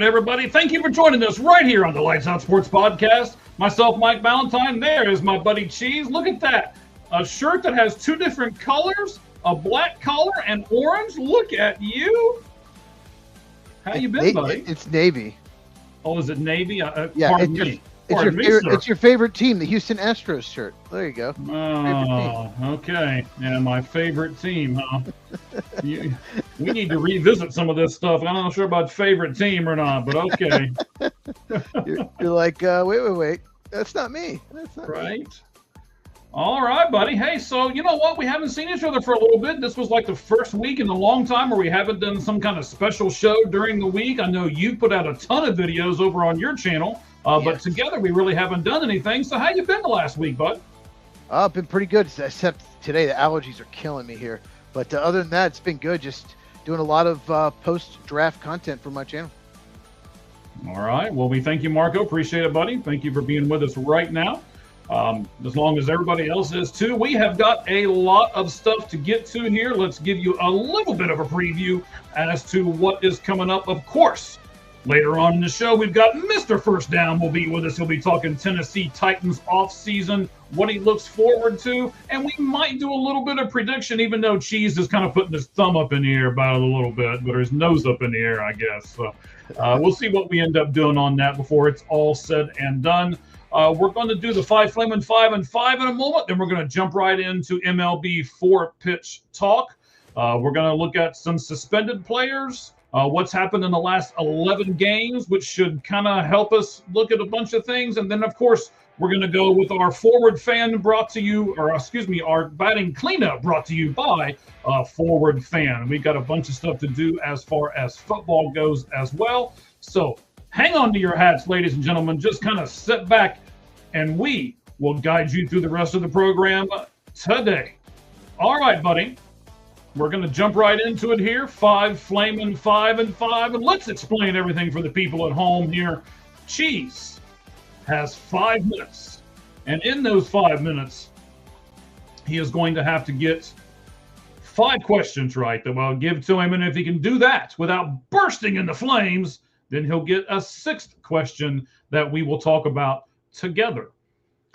everybody. Thank you for joining us right here on the Lights Out Sports Podcast. Myself, Mike Valentine. There is my buddy Cheese. Look at that. A shirt that has two different colors, a black collar and orange. Look at you. How you been, buddy? It's Navy. Oh, is it Navy? Yeah, it's your favorite team, the Houston Astros shirt. There you go. Oh, okay. Yeah, my favorite team, huh? We need to revisit some of this stuff. I'm not sure about favorite team or not, but okay. You're like, wait. That's not me. That's not right. Me. All right, buddy. Hey, so you know what? We haven't seen each other for a little bit. This was like the first week in a long time where we haven't done some kind of special show during the week. I know you put out a ton of videos over on your channel, but together we really haven't done anything. So how you been the last week, bud? I've been pretty good, except today the allergies are killing me here. But other than that, it's been good. Just doing a lot of post-draft content for my channel. All right. Well, we thank you, Marco. Appreciate it, buddy. Thank you for being with us right now. As long as everybody else is too, we have got a lot of stuff to get to here. Let's give you a little bit of a preview as to what is coming up. Of course, later on in the show, we've got Mr. First Down will be with us. He'll be talking Tennessee Titans offseason, what he looks forward to, and we might do a little bit of prediction, even though Cheese is kind of putting his thumb up in the air about it a little bit, but his nose up in the air, I guess. So we'll see what we end up doing on that before it's all said and done. We're going to do the Flaming 5 and 5 in a moment. Then we're going to jump right into MLB 4-pitch talk. We're going to look at some suspended players, what's happened in the last 11 games, which should kind of help us look at a bunch of things. And then, of course, we're going to go with our forward fan brought to you, or excuse me, our batting cleanup brought to you by Forward Fan. We've got a bunch of stuff to do as far as football goes as well. So hang on to your hats, ladies and gentlemen. Just kind of sit back, and we will guide you through the rest of the program today. All right, buddy. We're going to jump right into it here. Flaming 5 and 5. And let's explain everything for the people at home here. Cheese has 5 minutes. And in those 5 minutes, he is going to have to get 5 questions right that I'll give to him. And if he can do that without bursting into flames, then he'll get a 6th question that we will talk about together.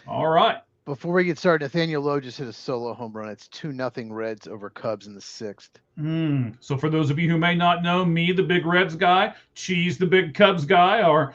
All right. Before we get started, Nathaniel Lowe just hit a solo home run. It's 2-0 Reds over Cubs in the 6th. So for those of you who may not know, me, the big Reds guy, Cheese, the big Cubs guy,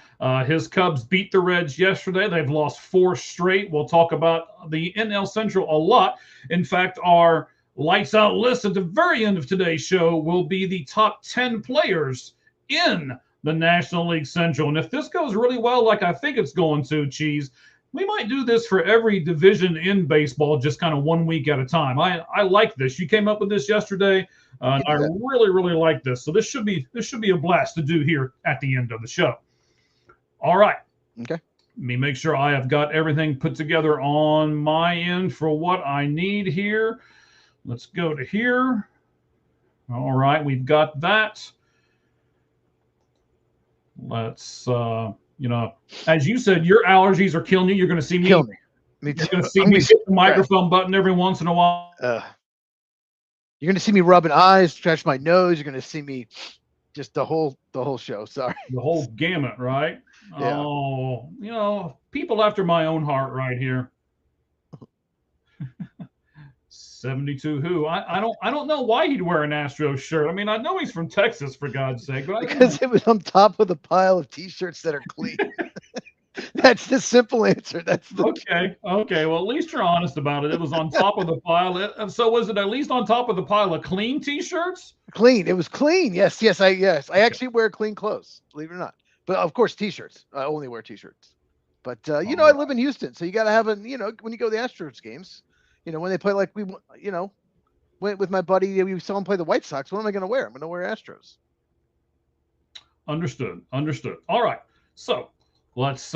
his Cubs beat the Reds yesterday. They've lost 4 straight. We'll talk about the NL Central a lot. In fact, our lights out list at the very end of today's show will be the top 10 players in the National League Central. And if this goes really well, like I think it's going to, Cheese, we might do this for every division in baseball, just kind of 1 week at a time. I like this. You came up with this yesterday. I really, really like this. So this should be a blast to do here at the end of the show. All right. Okay. Let me make sure I have got everything put together on my end for what I need here. Let's go to here. All right. We've got that. Let's, as you said, your allergies are killing you. You're going to see me. Kill me. Me too. You're going to see me hit the microphone button every once in a while. You're going to see me rubbing eyes, scratch my nose. You're going to see me just the whole show. Sorry. The whole gamut, right? Yeah. Oh, people after my own heart right here. 72 who? I don't know why he'd wear an Astros shirt. I mean, I know he's from Texas, for God's sake. But because it was on top of the pile of T-shirts that are clean. That's the simple answer. That's the okay. Well, at least you're honest about it. It was on top of the pile. So was it at least on top of the pile of clean T-shirts? Clean. It was clean. Yes. I actually wear clean clothes, believe it or not. But of course, T-shirts. I only wear T-shirts. But I live in Houston, so you got to have when you go to the Astros games. When they play like went with my buddy, we saw him play the White Sox. What am I going to wear? I'm going to wear Astros. Understood. All right. So let's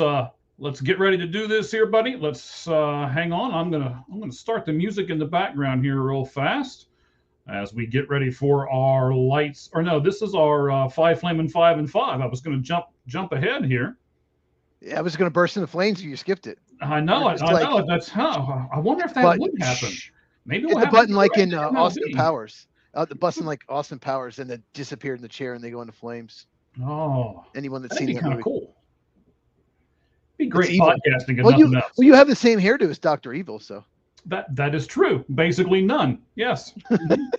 get ready to do this here, buddy. Let's hang on. I'm gonna start the music in the background here real fast as we get ready for our lights. Or no, this is our Flaming 5 and 5. I was going to jump ahead here. Yeah, I was going to burst into flames if you skipped it. I know it. That's how. I wonder if that would happen. Maybe we'll hit the button like in MLB. Austin Powers. The button like Austin Powers, and then disappeared in the chair, and they go into flames. Oh, Anyone that's that'd seen be that kind of movie. cool. Be It's great evil. podcasting and Well, nothing else. you have the same hairdo as Dr. Evil, so. That is true. Basically none. Yes. Mhm.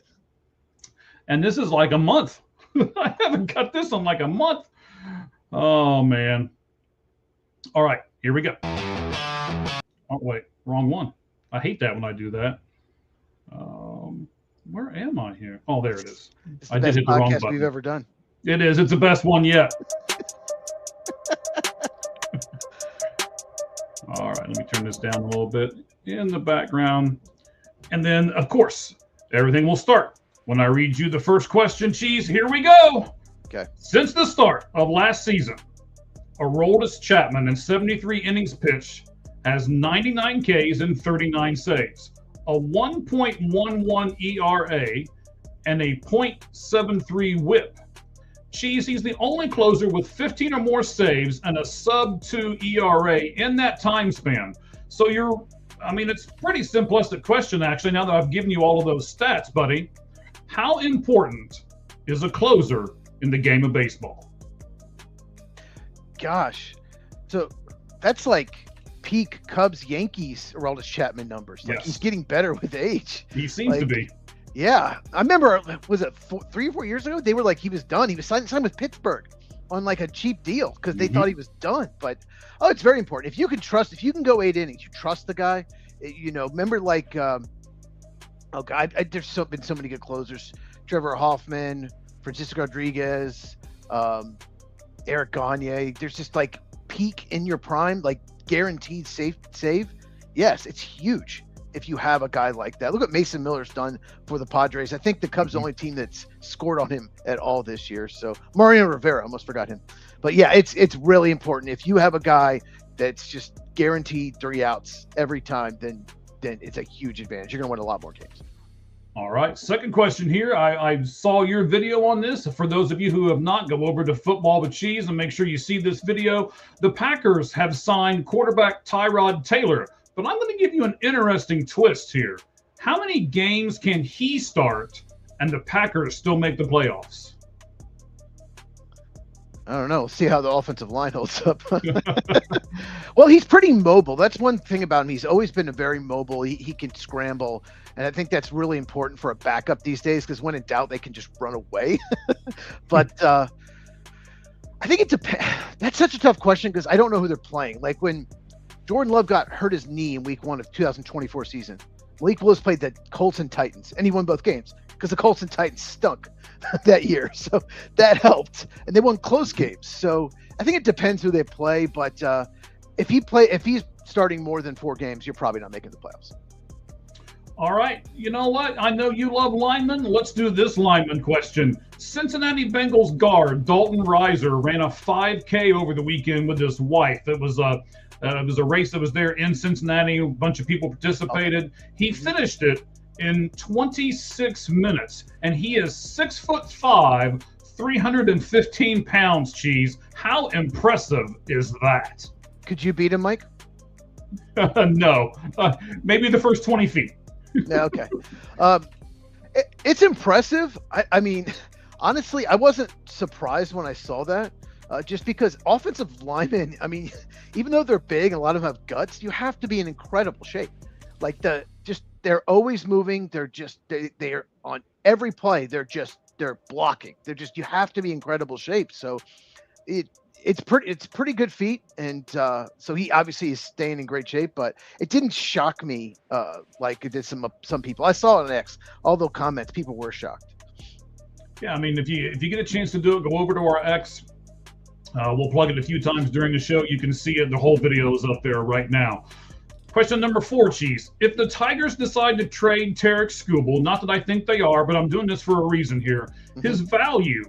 And this is like a month. I haven't cut this in like a month. Oh man. All right, here we go. Oh wait, wrong one. I hate that when I do that. Where am I here? Oh, there it is. It's the I did best hit the wrong podcast button. we've ever done. It is. It's the best one yet. All right, let me turn this down a little bit in the background. And then, of course, everything will start when I read you the first question, Cheese. Here we go. Okay. Since the start of last season, Aroldis Chapman in 73 innings pitched has 99 Ks and 39 saves, a 1.11 ERA, and a .73 WHIP. Cheese, he's the only closer with 15 or more saves and a sub-2 ERA in that time span. So it's a pretty simplistic question, actually, now that I've given you all of those stats, buddy. How important is a closer in the game of baseball? Gosh. So that's like peak Cubs Yankees Aroldis Chapman numbers. Like, Yes. he's getting better with age. He seems to be. Yeah. I remember, was it 3 or 4 years ago? They were like, he was done. He was signed with Pittsburgh on like a cheap deal because they thought he was done. But, it's very important. If you can go 8 innings, you trust the guy. Remember like, there's been so many good closers. Trevor Hoffman, Francisco Rodriguez, Eric Gagne. There's just like peak in your prime, like guaranteed save. Yes, it's huge if you have a guy like that. Look what Mason Miller's done for the Padres. I think the Cubs' the only team that's scored on him at all this year. So Mariano Rivera, almost forgot him. But yeah, it's really important. If you have a guy that's just guaranteed 3 outs every time, then it's a huge advantage. You're going to win a lot more games. All right, second question here. I saw your video on this. For those of you who have not, go over to Football with Cheese and make sure you see this video. The Packers have signed quarterback Tyrod Taylor, but I'm going to give you an interesting twist here. How many games can he start and the Packers still make the playoffs? I don't know. See how the offensive line holds up. Well, he's pretty mobile. That's one thing about him. He's always been very mobile. He can scramble. And I think that's really important for a backup these days because when in doubt, they can just run away. But I think it depends. That's such a tough question because I don't know who they're playing. Like when Jordan Love got hurt his knee in week 1 of 2024 season, Malik Willis played the Colts and Titans, and he won both games because the Colts and Titans stunk that year. So that helped. And they won close games. So I think it depends who they play. But if he's starting more than 4 games, you're probably not making the playoffs. All right. You know what? I know you love linemen. Let's do this lineman question. Cincinnati Bengals guard Dalton Reiser ran a 5K over the weekend with his wife. It was a race that was there in Cincinnati. A bunch of people participated. He finished it in 26 minutes, and he is 6'5", 315 pounds. Cheese. How impressive is that? Could you beat him, Mike? No. Maybe the first 20 feet. Yeah, okay. It's impressive. I mean, honestly, I wasn't surprised when I saw that. Just because offensive linemen, I mean, even though they're big and a lot of them have guts, you have to be in incredible shape. Like they're always moving. They're on every play. They're blocking. You have to be in incredible shape. So it's pretty good feat. And so he obviously is staying in great shape, but it didn't shock me like it did some people. I saw it on X, all the comments, people were shocked. Yeah, I mean, if you get a chance to do it, go over to our X. We'll plug it a few times during the show. You can see it. The whole video is up there right now. Question number 4, Cheese. If the Tigers decide to trade Tarek Skubal, not that I think they are, but I'm doing this for a reason here, his value,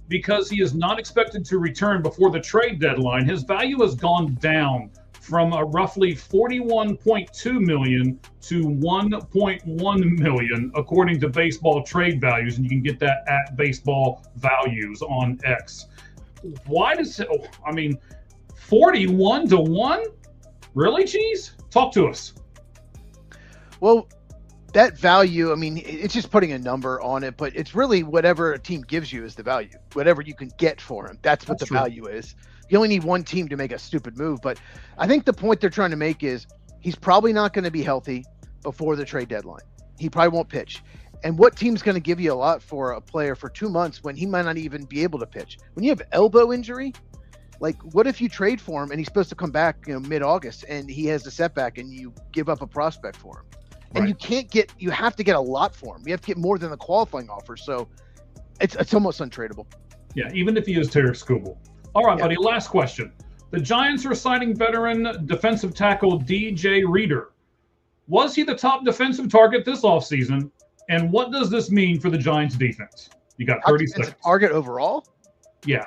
because he is not expected to return before the trade deadline, his value has gone down from a roughly $41.2 million to $1.1 million, according to Baseball Trade Values, and you can get that at Baseball Values on X. Why does it? I mean, 41 to 1? Really, Cheese? Talk to us. Well, that value, I mean, it's just putting a number on it, but it's really whatever a team gives you is the value. Whatever you can get for him, that's what the value is. You only need one team to make a stupid move. But I think the point they're trying to make is he's probably not going to be healthy before the trade deadline. He probably won't pitch. And what team's going to give you a lot for a player for 2 months when he might not even be able to pitch? When you have elbow injury, like what if you trade for him and he's supposed to come back, mid-August, and he has a setback and you give up a prospect for him? And you have to get a lot for him. You have to get more than the qualifying offer. So it's almost untradeable. Yeah, even if he is Tarik Skubal. All right, buddy, last question. The Giants are signing veteran defensive tackle DJ Reader. Was he the top defensive target this offseason? And what does this mean for the Giants defense? You got 30 seconds. Target overall? Yeah.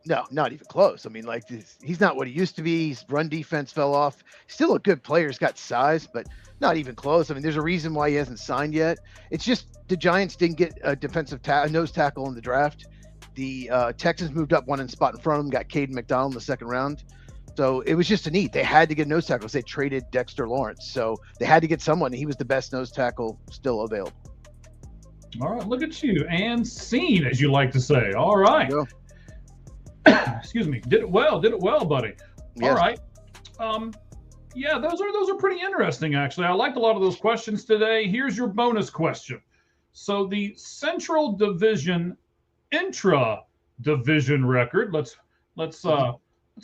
No, not even close. I mean, he's not what he used to be. His run defense fell off. Still a good player. He's got size, but not even close. I mean, there's a reason why he hasn't signed yet. It's just the Giants didn't get a defensive nose tackle in the draft. The Texans moved up one spot in front of them, got Caden McDonald in the second round. So it was just a need. They had to get nose tackles. They traded Dexter Lawrence. So they had to get someone. He was the best nose tackle still available. All right, look at you. And seen, as you like to say. All right. Excuse me. Did it well, buddy. Yes. All right. Yeah, those are pretty interesting, actually. I liked a lot of those questions today. Here's your bonus question. So the Central Division intra-division record. Let's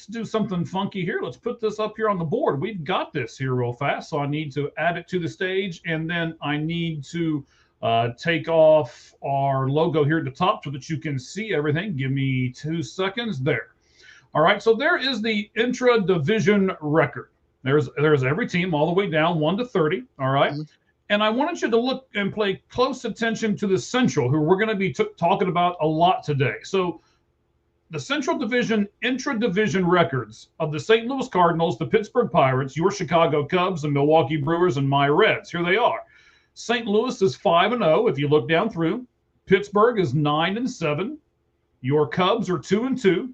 do something funky here. Let's put this up here on the board. We've got this here real fast, so I need to add it to the stage, and then I need to take off our logo here at the top so that you can see everything. Give me 2 seconds there. All right, so there is the intra-division record. There's every team all the way down 1 to 30. All right. And I wanted you to look and pay close attention to the Central, who we're going to be talking about a lot today. So the Central Division intra-division records of the St. Louis Cardinals, the Pittsburgh Pirates, your Chicago Cubs, the Milwaukee Brewers, and my Reds. Here they are. St. Louis is 5-0 if you look down through. Pittsburgh is 9-7. Your Cubs are 2-2.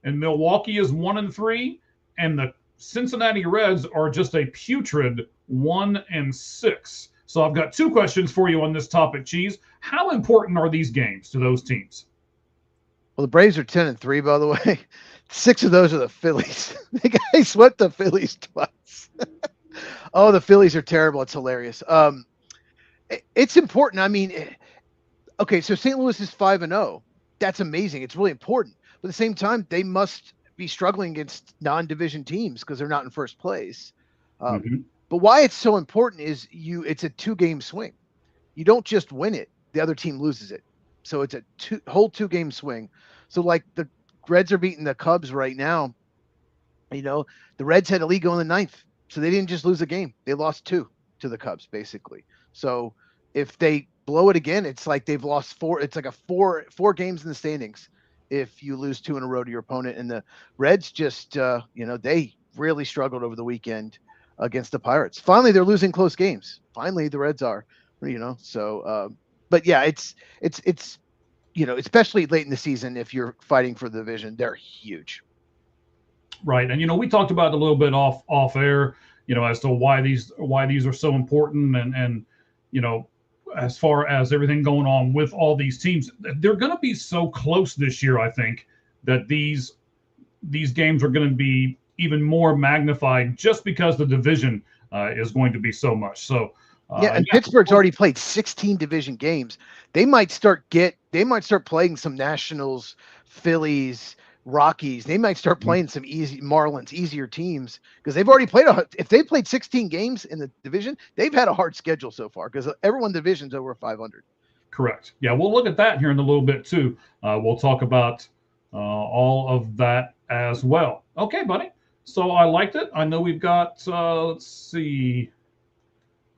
And Milwaukee is 1-3. And the Cincinnati Reds are just a putrid 1-6. So I've got 2 questions for you on this topic, Cheese. How important are these games to those teams? Well, the Braves are 10-3, by the way. 6 of those are the Phillies. The guy swept the Phillies twice. Oh, the Phillies are terrible. It's hilarious. It's important. I mean, okay, so St. Louis is 5-0. That's amazing. It's really important. But at the same time, they must be struggling against non-division teams because they're not in first place. But why it's so important is it's a 2-game swing. You don't just win it. The other team loses it. So it's a whole 2-game swing. So like the Reds are beating the Cubs right now. The Reds had a lead go in the 9th. So they didn't just lose a game. They lost 2 to the Cubs, basically. So if they blow it again, it's like they've lost 4. It's like a four games in the standings if you lose 2 in a row to your opponent. And the Reds just, they really struggled over the weekend against the Pirates. Finally, they're losing close games. Finally, the Reds are, so, but yeah, it's, especially late in the season, if you're fighting for the division, they're huge. Right. And, we talked about it a little bit off air, as to why these are so important. And as far as everything going on with all these teams, they're going to be so close this year, I think, that these games are going to be even more magnified just because the division is going to be so much. So Pittsburgh's already played 16 division games. They might start playing some Nationals, Phillies, Rockies. They might start playing some Marlins, easier teams, because they've already played. If they played 16 games in the division, they've had a hard schedule so far because everyone division's over 500. Correct. Yeah, we'll look at that here in a little bit too. We'll talk about all of that as well. Okay, buddy. So I liked it. I know we've got. Let's see.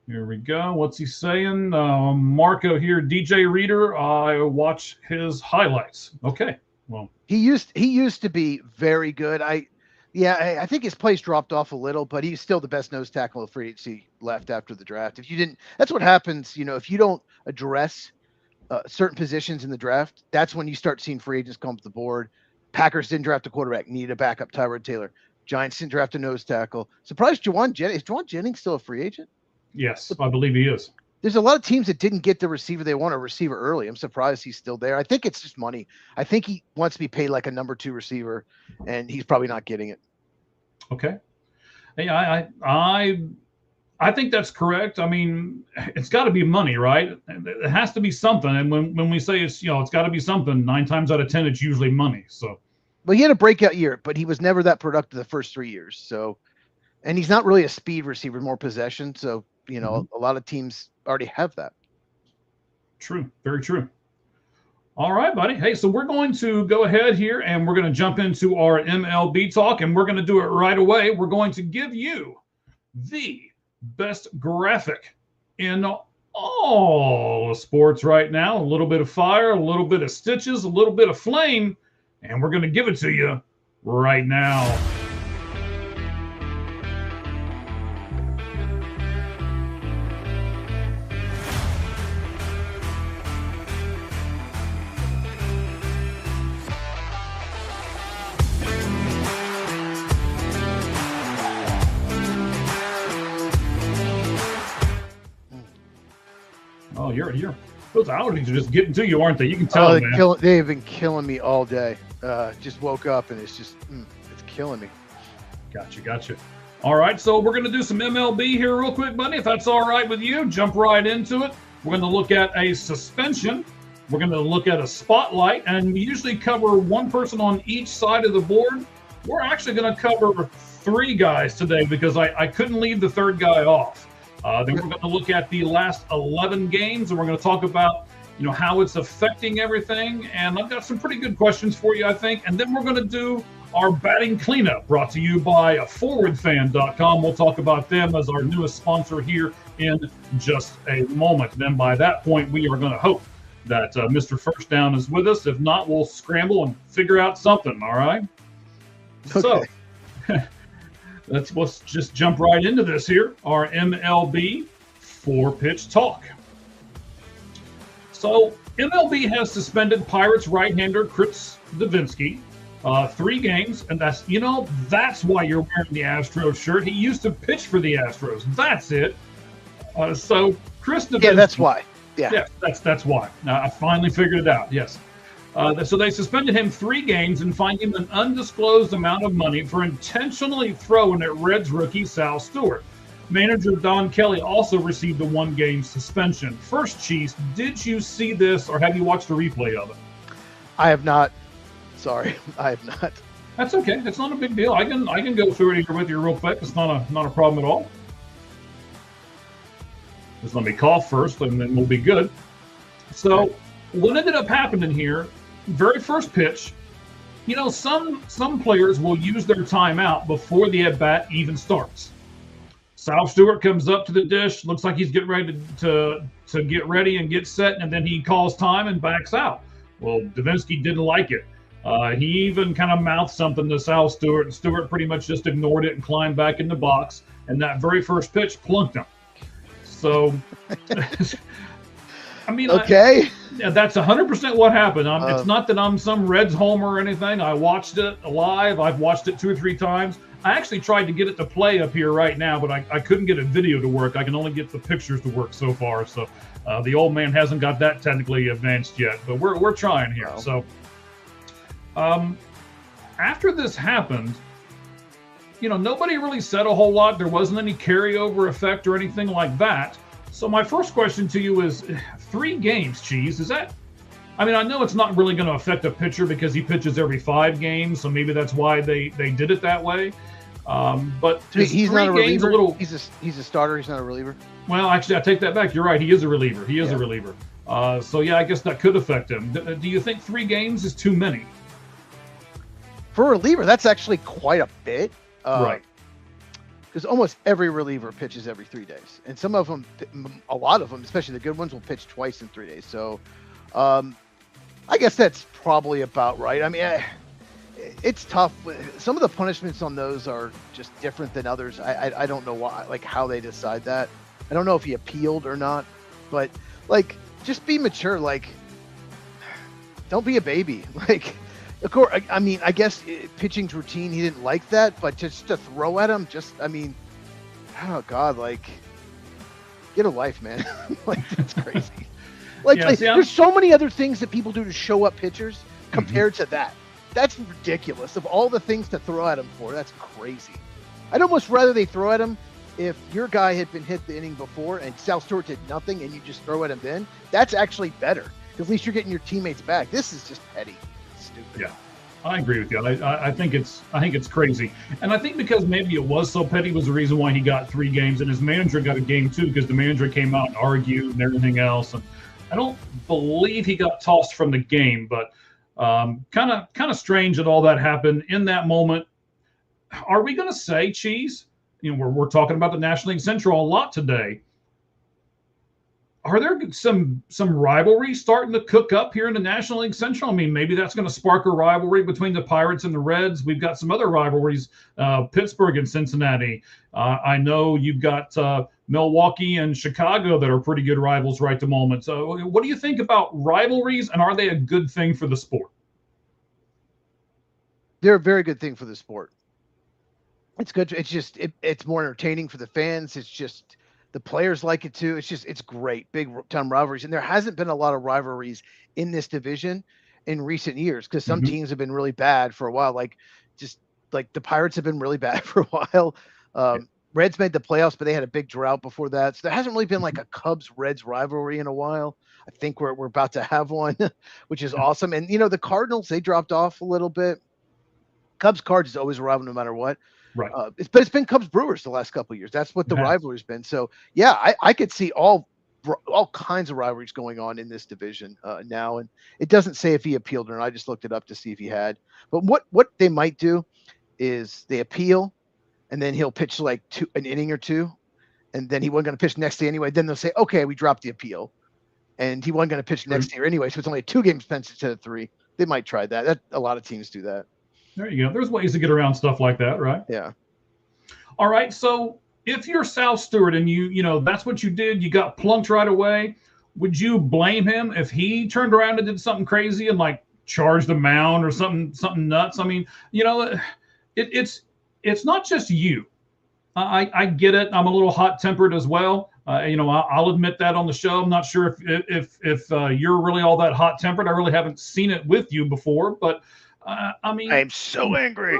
Here we go. What's he saying? Marco here. DJ Reader. I watch his highlights. Okay. Well, he used to be very good. I think his plays dropped off a little, but he's still the best nose tackle of free agency left after the draft. That's what happens. If you don't address certain positions in the draft, that's when you start seeing free agents come up the board. Packers didn't draft a quarterback, needed a backup. Tyrod Taylor. Giants didn't draft a nose tackle. Surprised Juwan Jennings. Is Juwan Jennings still a free agent? Yes, I believe he is. There's a lot of teams that didn't get the receiver they want, a receiver early. I'm surprised he's still there. I think it's just money. I think he wants to be paid like a number 2 receiver, and he's probably not getting it. Okay. Yeah, I think that's correct. I mean, it's got to be money, right? It has to be something. And when we say it's it's got to be something, 9 times out of 10 it's usually money. So. Well, he had a breakout year, but he was never that productive the first 3 years. So, and he's not really a speed receiver, more possession. So, a lot of teams already have that. True. Very true. All right, buddy. Hey, so we're going to go ahead here and we're going to jump into our MLB talk, and we're going to do it right away. We're going to give you the best graphic in all sports right now. A little bit of fire, a little bit of stitches, a little bit of flame, and we're going to give it to you right now. Oh, those allergies are just getting to you, aren't they? You can tell, man. They've been killing me all day. Just woke up and it's just, it's killing me. Gotcha. All right, so we're going to do some MLB here real quick, buddy, if that's all right with you. Jump right into it. We're going to look at a suspension. We're going to look at a spotlight, and we usually cover one person on each side of the board. We're actually going to cover 3 guys today because I couldn't leave the 3rd guy off. Then we're going to look at the last 11 games, and we're going to talk about, how it's affecting everything. And I've got some pretty good questions for you, I think. And then we're going to do our batting cleanup, brought to you by ForwardFan.com. We'll talk about them as our newest sponsor here in just a moment. And then by that point, we are going to hope that Mr. First Down is with us. If not, we'll scramble and figure out something. All right. Okay. So. Let's just jump right into this here. Our MLB 4-pitch talk. So MLB has suspended Pirates right-hander Chris Devenski 3 games, and that's why you're wearing the Astros shirt. He used to pitch for the Astros. That's it. So Chris Devenski. Yeah, that's why. Yeah, that's why. I finally figured it out. Yes. So they suspended him 3 games and fined him an undisclosed amount of money for intentionally throwing at Reds rookie Sal Stewart. Manager Don Kelly also received a 1-game suspension. First, Chiefs, did you see this or have you watched a replay of it? I have not. Sorry, I have not. That's okay. It's not a big deal. I can go through it here with you real quick. It's not a problem at all. Just let me cough first, and then we'll be good. So what ended up happening here? Very first pitch, some players will use their timeout before the at-bat even starts. Sal Stewart comes up to the dish, looks like he's getting ready to get ready and get set, and then he calls time and backs out. Well, Devenski didn't like it. He even kind of mouthed something to Sal Stewart, and Stewart pretty much just ignored it and climbed back in the box, and that very first pitch plunked him. So, I mean, okay. That's 100% what happened. It's not that I'm some Reds homer or anything. I watched it live. I've watched it 2 or 3 times. I actually tried to get it to play up here right now, but I couldn't get a video to work. I can only get the pictures to work so far. So the old man hasn't got that technically advanced yet, but we're trying here. Wow. So after this happened, nobody really said a whole lot. There wasn't any carryover effect or anything like that. So my first question to you is 3 games, Cheese. Is that? I mean, I know it's not really going to affect a pitcher because he pitches every 5 games, so maybe that's why they did it that way. But he's not a reliever. He's a starter. He's not a reliever. Well, actually, I take that back. You're right. He is a reliever. A reliever. So yeah, I guess that could affect him. Do you think 3 games is too many? For a reliever, that's actually quite a bit. Right. Because almost every reliever pitches every 3 days, and some of them, a lot of them, especially the good ones, will pitch twice in 3 days. So, I guess that's probably about right. I mean, it's tough. Some of the punishments on those are just different than others. I don't know why, like how they decide that. I don't know if he appealed or not, but like, just be mature. Like, don't be a baby. Like, of course, I mean, I guess pitching's routine. He didn't like that, but just to throw at him, oh God, like, Get a life, man. Like, that's crazy. Like, Yeah, see, there's so many other things that people do to show up pitchers compared to that. That's ridiculous. Of all the things to throw at him for, that's crazy. I'd almost rather they throw at him if your guy had been hit the inning before and Sal Stewart did nothing and you just throw at him then. That's actually better. At least you're getting your teammates back. This is just petty. It's stupid. Yeah, I agree with you. I think it's crazy, and I think because maybe it was so petty was the reason why he got 3 games, and his manager got a game too because the manager came out and argued and everything else. And I don't believe he got tossed from the game, but kind of strange that all that happened in that moment. Are we going to say, Cheese? You know, we're talking about the National League Central a lot today. Are there some rivalry starting to cook up here in the National League Central? I mean, maybe that's going to spark a rivalry between the Pirates and the Reds. We've got some other rivalries, Pittsburgh and Cincinnati. I know you've got Milwaukee and Chicago that are pretty good rivals right at the moment. So what do you think about rivalries, and are they a good thing for the sport? They're a very good thing for the sport. It's good. It's just, it's more entertaining for the fans. It's just, the players like it too. It's great. Big time rivalries. And there hasn't been a lot of rivalries in this division in recent years because some teams have been really bad for a while. Like the Pirates have been really bad for a while. Reds made the playoffs, but they had a big drought before that. So there hasn't really been like a Cubs-Reds rivalry in a while. I think we're about to have one, which is awesome. And, you know, the Cardinals, they dropped off a little bit. Cubs-Cards is always a rival no matter what. Right. But it's been Cubs Brewers the last couple of years. That's what the rivalry's been. So yeah, I could see all kinds of rivalries going on in this division now. And it doesn't say if he appealed or not. I just looked it up to see if he had. But what they might do is they appeal, and then he'll pitch like an inning or two, and then he wasn't going to pitch next day anyway. Then they'll say, okay, we dropped the appeal, and he wasn't going to pitch next year anyway. So it's only a 2-game suspension instead of 3. They might try that. A lot of teams do that. There you go. There's ways to get around stuff like that, right? Yeah. All right. So if you're Sal Stewart and you know that's what you did, you got plunked right away. Would you blame him if he turned around and did something crazy and like charged the mound or something nuts? I mean, you know, it's not just you. I get it. I'm a little hot-tempered as well. You know, I'll admit that on the show. I'm not sure if you're really all that hot-tempered. I really haven't seen it with you before, but. I mean, I'm so angry.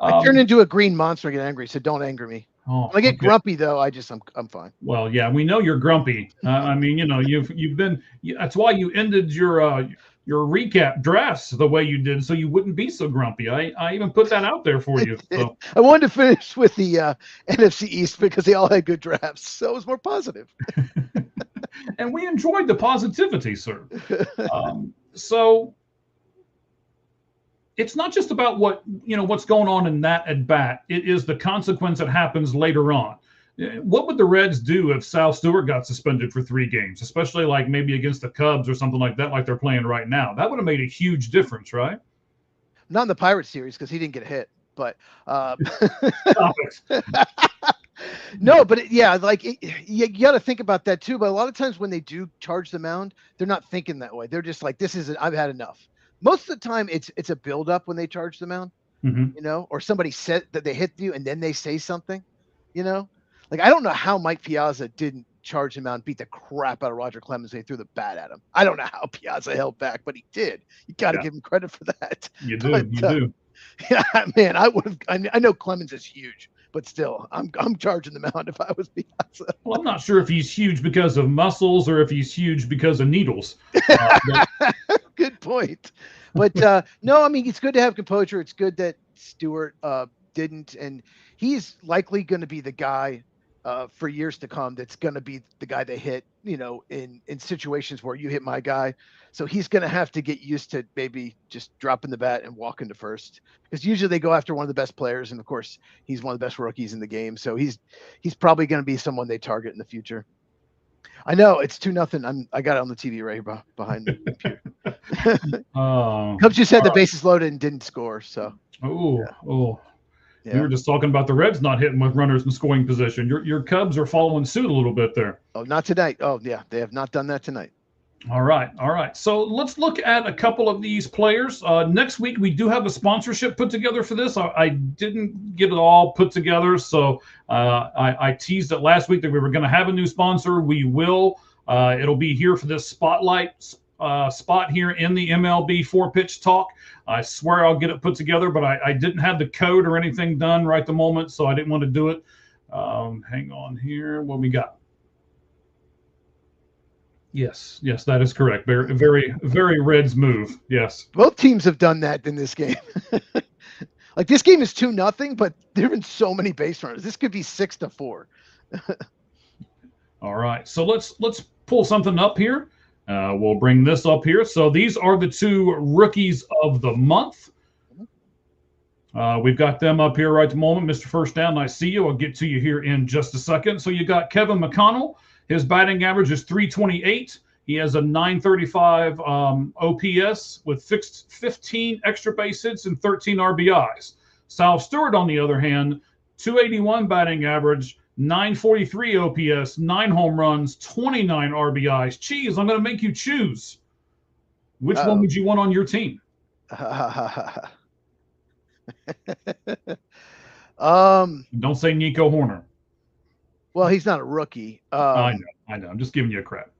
I turn into a green monster and get angry, so don't anger me. When I get grumpy, though, I'm fine. Well, yeah, we know you're grumpy. I mean, you know, you've been. That's why you ended your recap drafts the way you did, so you wouldn't be so grumpy. I even put that out there for you. So. I wanted to finish with the NFC East because they all had good drafts, so it was more positive. And we enjoyed the positivity, sir. So. It's not just about what's going on in that at bat. It is the consequence that happens later on. What would the Reds do if Sal Stewart got suspended for 3 games, especially like maybe against the Cubs or something like that, like they're playing right now? That would have made a huge difference, right? Not in the Pirates series because he didn't get hit, but Stop it. No, but you got to think about that too. But a lot of times when they do charge the mound, they're not thinking that way. They're just like, I've had enough. Most of the time, it's a buildup when they charge the mound, you know, or somebody said that they hit you and then they say something, you know. Like, I don't know how Mike Piazza didn't charge him out and beat the crap out of Roger Clemens when he threw the bat at him. I don't know how Piazza held back, but he did. You got to give him credit for that. You do. Yeah, man, I know Clemens is huge, but still, I'm charging the mound if I was Piazza. Well, I'm not sure if he's huge because of muscles or if he's huge because of needles. Good point. But no, I mean, it's good to have composure. It's good that Stewart didn't, and he's likely going to be the guy for years to come that's going to be the guy they hit, you know, in situations where you hit my guy. So he's going to have to get used to maybe just dropping the bat and walking to first, because usually they go after one of the best players, and of course he's one of the best rookies in the game. So he's probably going to be someone they target in the future. I know it's 2-0. I got it on the TV right here behind the computer. Cubs just had the bases loaded and didn't score. So. Yeah. We were just talking about the Reds not hitting with runners in scoring position. Your Cubs are following suit a little bit there. Oh, not tonight. Oh, yeah, they have not done that tonight. All right, all right. So let's look at a couple of these players. Next week we do have a sponsorship put together for this. I didn't get it all put together, so I teased it last week that we were going to have a new sponsor. We will. It'll be here for this spotlight spot here in the MLB four pitch talk. I swear I'll get it put together, but I didn't have the code or anything done right the moment, so I didn't want to do it. Hang on here. What we got? Yes, yes, that is correct. Very, very, very Reds move. Yes. Both teams have done that in this game. Like this game is 2-0, but there have been so many base runners. This could be 6-4. All right. So let's pull something up here. We'll bring this up here. So these are the two rookies of the month. We've got them up here right at the moment. Mr. First Down, I see you. I'll get to you here in just a second. So you got Kevin McConnell. His batting average is 328. He has a 935 OPS with 15 extra base hits and 13 RBIs. Sal Stewart, on the other hand, 281 batting average, 943 OPS, 9 home runs, 29 RBIs. Cheese, I'm going to make you choose. Which one would you want on your team? Don't say Nico Horner. Well, he's not a rookie. I know. I'm just giving you a crap.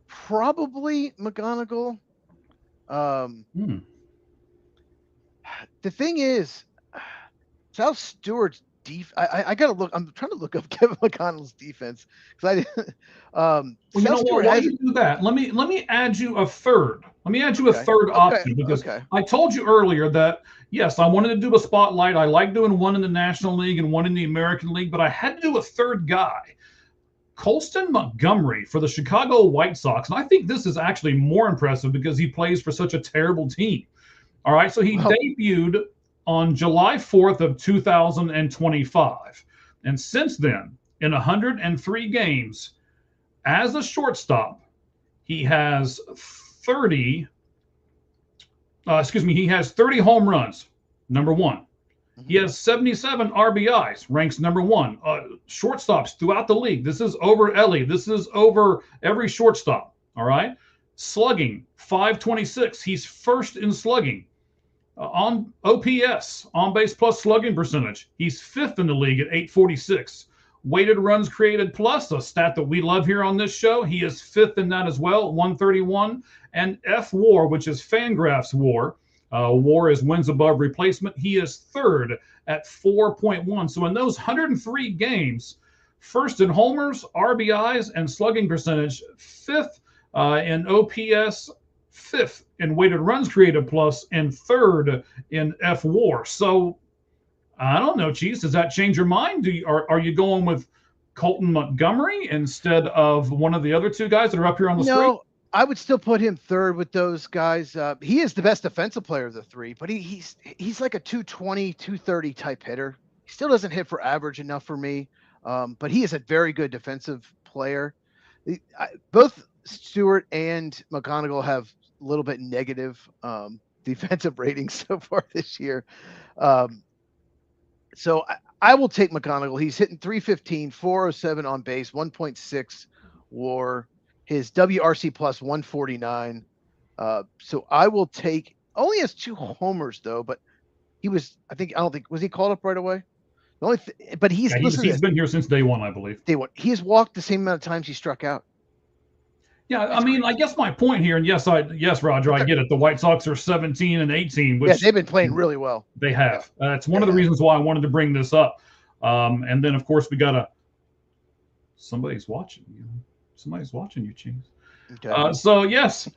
Probably McGonagall. The thing is, Sal Stewart's I gotta look. I'm trying to look up Kevin McConnell's defense because I didn't. Well, you know what? Why you do that? Let me add you a third. Let me add you a third option because I told you earlier that yes, I wanted to do a spotlight. I like doing one in the National League and one in the American League, but I had to do a third guy. Colston Montgomery for the Chicago White Sox. And I think this is actually more impressive because he plays for such a terrible team. All right, so he debuted on July 4th of 2025. And since then, in 103 games, as a shortstop, he has 30 home runs, number one. He has 77 RBIs, ranks number one. Shortstops throughout the league. This is over Ellie. This is over every shortstop. All right. Slugging, 526. He's first in slugging. On OPS, on base plus slugging percentage, he's fifth in the league at 846. Weighted runs created plus, a stat that we love here on this show. He is fifth in that as well, 131. And F-WAR, which is Fangraphs WAR. WAR is wins above replacement. He is third at 4.1. So in those 103 games, first in homers, RBIs, and slugging percentage, fifth in OPS, fifth in weighted runs created plus, and third in F-WAR. So I don't know, Cheese. Does that change your mind? Are you going with Colton Montgomery instead of one of the other two guys that are up here on the screen? No, I would still put him third with those guys. He is the best defensive player of the three, but he's like a 220, 230 type hitter. He still doesn't hit for average enough for me, but he is a very good defensive player. Both Stewart and McGonagall have a little bit negative defensive ratings so far this year. So I will take McGonagall. He's hitting 315, 407 on base, 1.6 WAR. His WRC plus 149. So I will take. Only has 2 homers though, but was he called up right away? But he's been here since day one, I believe. Day one. He has walked the same amount of times he struck out. Yeah, I mean, I guess my point here, and yes, Roger, I get it. The White Sox are 17 and 18, which they've been playing really well. They have. It's one of the reasons why I wanted to bring this up. And then, of course, we got somebody's watching you. Somebody's watching you, Cheese. Okay. So yes,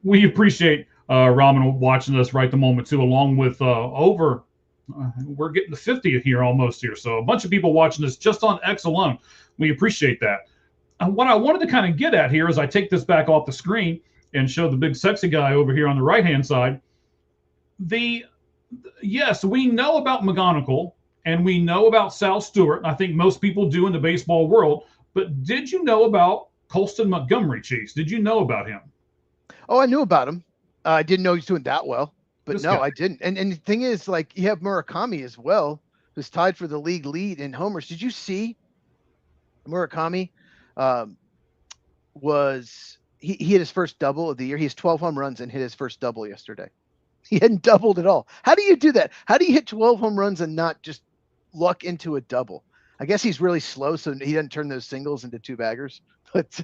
we appreciate Ramen watching us right the moment too, along with we're getting to 50 here almost here. So a bunch of people watching this just on X alone. We appreciate that. What I wanted to kind of get at here is I take this back off the screen and show the big sexy guy over here on the right-hand side. Yes, we know about McGonagall and we know about Sal Stewart. I think most people do in the baseball world. But did you know about Colston Montgomery, Cheese? Did you know about him? Oh, I knew about him. I didn't know he's doing that well. But I didn't. And the thing is, like, you have Murakami as well, who's tied for the league lead in homers. Did you see Murakami um, he hit his first double of the year. He has 12 home runs and hit his first double yesterday. He hadn't doubled at all. How do you do that? How do you hit 12 home runs and not just luck into a double? I guess he's really slow, so he doesn't turn those singles into two baggers. But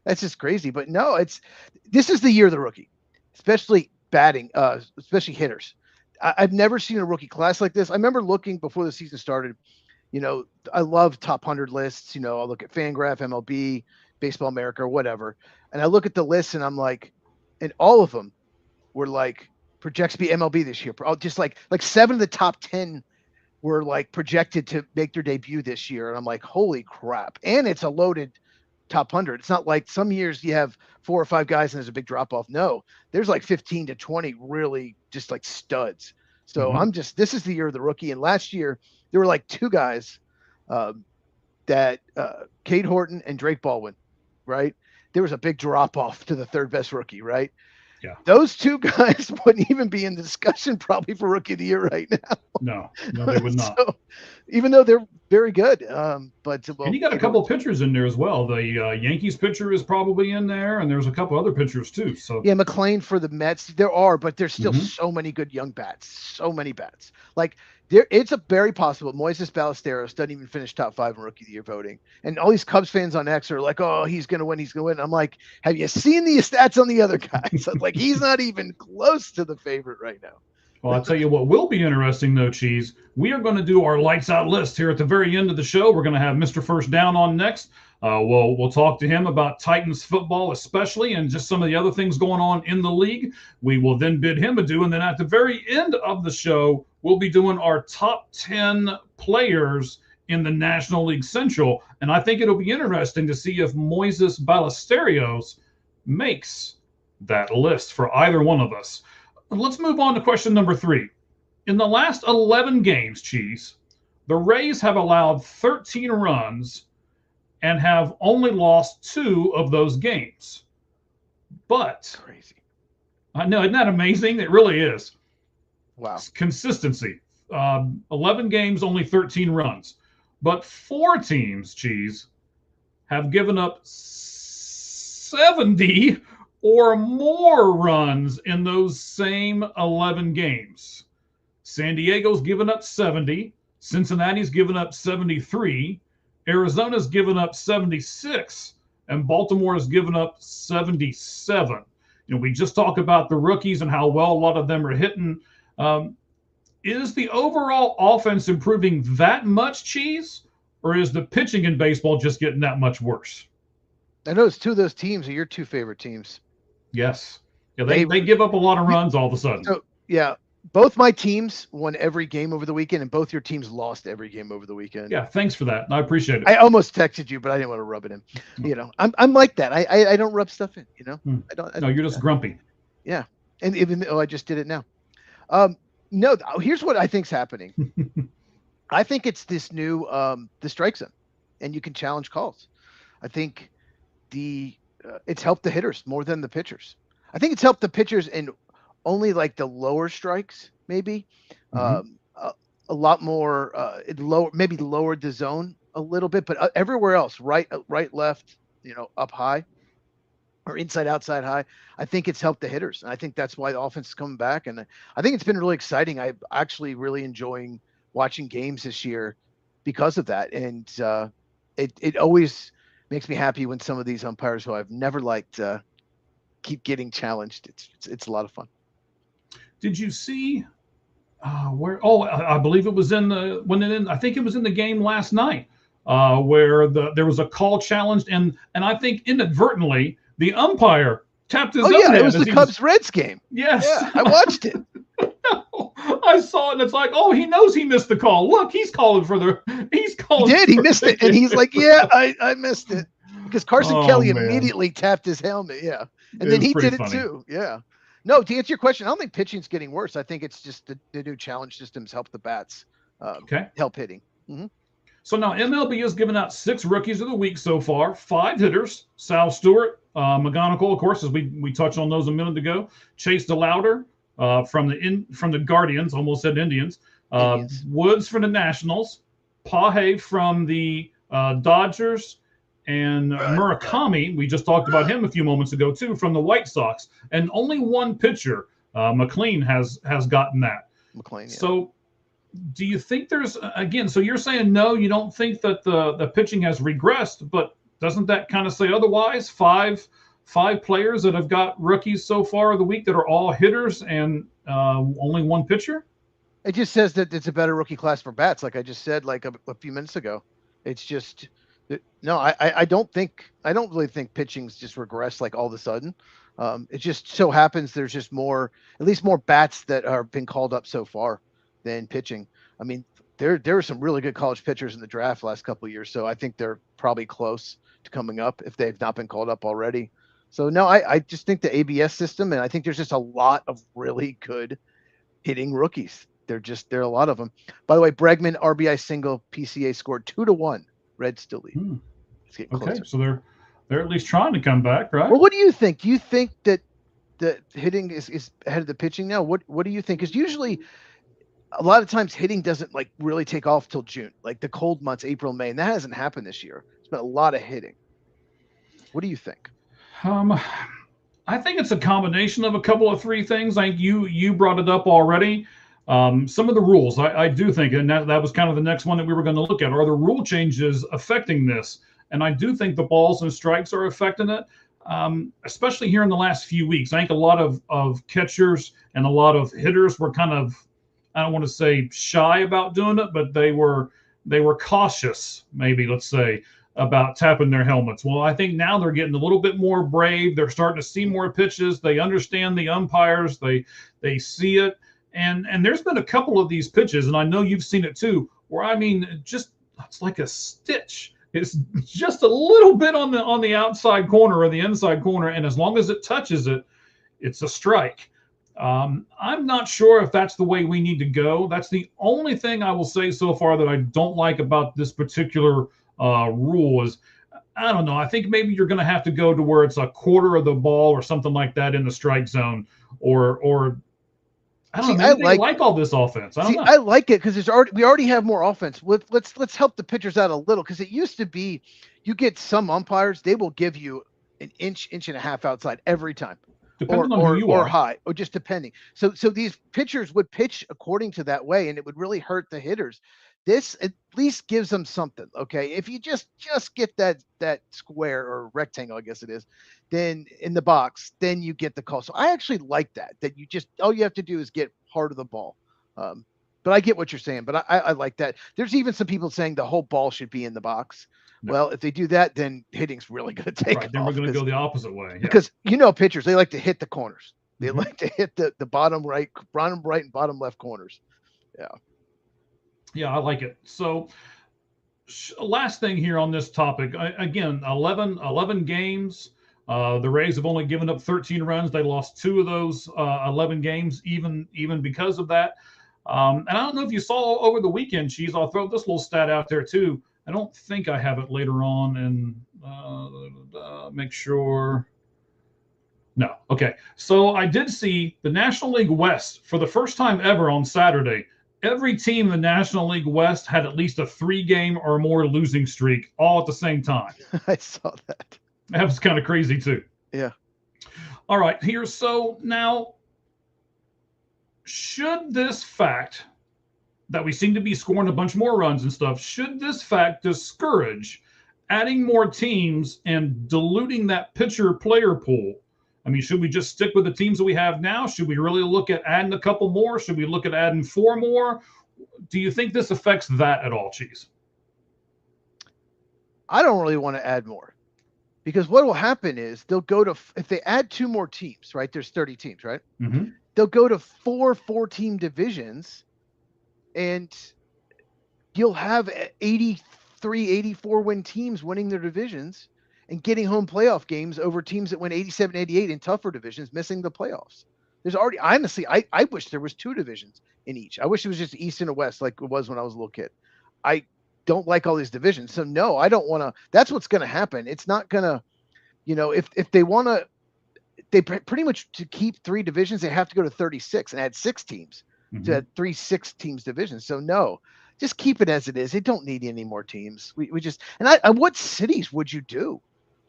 that's just crazy. But no, this is the year of the rookie, especially batting, especially hitters. I've never seen a rookie class like this. I remember looking before the season started. I love top 100 lists. I'll look at Fangraph, MLB, Baseball America, or whatever, and I look at the list and I'm like, and all of them were like projects to be MLB this year. Just like 7 of the top 10 were like projected to make their debut this year, and I'm like, holy crap! And it's a loaded top 100. It's not like some years you have 4 or 5 guys and there's a big drop off. No, there's like 15 to 20 really just like studs. So this is the year of the rookie. And last year there were like 2 guys that Cade Horton and Drake Baldwin, right? There was a big drop off to the 3rd best rookie, right? Yeah. Those 2 guys wouldn't even be in the discussion probably for rookie of the year right now. No, they would not. So, even though they're very good, but and you got a couple of pitchers in there as well. The Yankees pitcher is probably in there, and there's a couple other pitchers too. So yeah, McLean for the Mets, there are, but there's still so many good young bats, so many bats. Like it's a very possible Moises Ballesteros doesn't even finish top 5 in rookie of the year voting, and all these Cubs fans on X are like, "Oh, he's gonna win, he's gonna win." I'm like, have you seen the stats on the other guys? Like he's not even close to the favorite right now. Well, I'll tell you what will be interesting, though, Cheese. We are going to do our lights out list here at the very end of the show. We're going to have Mr. First Down on next. We'll talk to him about Titans football, especially, and just some of the other things going on in the league. We will then bid him adieu, and then at the very end of the show, we'll be doing our top 10 players in the National League Central. And I think it'll be interesting to see if Moises Ballesteros makes that list for either one of us. Let's move on to question number 3. In the last 11 games, Cheese, the Rays have allowed 13 runs and have only lost 2 of those games. But crazy. I know, isn't that amazing? It really is. Wow. It's consistency. 11 games, only 13 runs. But 4 teams, Cheese, have given up 70 or more runs in those same 11 games. San Diego's given up 70. Cincinnati's given up 73. Arizona's given up 76. And Baltimore has given up 77. We just talked about the rookies and how well a lot of them are hitting. Is the overall offense improving that much, Cheese? Or is the pitching in baseball just getting that much worse? I know it's 2 of those teams are your 2 favorite teams. Yes. Yeah, they give up a lot of runs all of a sudden. So, yeah, both my teams won every game over the weekend, and both your teams lost every game over the weekend. Yeah, thanks for that. I appreciate it. I almost texted you, but I didn't want to rub it in. I'm like that. I don't rub stuff in. I don't. No, you're just grumpy. Yeah, and even though I just did it now. No, here's what I think's happening. I think it's this new the strike zone, and you can challenge calls. I think it's helped the hitters more than the pitchers. I think it's helped the pitchers in only like the lower strikes, maybe. A lot more maybe lowered the zone a little bit, but everywhere else, right, left, up high or inside, outside high, I think it's helped the hitters. And I think that's why the offense is coming back. And I think it's been really exciting. I'm actually really enjoying watching games this year because of that. And it always makes me happy when some of these umpires who I've never liked keep getting challenged. It's a lot of fun. Did you see where? Oh, I believe it was I think it was in the game last night where there was a call challenged, and I think inadvertently the umpire tapped his own head. It was the Cubs-Reds game. Yes. Yeah, I watched it. I saw it, and it's like, oh, he knows he missed the call. Look, he's calling. He missed it, and he's like, yeah, I missed it. Because Carson Kelly immediately tapped his helmet, yeah. And then he did it too, yeah. No, to answer your question, I don't think pitching's getting worse. I think it's just the new challenge systems help the bats help hitting. Mm-hmm. So now MLB has given out 6 rookies of the week so far, 5 hitters. Sal Stewart, McGonigal, of course, as we touched on those a minute ago. Chase DeLauder from the Guardians, almost said Indians. Woods from the Nationals. Pahe from the Dodgers, and Murakami. We just talked about him a few moments ago too, from the White Sox, and only one pitcher, McLean, has gotten that. McLean. Yeah. So, do you think there's again? So you're saying no, you don't think that the pitching has regressed, but doesn't that kind of say otherwise? Five players that have got rookies so far of the week that are all hitters and only one pitcher? It just says that it's a better rookie class for bats, like I just said like a few minutes ago. It's just no, I don't really think pitching's just regressed like all of a sudden. It just so happens there's just at least more bats that are been called up so far than pitching. I mean, there are some really good college pitchers in the draft last couple of years, so I think they're probably close to coming up if they've not been called up already. So no, I just think the ABS system, and I think there's just a lot of really good hitting rookies. There are a lot of them. By the way, Bregman RBI single PCA scored 2-1. Reds still lead. Okay, so they're at least trying to come back, right? Well, what do you think? Do you think that the hitting is ahead of the pitching now? What do you think? Because usually, a lot of times hitting doesn't like really take off till June, like the cold months, April, May, and that hasn't happened this year. It's been a lot of hitting. What do you think? I think it's a combination of a couple of three things. I think you brought it up already. Some of the rules, I do think, and that was kind of the next one that we were going to look at. Are the rule changes affecting this? And I do think the balls and strikes are affecting it, especially here in the last few weeks. I think a lot of catchers and a lot of hitters were kind of, I don't want to say shy about doing it, but they were cautious, maybe, let's say, about tapping their helmets. Well, I think now they're getting a little bit more brave. They're starting to see more pitches. They understand the umpires. They see it. And there's been a couple of these pitches, and I know you've seen it too, where I mean, just it's like a stitch. It's just a little bit on the outside corner or the inside corner, and as long as it touches it, it's a strike. I'm not sure if that's the way we need to go. That's the only thing I will say so far that I don't like about this particular rule is, I don't know. I think maybe you're going to have to go to where it's a quarter of the ball or something like that in the strike zone, or I don't know. I like all this offense. I don't know. I like it because we already have more offense. Let's help the pitchers out a little, because it used to be you get some umpires, they will give you an inch and a half outside every time. Depending on who you are. Or high, or just depending. So these pitchers would pitch according to that way, and it would really hurt the hitters. This at least gives them something. Okay, if you just get that square or rectangle, I guess it is, then in the box, then you get the call. So I actually like that you just all you have to do is get hard of the ball. But I get what you're saying. But I like that. There's even some people saying the whole ball should be in the box. No. Well, if they do that, then hitting's really going to take off. Then we're going to go the opposite way. Yeah. Because pitchers, they like to hit the corners. They like to hit the bottom right and bottom left corners. Yeah. Yeah, I like it. So last thing here on this topic, again, 11 games. The Rays have only given up 13 runs. They lost 2 of those 11 games, even because of that. And I don't know if you saw over the weekend, Cheese, I'll throw this little stat out there too. I don't think I have it later on, and make sure. No. Okay. So I did see the National League West for the first time ever on Saturday. Every team in the National League West had at least a 3-game or more losing streak all at the same time. I saw that. That was kind of crazy too. Yeah. All right. So now, should this fact that we seem to be scoring a bunch more runs and stuff, should this fact discourage adding more teams and diluting that pitcher-player pool? I mean, should we just stick with the teams that we have now? Should we really look at adding a couple more? Should we look at adding 4 more? Do you think this affects that at all, Cheese? I don't really want to add more, because what will happen is they'll go to, if they add 2 more teams, right? There's 30 teams, right? Mm-hmm. They'll go to 4-team divisions, and you'll have 83, 84 win teams winning their divisions and getting home playoff games over teams that win 87, 88 in tougher divisions, missing the playoffs. There's already, honestly, I wish there was 2 divisions in each. I wish it was just East and a West like it was when I was a little kid. I don't like all these divisions. So no, I don't want to, that's what's going to happen. It's not going to, if they want to, they pretty much, to keep 3 divisions, they have to go to 36 and add 6 teams to 3 6 teams divisions. So no, Just keep it as it is. They don't need any more teams. We just and what cities would you do?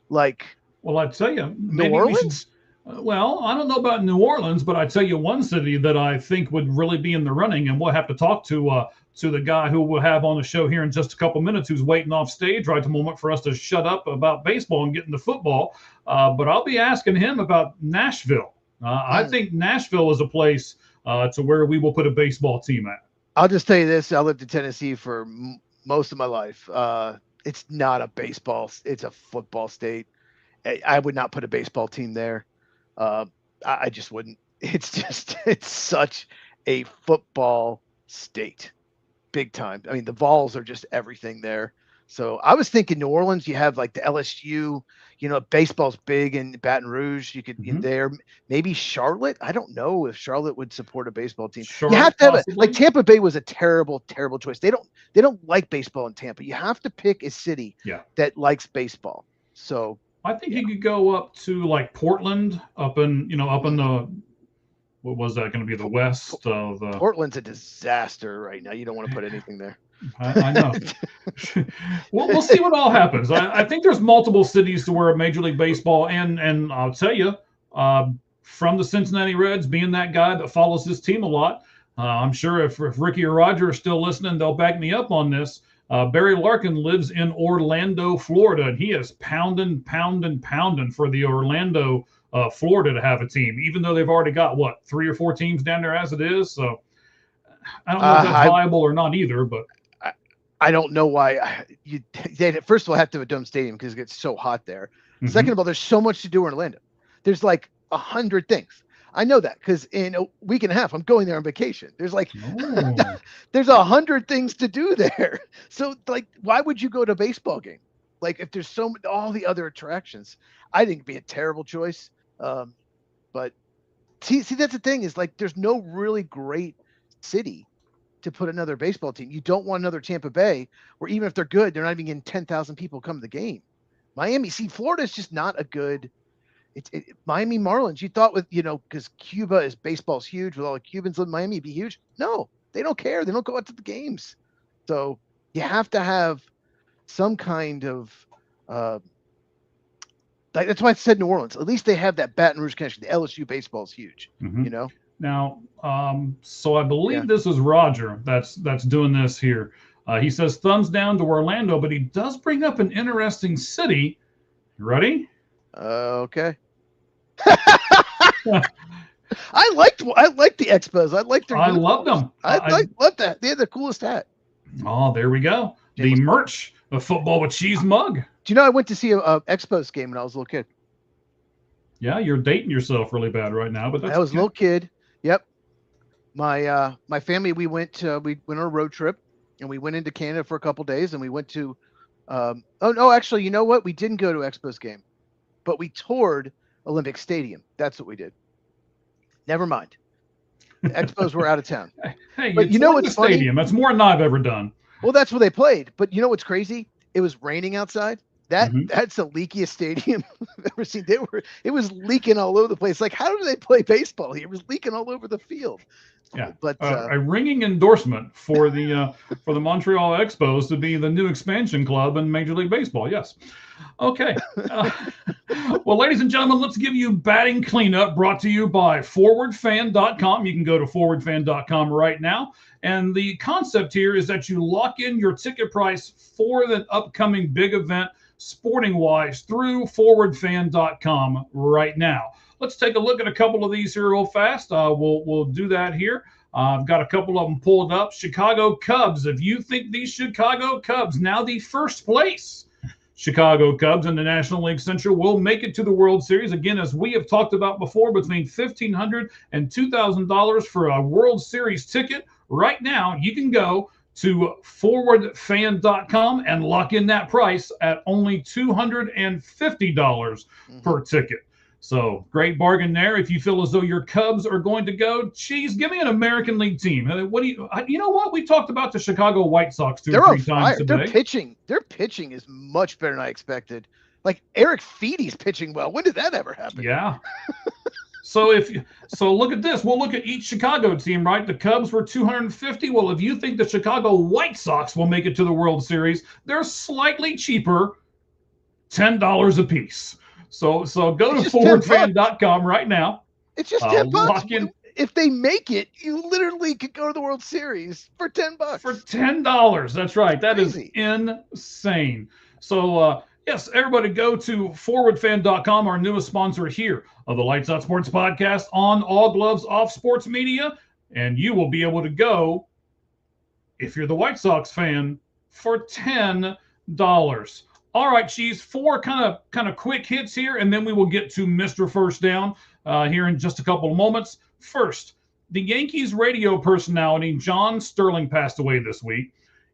Like Well, I tell you, New maybe we should. Orleans? Well, I don't know about New Orleans, but I tell you one city that I think would really be in the running, and we'll have to talk to the guy who we'll have on the show here in just a couple minutes, who's waiting off stage right at the moment for us to shut up about baseball and get into football. But I'll be asking him about Nashville. I think Nashville is a place to where we will put a baseball team at. I'll just tell you this: I lived in Tennessee for most of my life. It's not a baseball; it's a football state. I would not put a baseball team there. I just wouldn't. It's such a football state, big time. I mean, the Vols are just everything there. So I was thinking New Orleans. You have like the LSU. Baseball's big in Baton Rouge. You could in there. Maybe Charlotte. I don't know if Charlotte would support a baseball team. Charlotte, you have to have possibly. like Tampa Bay was a terrible, terrible choice. They don't like baseball in Tampa. You have to pick a city that likes baseball. So I think you could go up to like Portland, up in the, what was that going to be, the west of the. Portland's a disaster right now. You don't want to put anything there. I know. We'll see what all happens. I think there's multiple cities to where Major League Baseball, and I'll tell you, from the Cincinnati Reds, being that guy that follows this team a lot, I'm sure if Ricky or Roger are still listening, they'll back me up on this. Barry Larkin lives in Orlando, Florida, and he is pounding for the Orlando, Florida to have a team, even though they've already got, 3 or 4 teams down there as it is. So I don't know if that's viable or not either, but. I don't know why they first of all have to have a dome stadium because it gets so hot there. Second of all, there's so much to do in Orlando. There's like 100 things. I know that because in a week and a half, I'm going there on vacation. There's like, there's 100 things to do there. So like, why would you go to a baseball game? Like if there's all the other attractions, I think it'd be a terrible choice. But see, that's the thing is like, there's no really great city to put another baseball team. You don't want another Tampa Bay, where even if they're good, they're not even getting 10,000 people come to the game. Miami, Florida's just not a good. Miami Marlins. You thought because Cuba baseball's huge with all the Cubans in Miami, it'd be huge. No, they don't care. They don't go out to the games. So you have to have some kind of. That's why I said New Orleans. At least they have that Baton Rouge connection. The LSU baseball is huge. Now, so I believe this is Roger that's doing this here. He says thumbs down to Orlando, but he does bring up an interesting city. You ready? Okay. I liked the Expos. I liked their. I loved them. I loved that. They had the coolest hat. Oh, there we go. The merch, the Football with Cheese mug. Do you know I went to see a Expos game when I was a little kid? Yeah, you're dating yourself really bad right now, but that's. I was a little kid. Yep. My family, we went on a road trip and we went into Canada for a couple days and we went to actually, you know what? We didn't go to Expos game, but we toured Olympic Stadium. That's what we did. Never mind. The Expos were out of town. Hey, but you know what's funny? Stadium. That's more than I've ever done. Well, that's where they played. But you know what's crazy? It was raining outside. That's the leakiest stadium I've ever seen. It was leaking all over the place. Like, how do they play baseball here? It was leaking all over the field. Yeah, but a ringing endorsement for the Montreal Expos to be the new expansion club in Major League Baseball. Yes. Okay. Well, ladies and gentlemen, let's give you batting cleanup brought to you by ForwardFan.com. You can go to ForwardFan.com right now. And the concept here is that you lock in your ticket price for the upcoming big event, sporting-wise, through ForwardFan.com right now. Let's take a look at a couple of these here real fast. We'll do that here. I've got a couple of them pulled up. Chicago Cubs. If you think these Chicago Cubs, now the first place Chicago Cubs in the National League Central, will make it to the World Series. Again, as we have talked about before, between $1,500 and $2,000 for a World Series ticket. Right now, you can go to ForwardFan.com and lock in that price at only $250 per ticket. So great bargain there. If you feel as though your Cubs are going to go, geez, give me an American League team. What do you know what? We talked about the Chicago White Sox two or three times today. Their pitching is much better than I expected. Like Eric Feedy's pitching well. When did that ever happen? Yeah. So look at this. We'll look at each Chicago team, right? The Cubs were 250. Well, if you think the Chicago White Sox will make it to the World Series, they're slightly cheaper, $10 a piece. So go to forwardfan.com right now. It's just $10. Lock in. If they make it, you literally could go to the World Series for $10. For $10. That's right. That is insane. So yes, everybody go to forwardfan.com, our newest sponsor here of the Lights Out Sports Podcast on All Gloves Off Sports Media, and you will be able to go, if you're the White Sox fan, for $10. All right, Cheese, 4 kind of quick hits here, and then we will get to Mr. First Down here in just a couple of moments. First, the Yankees radio personality John Sterling passed away this week.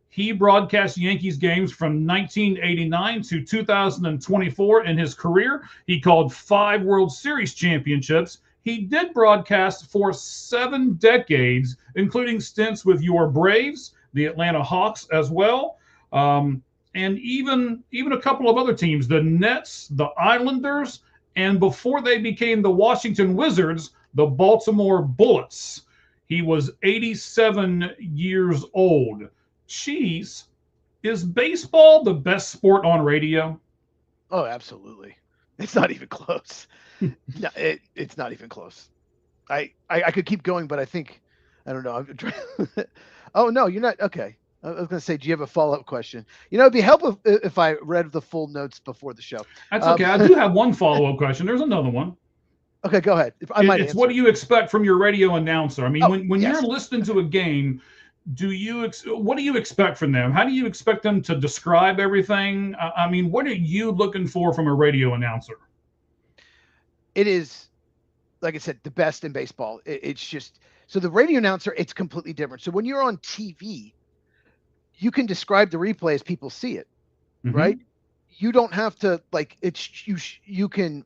He broadcast Yankees games from 1989 to 2024 in his career. He called 5 World Series championships. He did broadcast for 7 decades, including stints with your Braves, the Atlanta Hawks as well, and even a couple of other teams, the Nets, the Islanders, and before they became the Washington Wizards, the Baltimore Bullets. He was 87 years old. Cheese, is baseball the best sport on radio? Oh, absolutely. It's not even close. No, it's not even close. I could keep going, but I don't know. Oh, no, you're not. Okay. I was going to say, do you have a follow-up question? It'd be helpful if I read the full notes before the show. That's okay. I do have one follow-up question. There's another one. Okay, go ahead. It's what do you expect from your radio announcer? I mean, when you're listening to a game, what do you expect from them? How do you expect them to describe everything? I mean, what are you looking for from a radio announcer? It is, like I said, the best in baseball. It's just, so the radio announcer, it's completely different. So when you're on TV, you can describe the replay as people see it, right? You don't have to, like, you can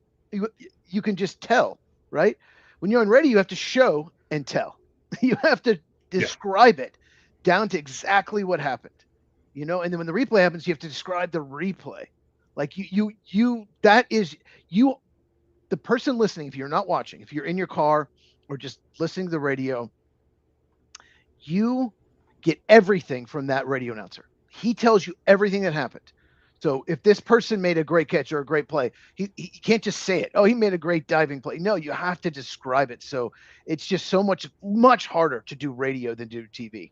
just tell, right? When you're on radio, you have to show and tell. You have to describe it down to exactly what happened, and then when the replay happens, you have to describe the replay. Like the person listening, if you're not watching, if you're in your car or just listening to the radio, you get everything from that radio announcer. He tells you everything that happened. So if this person made a great catch or a great play, he can't just say it. Oh, he made a great diving play. No, you have to describe it. So it's just so much harder to do radio than do TV.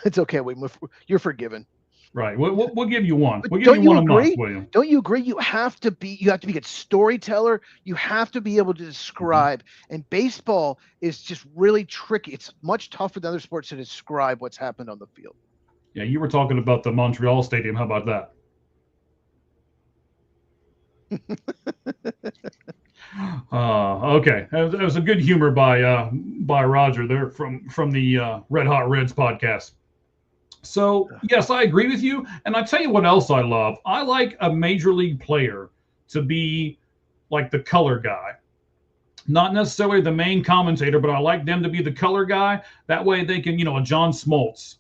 It's okay, William. You're forgiven. Right. We'll give you one. But we'll give you one agree? A month, William. Don't you agree? You have to be a storyteller. You have to be able to describe. And baseball is just really tricky. It's much tougher than other sports to describe what's happened on the field. Yeah, you were talking about the Montreal Stadium. How about that? Okay. That was a good humor by Roger there from the Red Hot Reds podcast. So, yes, I agree with you. And I tell you what else I love. I like a major league player to be like the color guy. Not necessarily the main commentator, but I like them to be the color guy. That way they can, a John Smoltz.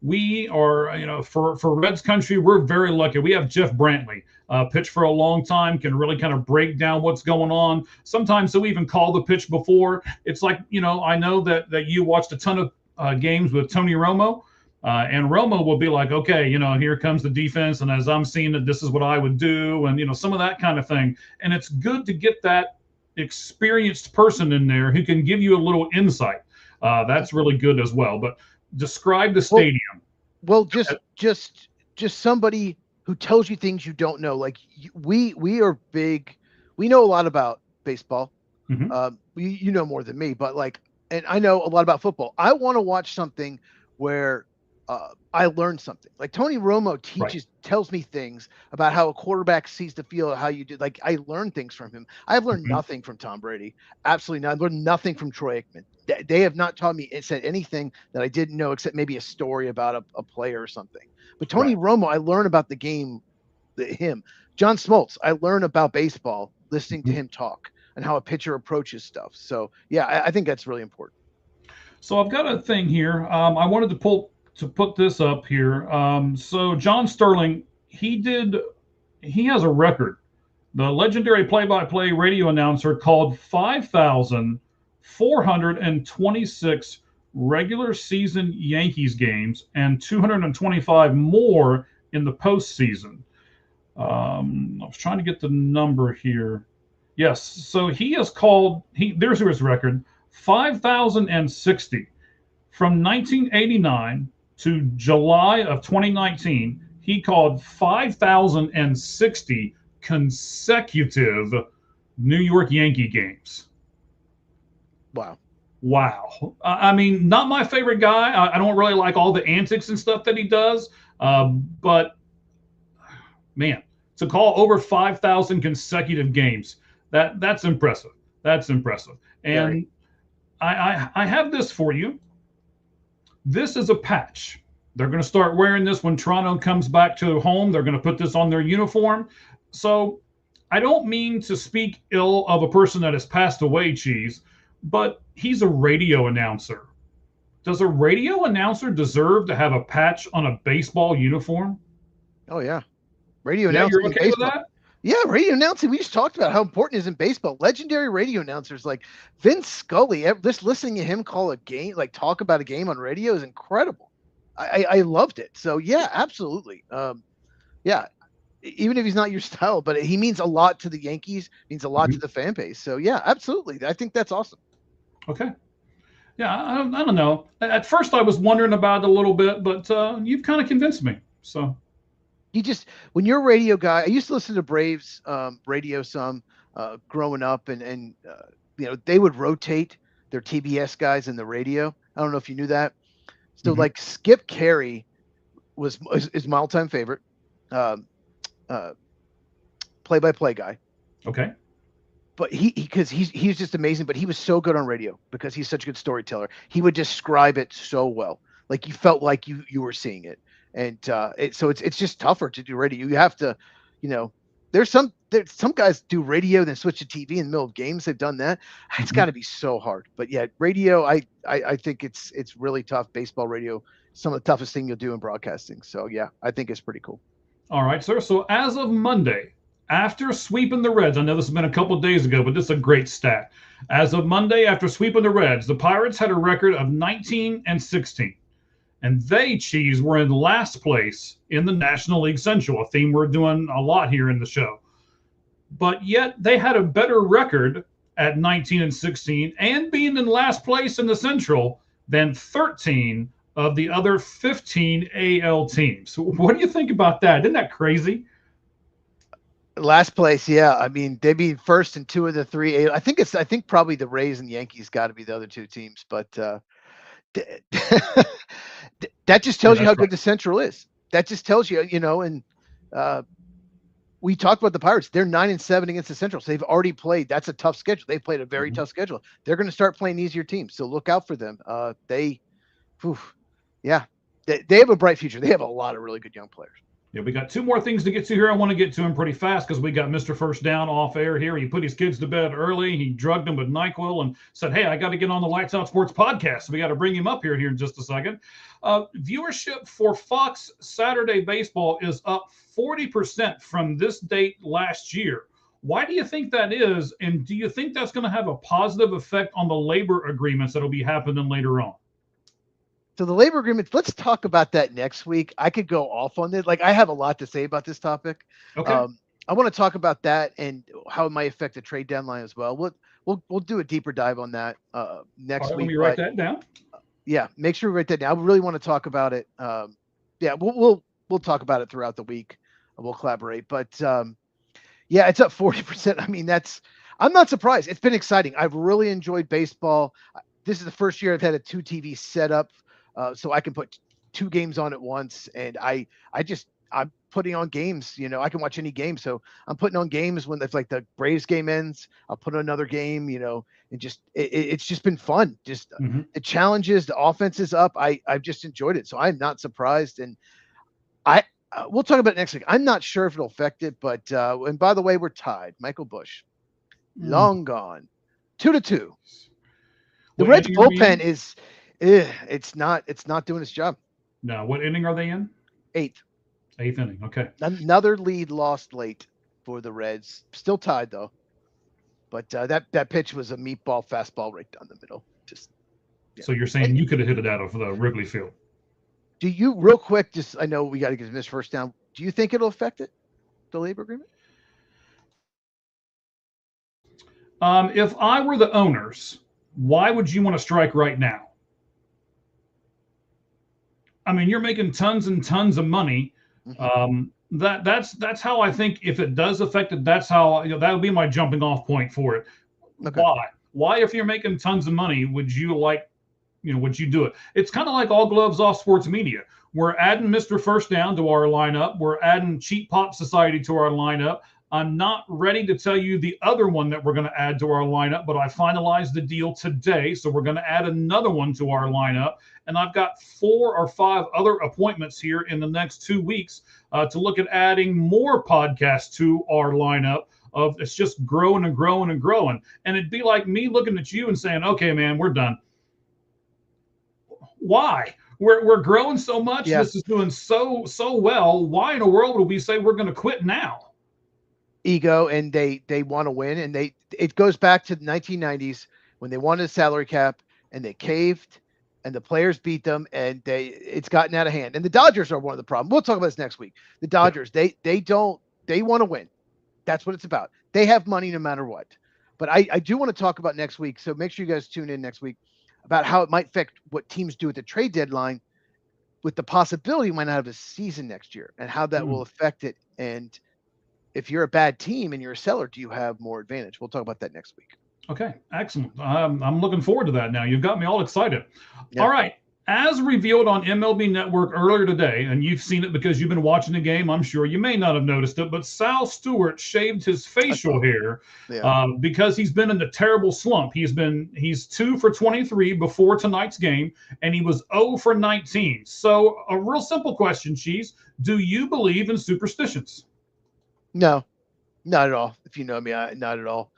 We are, for Reds country, we're very lucky. We have Jeff Brantley, pitched for a long time, can really kind of break down what's going on. Sometimes he'll even call the pitch before. It's like, I know that you watched a ton of games with Tony Romo. And Romo will be like, okay, here comes the defense. And as I'm seeing it, this is what I would do. And, some of that kind of thing. And it's good to get that experienced person in there who can give you a little insight. That's really good as well. But describe the stadium. Well, just somebody who tells you things you don't know. Like we are big. We know a lot about baseball. You know more than me, but and I know a lot about football. I want to watch something where I learned something. Like Tony Romo tells me things about how a quarterback sees the field, how you do. Like I learned things from him. I've learned nothing from Tom Brady. Absolutely not. I've learned nothing from Troy Aikman. They have not taught me, said anything that I didn't know except maybe a story about a player or something. But Tony Romo, I learned about the game, him. John Smoltz, I learned about baseball listening to him talk and how a pitcher approaches stuff. So yeah, I think that's really important. So I've got a thing here. I wanted to put this up here. So John Sterling, he has a record The legendary play-by-play radio announcer called 5,426 regular season Yankees games and 225 more in the postseason. I was trying to get the number here. Yes, so he has called. There's his record: 5,060 from 1989 to July of 2019. He called 5,060 consecutive New York Yankee games. Wow. Wow. I mean, not my favorite guy. I don't really like all the antics and stuff that he does. But man, to call over 5,000 consecutive games, that's impressive. That's impressive. And I have this for you. This is a patch. They're going to start wearing this when Toronto comes back to home. They're going to put this on their uniform. So I don't mean to speak ill of a person that has passed away, Cheese, but he's a radio announcer. Does a radio announcer deserve to have a patch on a baseball uniform? Oh, yeah. Radio announcing. You're okay with that? Yeah, radio announcing. We just talked about how important it is in baseball. Legendary radio announcers like Vince Scully, just listening to him call a game, like talk about a game on radio is incredible. I loved it. So, yeah, absolutely. Yeah, even if he's not your style, but he means a lot to the Yankees, means a lot to the fan base. So, yeah, absolutely. I think that's awesome. Okay. Yeah, I don't know. At first, I was wondering about it a little bit, but you've kind of convinced me. So. When you're a radio guy, I used to listen to Braves radio some growing up, and they would rotate their TBS guys in the radio. I don't know if you knew that. So like Skip Carey is my all-time favorite play-by-play guy. Okay. But because he's just amazing, but he was so good on radio because he's such a good storyteller. He would describe it so well, like you felt like you were seeing it. And so it's just tougher to do radio. You have to, there's some guys do radio then switch to TV in the middle of games. They've done that. It's got to be so hard. But yeah, radio. I think it's really tough. Baseball radio, some of the toughest thing you'll do in broadcasting. So yeah, I think it's pretty cool. All right, sir. So as of Monday, after sweeping the Reds, I know this has been a couple of days ago, but this is a great stat. As of Monday, after sweeping the Reds, the Pirates had a record of 19-16. And they, Cheese, were in last place in the National League Central, a theme we're doing a lot here in the show. But yet they had a better record at 19-16 and being in last place in the Central than 13 of the other 15 AL teams. What do you think about that? Isn't that crazy? Last place, yeah. I mean, they'd be first in 2 of the 3 AL. I think probably the Rays and Yankees got to be the other 2 teams, but that just tells you how good the Central is. That just tells you, and we talked about the Pirates. They're 9-7 against the Central. So they've already played. That's a tough schedule. They've played a very tough schedule. They're going to start playing easier teams. So look out for them. They have a bright future. They have a lot of really good young players. Yeah, we got 2 more things to get to here. I want to get to him pretty fast because we got Mr. First Down off air here. He put his kids to bed early. He drugged them with NyQuil and said, hey, I got to get on the Lights Out Sports podcast. So we got to bring him up here in just a second. Viewership for Fox Saturday Baseball is up 40% from this date last year. Why do you think that is? And do you think that's going to have a positive effect on the labor agreements that will be happening later on? So the labor agreements, let's talk about that next week. I could go off on it. Like I have a lot to say about this topic. Okay. I want to talk about that and how it might affect the trade deadline as well. We'll do a deeper dive on that next week. Let me write that down. Yeah, make sure we write that down. I really want to talk about it. We'll talk about it throughout the week. We'll collaborate. But it's up 40%. I mean, I'm not surprised. It's been exciting. I've really enjoyed baseball. This is the first year I've had a 2 TV setup. So I can put 2 games on at once, and I'm putting on games. I can watch any game. So I'm putting on games when if like the Braves game ends, I'll put on another game. And it's just been fun. Just the challenges, the offense is up. I've just enjoyed it. So I'm not surprised, and we'll talk about it next week. I'm not sure if it'll affect it, but and by the way, we're tied. Michael Busch, long gone, 2-2. The Reds bullpen is. It's not doing its job. No. What inning are they in? 8th. 8th inning. Okay. Another lead lost late for the Reds. Still tied though. But that pitch was a meatball fastball right down the middle. Just So you're saying you could have hit it out of the Wrigley Field? Do you, real quick, just I know we got to get this first down. Do you think it'll affect it, the labor agreement? If I were the owners, why would you want to strike right now? I mean, you're making tons and tons of money. That's how I think if it does affect it, that's how that would be my jumping off point for it. Okay. Why, if you're making tons of money, would you would you do it? It's kind of like All Gloves Off Sports Media. We're adding Mr. First Down to our lineup. We're adding Cheap Pop Society to our lineup. I'm not ready to tell you the other one that we're going to add to our lineup, but I finalized the deal today. So we're going to add another one to our lineup. And I've got 4 or 5 other appointments here in the next 2 weeks to look at adding more podcasts to our lineup. It's just growing and growing and growing. And it'd be like me looking at you and saying, okay, man, we're done. Why? We're growing so much. Yeah. This is doing so well. Why in the world would we say we're going to quit now? Ego, and they want to win, and it goes back to the 1990s when they wanted a salary cap and they caved, and the players beat them, and it's gotten out of hand. And the Dodgers are one of the problems. We'll talk about this next week. The Dodgers, they want to win. That's what it's about. They have money no matter what. But I do want to talk about next week, so make sure you guys tune in next week about how it might affect what teams do at the trade deadline, with the possibility we might not have a season next year, and how that will affect it. And if you're a bad team and you're a seller, do you have more advantage? We'll talk about that next week. Okay, excellent. I'm looking forward to that now. You've got me all excited. Yeah. All right. As revealed on MLB Network earlier today, and you've seen it because you've been watching the game, I'm sure you may not have noticed it, but Sal Stewart shaved his facial hair because he's been in a terrible slump. He's 2 for 23 before tonight's game, and he was 0 for 19. So a real simple question, Cheese. Do you believe in superstitions? No, not at all. If you know me, not at all.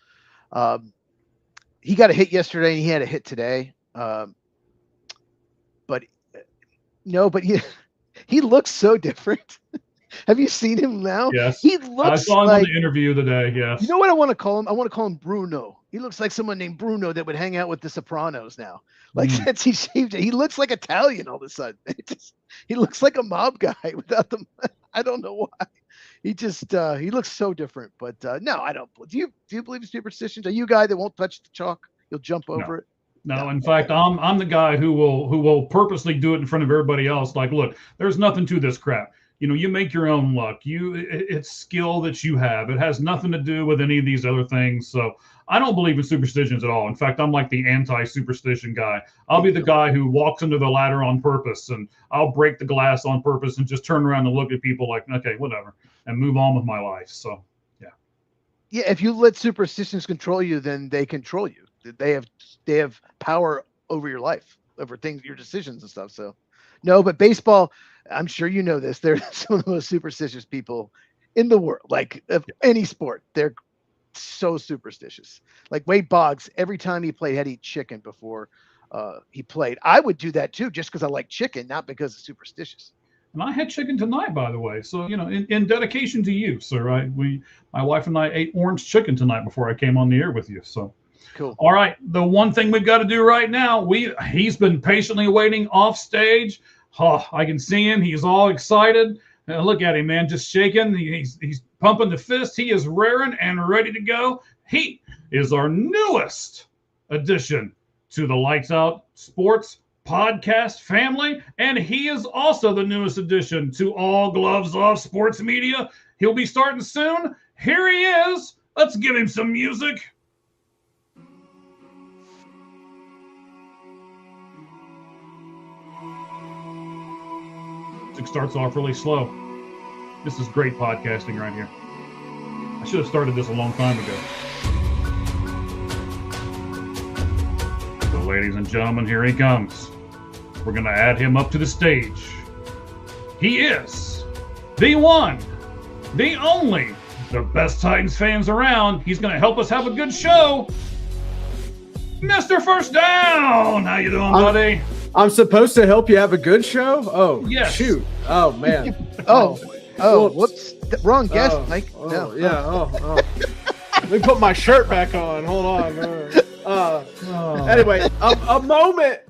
He got a hit yesterday and he had a hit today. But he looks so different. Have you seen him now? Yes. He looks I saw him on the interview today. Yes. You know what I want to call him? I want to call him Bruno. He looks like someone named Bruno that would hang out with the Sopranos now. Like since he shaved it, he looks like Italian all of a sudden. He looks like a mob guy without the. I don't know why. He just he looks so different. But no, I don't. Do you believe in superstitions? Are you a guy that won't touch the chalk? You'll jump over it. No, in fact, I'm the guy who will purposely do it in front of everybody else. Like, look, there's nothing to this crap. You make your own luck. It's skill that you have. It has nothing to do with any of these other things. So I don't believe in superstitions at all. In fact, I'm like the anti-superstition guy. I'll be the guy who walks under the ladder on purpose, and I'll break the glass on purpose and just turn around and look at people like, okay, whatever, and move on with my life. So, yeah. Yeah, if you let superstitions control you, then they control you. They have power over your life, over things, your decisions and stuff. So, no, but baseball, I'm sure you know this. They're some of the most superstitious people in the world. Like any sport, they're so superstitious. Like Wade Boggs, every time he played, had to eat chicken before he played. I would do that too, just because I like chicken, not because it's superstitious. And I had chicken tonight, by the way. So, in dedication to you, sir. My wife and I ate orange chicken tonight before I came on the air with you. So. Cool. All right. The one thing we've got to do right now, he's been patiently waiting off stage. Oh, I can see him. He's all excited. Look at him, man, just shaking. He's pumping the fist. He is raring and ready to go. He is our newest addition to the Lights Out Sports podcast family, and he is also the newest addition to All Gloves Off Sports Media. He'll be starting soon. Here he is. Let's give him some music. Starts off really slow. This is great podcasting right here. I should have started this a long time ago. So, ladies and gentlemen, here he comes. We're going to add him up to the stage. He is the one, the only, the best Titans fans around. He's going to help us have a good show. Mr. First Down. How you doing, buddy? I'm supposed to help you have a good show? Oh, yes. Shoot. Oh, man. Oh, Whoops. whoops. Wrong guess, Mike. Oh, No. yeah. Oh. Let me put my shirt back on. Hold on. Anyway, a moment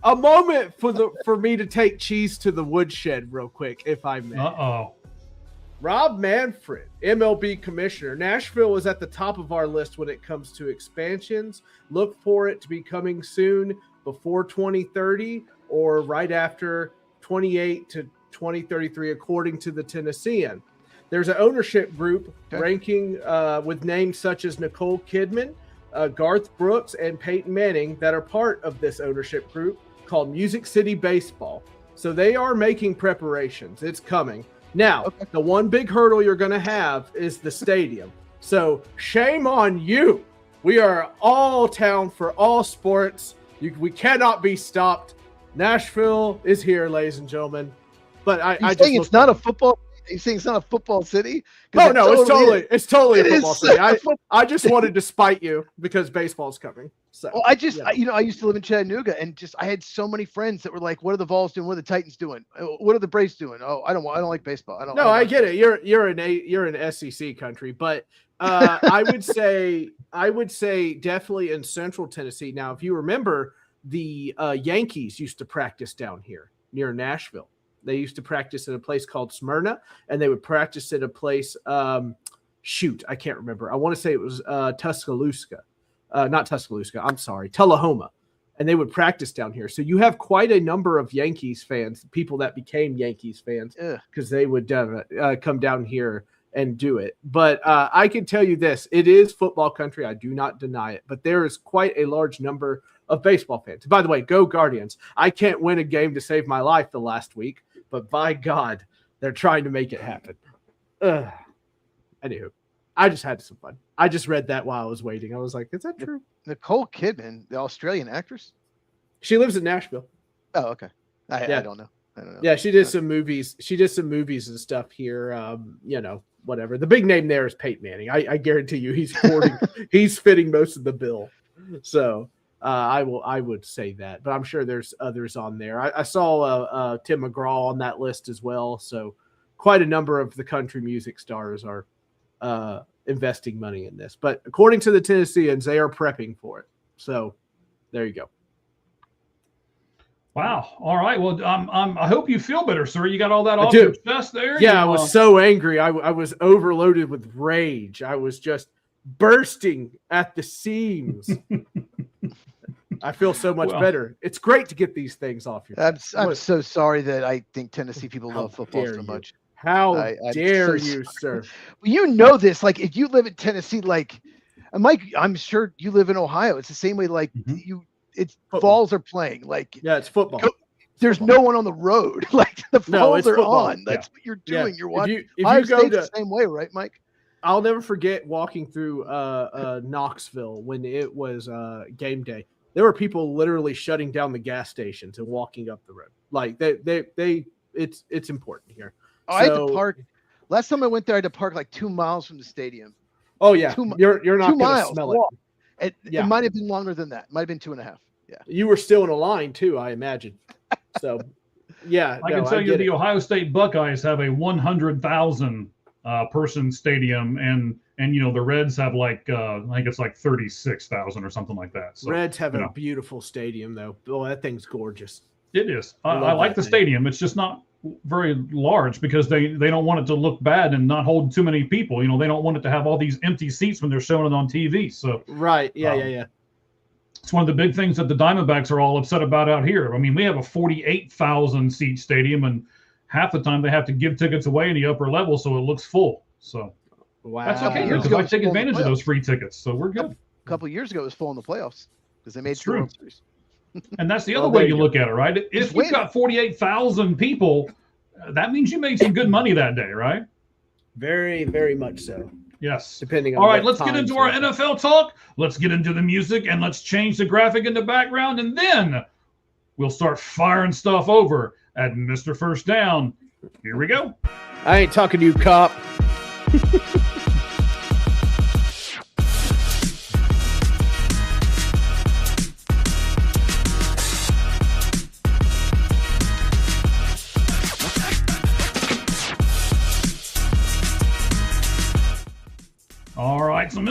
for me to take cheese to the woodshed real quick, if I may. Uh-oh. Rob Manfred, MLB commissioner. Nashville is at the top of our list when it comes to expansions. Look for it to be coming soon, before 2030 or right after 28 to 2033, according to the Tennessean. There's an ownership group ranking with names such as Nicole Kidman, Garth Brooks, and Peyton Manning that are part of this ownership group called Music City Baseball. So they are making preparations. It's coming. Now, the one big hurdle you're going to have is the stadium. So shame on you. We are all town for all sports. We cannot be stopped. Nashville is here, ladies and gentlemen. But I saying it's not a football. You saying it's not a football city? No, it's totally a football city. I just wanted to spite you because baseball's coming. So well, I used to live in Chattanooga, and I had so many friends that were like, "What are the Vols doing? What are the Titans doing? What are the Braves doing? Oh, I don't like baseball. I get it. You're an SEC country, but I would say definitely in Central Tennessee. Now, if you remember, the Yankees used to practice down here near Nashville. They used to practice at a place called Smyrna, and they would practice at a place. I can't remember. I want to say it was Tuscaloosa. Not Tuscaloosa. I'm sorry, Tullahoma. And they would practice down here. So you have quite a number of Yankees fans, people that became Yankees fans, because they would come down here and do it. But I can tell you this. It is football country. I do not deny it. But there is quite a large number of baseball fans. By the way, go Guardians. I can't win a game to save my life the last week, but by God, they're trying to make it happen. Anywho, I just had some fun. I just read that while I was waiting. I was like, is that true? Nicole Kidman, the Australian actress? She lives in Nashville. Oh, okay. I don't know. Yeah, she did some movies. She did some movies and stuff here. Whatever. The big name there is Peyton Manning. I guarantee you he's fitting most of the bill. So I would say that, but I'm sure there's others on there. I saw Tim McGraw on that list as well. So quite a number of the country music stars are investing money in this. But according to the Tennesseans, they are prepping for it. So there you go. Wow. All right. Well, I hope you feel better, sir. You got all that off your chest there? Yeah, I was so angry. I was overloaded with rage. I was just bursting at the seams. I feel so much better. It's great to get these things off your chest. I'm so sorry that I think Tennessee people love football so much. How dare you, sir? Well, you know this. Like, if you live in Tennessee, like, Mike, I'm sure you live in Ohio. It's the same way. Like, it's Vols are playing. Like, yeah, it's football. There's no one on the road. Like, the Vols are on. That's what you're doing. You're watching. Ohio State's the same way, right, Mike? I'll never forget walking through Knoxville when it was game day. There were people literally shutting down the gas stations and walking up the road. Like it's important here. Oh, I had to park. Last time I went there, I had to park like 2 miles from the stadium. Oh yeah, you're not going to smell it. It might have been longer than that. It might have been 2.5. Yeah, you were still in a line too, I imagine. So yeah, I can tell you the Ohio State Buckeyes have a 100,000 person stadium, and the Reds have like I think it's like 36,000 or something like that. So, Reds have a beautiful stadium though. Oh, that thing's gorgeous. It is. I like the stadium. It's just not very large because they don't want it to look bad and not hold too many people. They don't want it to have all these empty seats when they're showing it on TV. So right, yeah. It's one of the big things that the Diamondbacks are all upset about out here. I mean, we have a 48,000 seat stadium, and half the time they have to give tickets away in the upper level so it looks full. So wow, that's okay because I take advantage of those free tickets, so we're good. A couple of years ago, it was full in the playoffs because they made the World Series. And that's the other way you look at it, right? If you've got 48,000 people, that means you made some good money that day, right? Very, very much so. Yes. Depending on. All right, let's get into our NFL talk. Let's get into the music, and let's change the graphic in the background, and then we'll start firing stuff over at Mr. First Down. Here we go. I ain't talking to you, cop.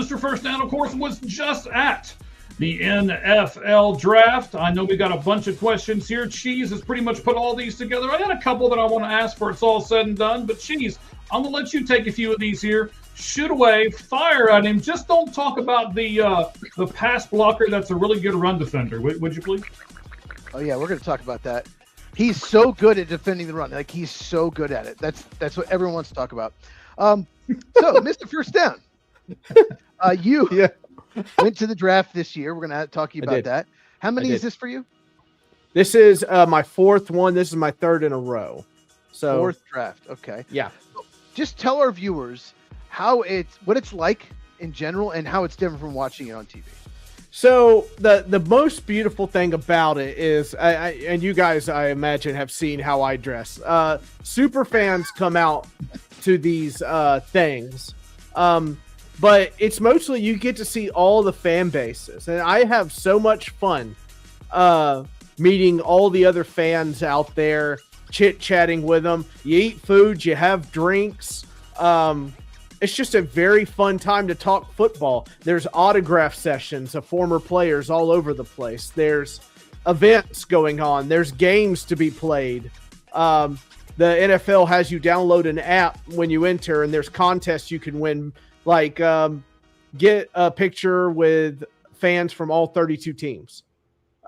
Mr. First Down, of course, was just at the NFL draft. I know we got a bunch of questions here. Cheese has pretty much put all these together. I got a couple that I want to ask for it's all said and done, but Cheese, I'm going to let you take a few of these here. Shoot away, fire at him. Just don't talk about the pass blocker that's a really good run defender. Would you please? Oh yeah, we're going to talk about that. He's so good at defending the run. Like he's so good at it. That's what everyone wants to talk about. So, Mr. First Down, you went to the draft this year. We're going to talk to you about that. How many is this for you? This is my fourth one. This is my third in a row. So fourth draft. Okay. Yeah. Just tell our viewers what it's like in general and how it's different from watching it on TV. So the most beautiful thing about it is, and you guys, I imagine, have seen how I dress. Super fans come out to these things, but it's mostly you get to see all the fan bases, and I have so much fun meeting all the other fans out there, chit-chatting with them. You eat food, you have drinks. It's just a very fun time to talk football. There's autograph sessions of former players all over the place. There's events going on. There's games to be played. The NFL has you download an app when you enter, and there's contests you can win, like get a picture with fans from all 32 teams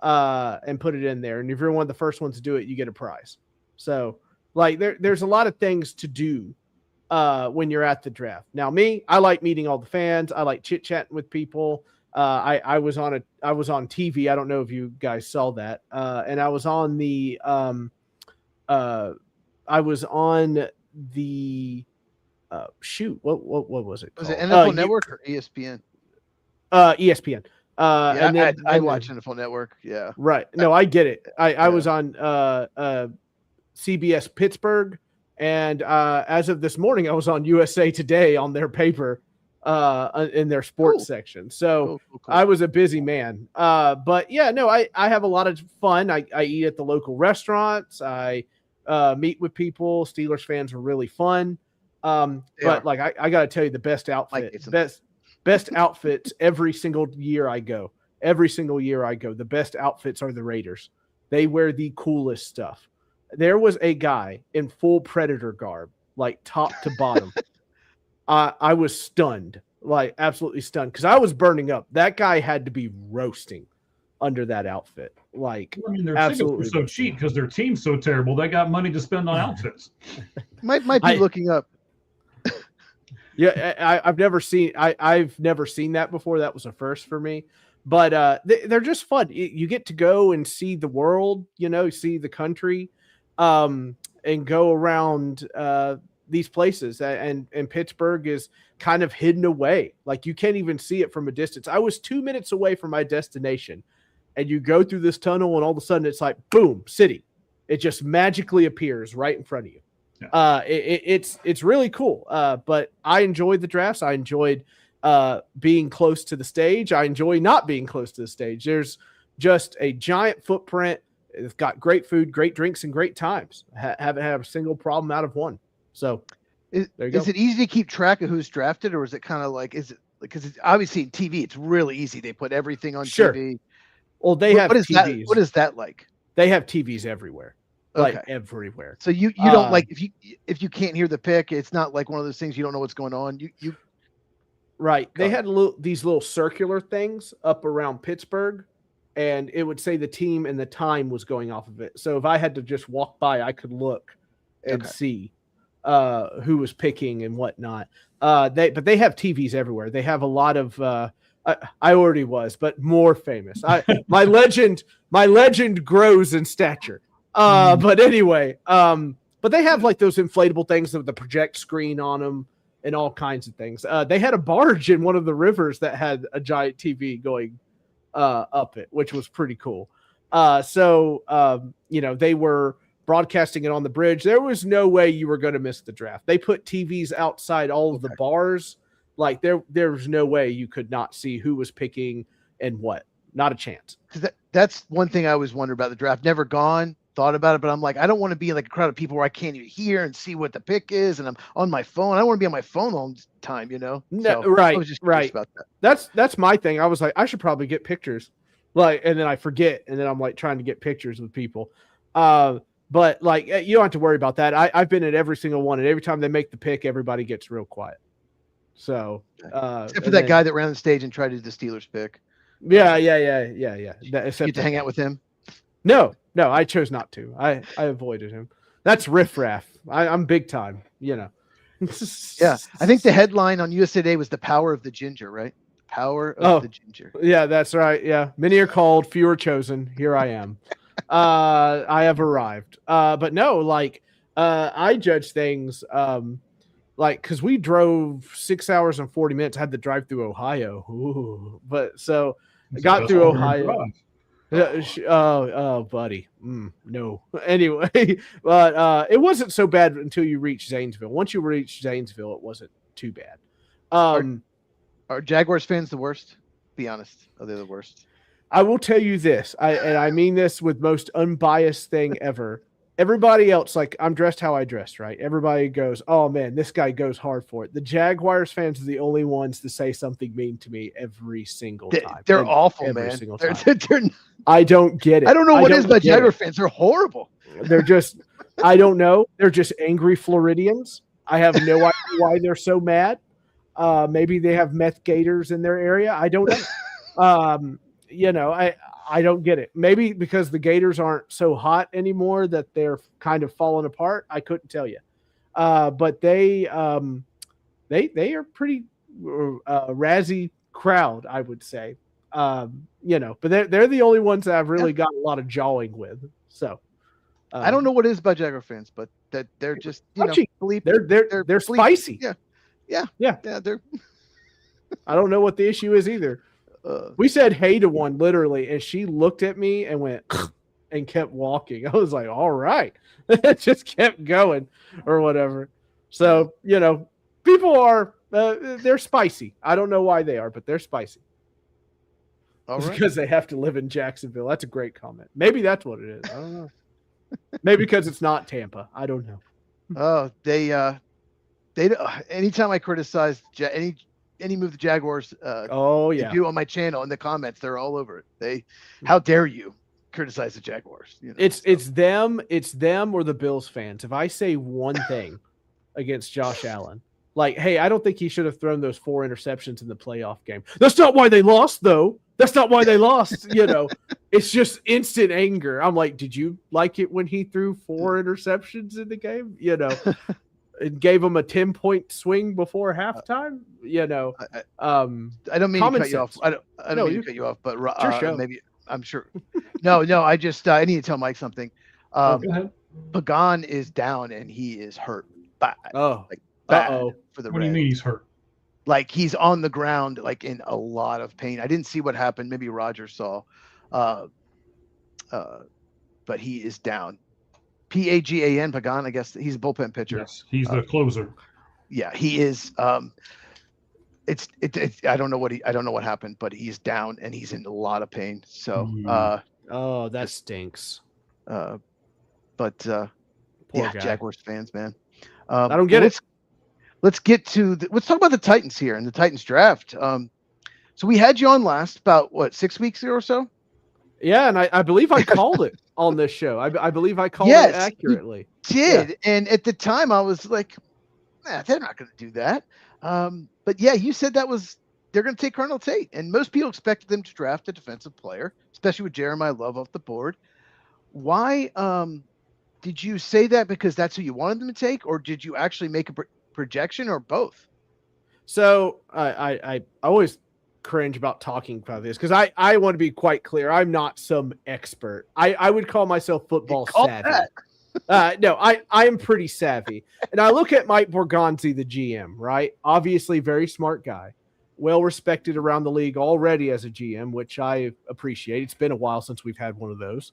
and put it in there. And if you're one of the first ones to do it, you get a prize. So, like, there's a lot of things to do when you're at the draft. Now, I like meeting all the fans. I like chit-chatting with people. I was on TV. I don't know if you guys saw that. And I was on the shoot. What was it called? Was it NFL Network or ESPN? ESPN. And then I watch NFL Network. Yeah. Right. No, I get it. I was on CBS Pittsburgh. And as of this morning, I was on USA Today on their paper in their sports section. So cool. I was a busy man. But yeah, no, I have a lot of fun. I eat at the local restaurants. I meet with people. Steelers fans are really fun. But like I got to tell you, the best outfit, best outfits every single year I go. Every single year I go, the best outfits are the Raiders. They wear the coolest stuff. There was a guy in full Predator garb, like top to bottom. I was stunned, like absolutely stunned, because I was burning up. That guy had to be roasting under that outfit. Like, I mean, their tickets were so cheap because their team's so terrible. They got money to spend on outfits. might be looking up. Yeah, I've never seen that before. That was a first for me. But they're just fun. You get to go and see the world, see the country. And go around these places, and Pittsburgh is kind of hidden away. Like you can't even see it from a distance. I was 2 minutes away from my destination, and you go through this tunnel, and all of a sudden it's like, boom, city. It just magically appears right in front of you. Yeah. It's really cool. But I enjoyed the drafts. I enjoyed being close to the stage. I enjoy not being close to the stage. There's just a giant footprint. It's got great food, great drinks, and great times. Haven't had a single problem out of one. So is it easy to keep track of who's drafted, or is it kind of like, because it's obviously in TV, it's really easy. They put everything on TV. Well, they have TVs. What is that like? They have TVs everywhere. Like everywhere. So you don't like, if you can't hear the pick, it's not like one of those things you don't know what's going on. You Right. They had these little circular things up around Pittsburgh. And it would say the team and the time was going off of it. So if I had to just walk by, I could look and see who was picking and whatnot. But they have TVs everywhere. They have a lot of I already was, but more famous. My legend grows in stature. But anyway, but they have like those inflatable things with the project screen on them and all kinds of things. They had a barge in one of the rivers that had a giant TV going up it, which was pretty cool. They were broadcasting it on the bridge. There was no way you were going to miss the draft. They put TVs outside all of the bars. Like there was no way you could not see who was picking and what. Not a chance. Because that's one thing I always wonder about the draft. Never gone, thought about it, but I'm like, I don't want to be in like a crowd of people where I can't even hear and see what the pick is, and I'm on my phone. I don't want to be on my phone all the time, you know. No, So right, I was just curious right. about that. That's my thing. I was like, I should probably get pictures, like, and then I forget, and then I'm like trying to get pictures with people. But like, you don't have to worry about that. I've been at every single one, and every time they make the pick, everybody gets real quiet. So, Except for that guy that ran on the stage and tried to do the Steelers pick. Yeah. Except Get to hang out with him. No, I chose not to. I avoided him. That's riffraff. I'm big time, you know. Yeah, I think the headline on USA Today was "The Power of the Ginger," right? Power of the Ginger. Yeah, that's right. Yeah, many are called, few are chosen. Here I am. I have arrived. But no, like I judge things like because we drove 6 hours and 40 minutes. Had to drive through Ohio. Ooh. But so I got through Ohio. Oh, buddy. No. Anyway, but it wasn't so bad until you reach Zanesville. Once you reach Zanesville, it wasn't too bad. Are Jaguars fans the worst? Be honest. Are they the worst? I will tell you this, and I mean this with most unbiased thing ever. Everybody else, like I'm dressed how I dressed, right? Everybody goes, oh man, this guy goes hard for it. The Jaguars fans are the only ones to say something mean to me every single time. They're awful, man. I don't get it. I don't know what is about Jaguar fans. They're horrible. They're just, I don't know. They're just angry Floridians. I have no idea why they're so mad. Maybe they have meth gators in their area. I don't know. You know, I don't get it. Maybe because the Gators aren't so hot anymore that they're kind of falling apart. I couldn't tell you. But they are pretty razzy crowd, I would say. You know, but they're the only ones that I've really got a lot of jawing with. So I don't know what it is about Jaguar fans, but that they're just they're spicy. Yeah. They're. I don't know what the issue is either. We said hey to one literally, and she looked at me and went and kept walking. I was like, all right. It just kept going or whatever. So, you know, people are, they're spicy. I don't know why they are, but they're spicy. All right. Because they have to live in Jacksonville. That's a great comment. Maybe that's what it is. I don't know. Maybe because it's not Tampa. I don't know. Oh, they anytime I criticize any move the Jaguars do on my channel in the comments, they're all over it. How dare you criticize the Jaguars? You know, it's them or the Bills fans. If I say one thing against Josh Allen, like, hey, I don't think he should have thrown those 4 interceptions in the playoff game. That's not why they lost, though. That's not why they lost. You know, it's just instant anger. I'm like, did you like it when he threw 4 interceptions in the game? You know. It gave them a 10-point swing before halftime. You know, I don't mean to cut you off. I don't mean to cut you off, but maybe I'm sure. No. I just I need to tell Mike something. Go ahead. Pagan is down and he is hurt. Bad. Bad for the. What do you mean he's hurt? Like he's on the ground, like in a lot of pain. I didn't see what happened. Maybe Roger saw. But he is down. Pagan, Pagan, I guess he's a bullpen pitcher. Yes, he's the closer. Yeah, he is. It's I don't know what happened, but he's down and he's in a lot of pain. So that stinks. But Jaguars fans, man. I don't get it. Let's get to let's talk about the Titans here and the Titans draft. So we had you on last about 6 weeks ago or so. Yeah, and I believe I called it on this show. I believe I called it accurately. Did and at the time I was like, they're not going to do that. But yeah, you said they're going to take Carnell Tate, and most people expected them to draft a defensive player, especially with Jeremiah Love off the board. Why did you say that? Because that's who you wanted them to take, or did you actually make a projection, or both? So I always cringe about talking about this because I want to be quite clear. I'm not some expert. I would call myself football savvy. No, I am pretty savvy. And I look at Mike Borgonzi, the GM, right? Obviously very smart guy, well respected around the league already as a GM, which I appreciate. It's been a while since we've had one of those.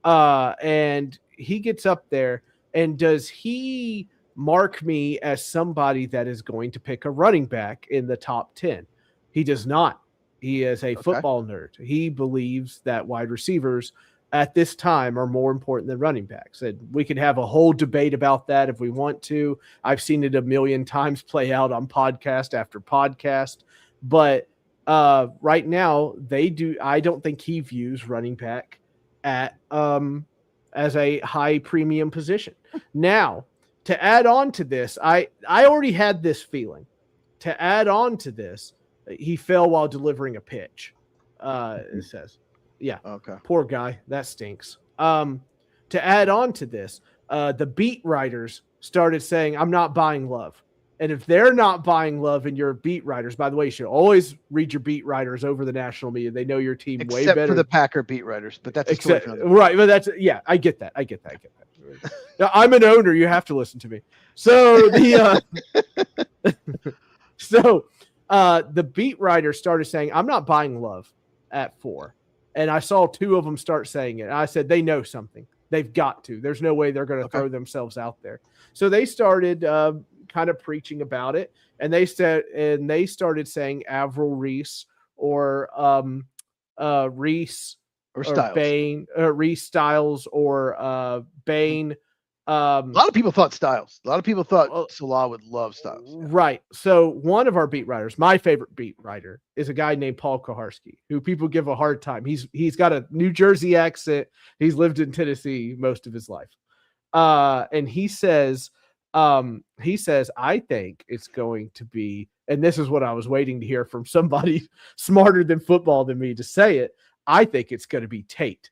And he gets up there, and does he mark me as somebody that is going to pick a running back in the top 10? He does not. He is a football nerd. He believes that wide receivers at this time are more important than running backs. And we can have a whole debate about that if we want to. I've seen it a million times play out on podcast after podcast. But right now, I don't think he views running back at as a high premium position. Now, to add on to this, I already had this feeling. To add on to this, he fell while delivering a pitch. It says, yeah, Okay. Poor guy. That stinks. To add on to this, the beat writers started saying, I'm not buying Love. And if they're not buying Love and your beat writers, by the way, you should always read your beat writers over the national media. They know your team way better. Except for the Packer beat writers, but that's a story for another day. Right. But I get that. Now, I'm an owner. You have to listen to me. So the beat writers started saying, I'm not buying Love at 4. And I saw 2 of them start saying it. And I said, they know something. They've got to. There's no way they're going to throw themselves out there. So they started kind of preaching about it. And they started saying Avril Reese or Reese or Styles. Bain, Reese Styles or Bain. A lot of people thought Styles. A lot of people thought Salah would love Styles. Right. So one of our beat writers, my favorite beat writer, is a guy named Paul Koharski, who people give a hard time. He's got a New Jersey accent. He's lived in Tennessee most of his life. And he says, I think it's going to be, and this is what I was waiting to hear from somebody smarter than football than me to say it. I think it's going to be Tate.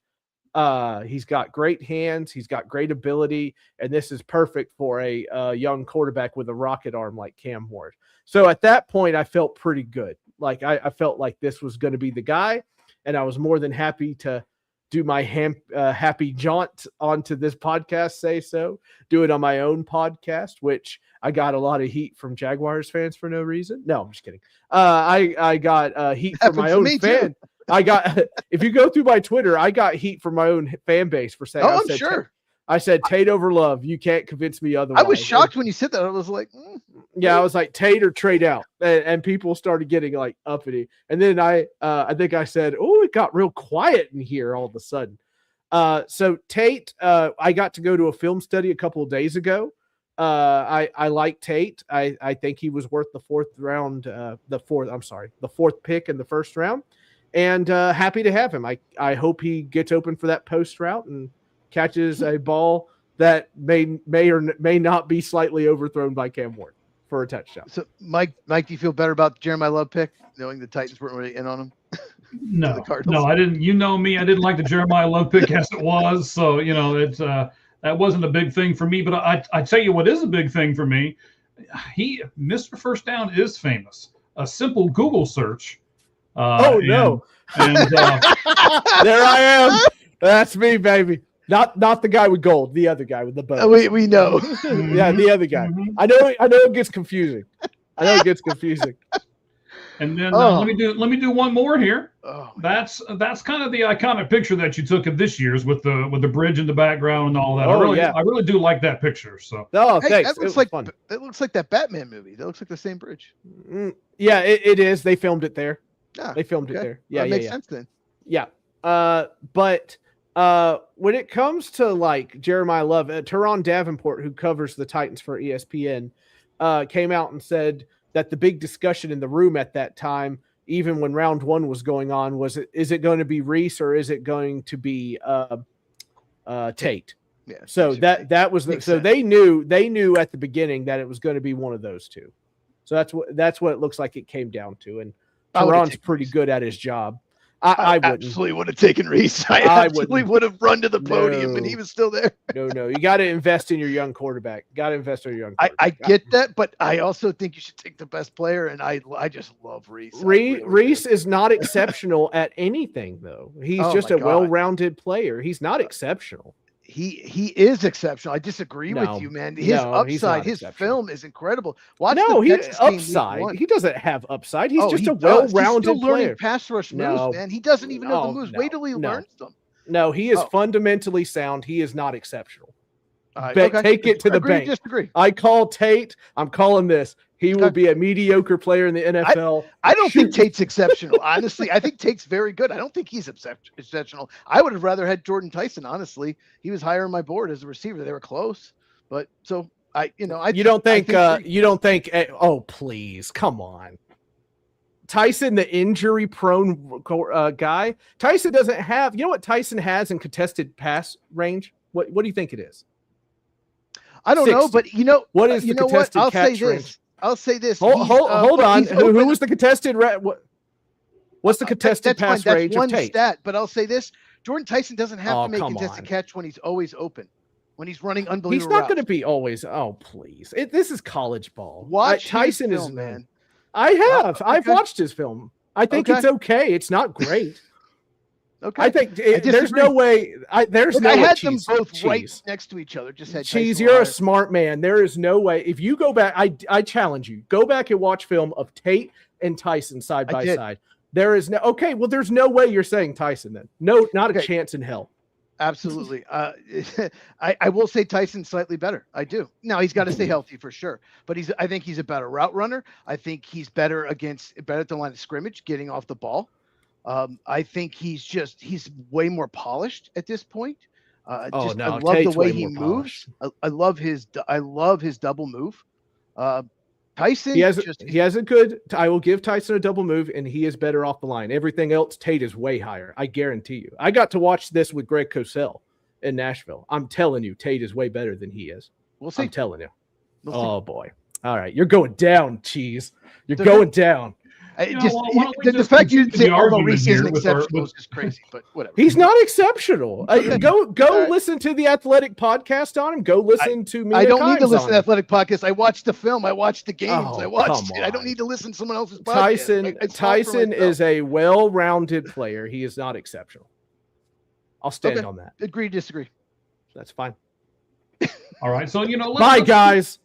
He's got great hands. He's got great ability. And this is perfect for a young quarterback with a rocket arm like Cam Ward. So at that point, I felt pretty good. Like I felt like this was going to be the guy. And I was more than happy to do my happy jaunt onto this podcast, do it on my own podcast, which I got a lot of heat from Jaguars fans for no reason. No, I'm just kidding. I got heat from my own fan. If you go through my Twitter, I got heat from my own fan base for saying, I'm sure. I said Tate over Love. You can't convince me otherwise. I was shocked when you said that. I was like, yeah, I was like Tate or trade out, and people started getting like uppity. And then I think I said, oh, it got real quiet in here all of a sudden. So Tate, I got to go to a film study a couple of days ago. I like Tate. I think he was worth the fourth pick in the first round. And happy to have him. I hope he gets open for that post route and catches a ball that may or may not be slightly overthrown by Cam Ward for a touchdown. So, Mike, do you feel better about Jeremiah Love pick, knowing the Titans weren't really in on him? No, I didn't. You know me. I didn't like the Jeremiah Love pick as it was. So, it's that wasn't a big thing for me. But I tell you what is a big thing for me. Mr. First Down is famous. A simple Google search. No. And there I am. That's me, baby. Not the guy with gold, the other guy with the bow. We know. Yeah, the other guy. I know it gets confusing. And then let me do one more here. Oh, that's kind of the iconic picture that you took of this year's with the bridge in the background and all that. I really do like that picture. So thanks. That looks like that Batman movie. That looks like the same bridge. Yeah, it is. They filmed it there. Yeah, they filmed it there. Yeah, that makes sense then. Yeah. But when it comes to like Jeremiah Love, Teron Davenport, who covers the Titans for ESPN, came out and said that the big discussion in the room at that time, even when round 1 was going on, was is it going to be Reese or is it going to be Tate? Yeah. So that was they knew at the beginning that it was going to be one of those two. So that's what it looks like it came down to. And Teron's pretty good at his job. I absolutely would have taken Reese. I absolutely would have run to the podium, and he was still there. No. You got to invest in your young quarterback. I get that, but I also think you should take the best player, and I just love Reese. Reese is not exceptional at anything, though. He's just a well-rounded player. He's not exceptional. He is exceptional. I disagree with you, man. His upside, his film is incredible. He doesn't have upside. He's just a well-rounded player. He's still learning player. pass rush moves, man. He doesn't even know the moves. Wait till he learns them. No, he is fundamentally sound. He is not exceptional. Take it to the bank. Disagree. I call Tate. I'm calling this. He will be a mediocre player in the NFL. I don't think Tate's exceptional. Honestly, I think Tate's very good. I don't think he's exceptional. I would have rather had Jordan Tyson. Honestly, he was higher on my board as a receiver. They were close, but so you don't think. Oh, please, come on. Tyson, the injury-prone guy. Tyson doesn't have. You know what Tyson has in contested pass range? What do you think it is? I don't know, but what is the contested catch range? I'll say this. Hold on. Who was the contested? What's the contested pass range of Tate? Stat, but I'll say this: Jordan Tyson doesn't have to make contested catch when he's always open, when he's running unbelievable. He's not going to be always. Oh, please! This is college ball. Watch Tyson his film, man. I have. Okay. I've watched his film. I think it's okay. It's not great. Okay. I think there's no way. I had them both right next to each other. Just had Cheese. You're a smart man. There is no way. If you go back, I challenge you. Go back and watch film of Tate and Tyson side by side. There is no. Okay. Well, there's no way you're saying Tyson then. No, not a chance in hell. Absolutely. I will say Tyson's slightly better. I do. Now he's got to stay healthy for sure, but I think he's a better route runner. I think he's better at the line of scrimmage, getting off the ball. I think he's way more polished at this point. I love Tate's the way he moves. I love his double move. Tyson, he has a good. I will give Tyson a double move, and he is better off the line. Everything else, Tate is way higher. I guarantee you. I got to watch this with Greg Cosell in Nashville. I'm telling you, Tate is way better than he is. We'll see. I'm telling you. Oh boy! All right, you're going down, Cheese. You're going down. The fact you say Maurice isn't exceptional is just crazy, but whatever. He's not exceptional. Go listen to the Athletic podcast on him. Go listen to me. I don't need to listen to the Athletic podcast. I watched the film. I watched the games. I watched it. I don't need to listen to someone else's podcast. Tyson is a well-rounded player. He is not exceptional. I'll stand on that. Agree, disagree. That's fine. All right, so bye, guys.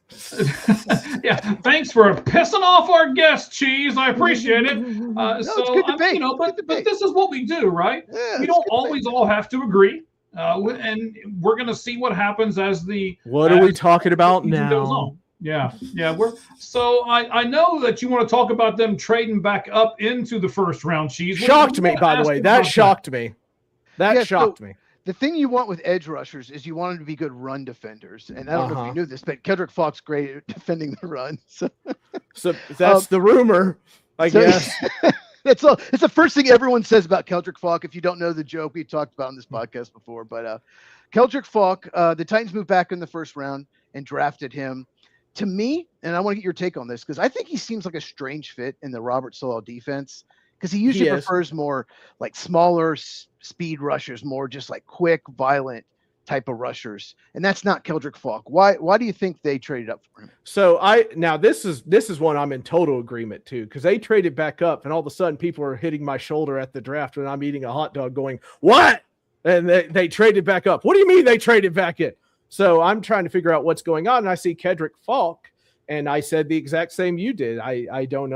Yeah, thanks for pissing off our guest, Cheese. I appreciate it. It's good debate. But this is what we do, right? Yeah, we don't always all have to agree, and we're going to see what happens as the. What are we talking about now? Goes on. Yeah. I know that you want to talk about them trading back up into the first round, Cheese. Shocked me, by the way. That shocked me. That shocked me. The thing you want with edge rushers is you want them to be good run defenders. And I don't know if you knew this, but Kendrick Falk's great at defending the run. So that's the rumor, I guess. It's the first thing everyone says about Keldrick Falk. If you don't know the joke, we talked about on this podcast before. But Keldrick Falk, the Titans moved back in the first round and drafted him. To me, and I want to get your take on this, because I think he seems like a strange fit in the Robert Saleh defense. Because he usually prefers more like smaller speed rushers, more just like quick, violent type of rushers, and that's not Keldrick Falk. Why do you think they traded up for him? So this is one I'm in total agreement to, because they traded back up, and all of a sudden people are hitting my shoulder at the draft when I'm eating a hot dog, going, "What?" And they traded back up. What do you mean they traded back in? So I'm trying to figure out what's going on, and I see Keldrick Falk, and I said the exact same you did. I don't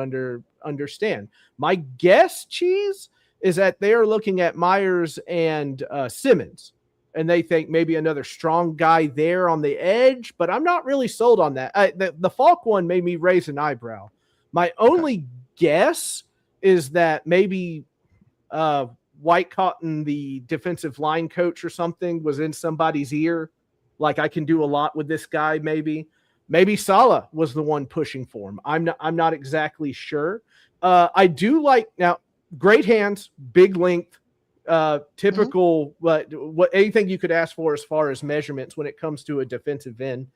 understand. My guess, Cheese, is that they're looking at Myers and Simmons, and they think maybe another strong guy there on the edge, but I'm not really sold on that. The Falk one made me raise an eyebrow. My only guess is that maybe White Cotton, the defensive line coach or something, was in somebody's ear. Like, I can do a lot with this guy, maybe. Maybe Saleh was the one pushing for him. I'm not exactly sure. I do like, now, great hands, big length, typical, what anything you could ask for as far as measurements when it comes to a defensive end.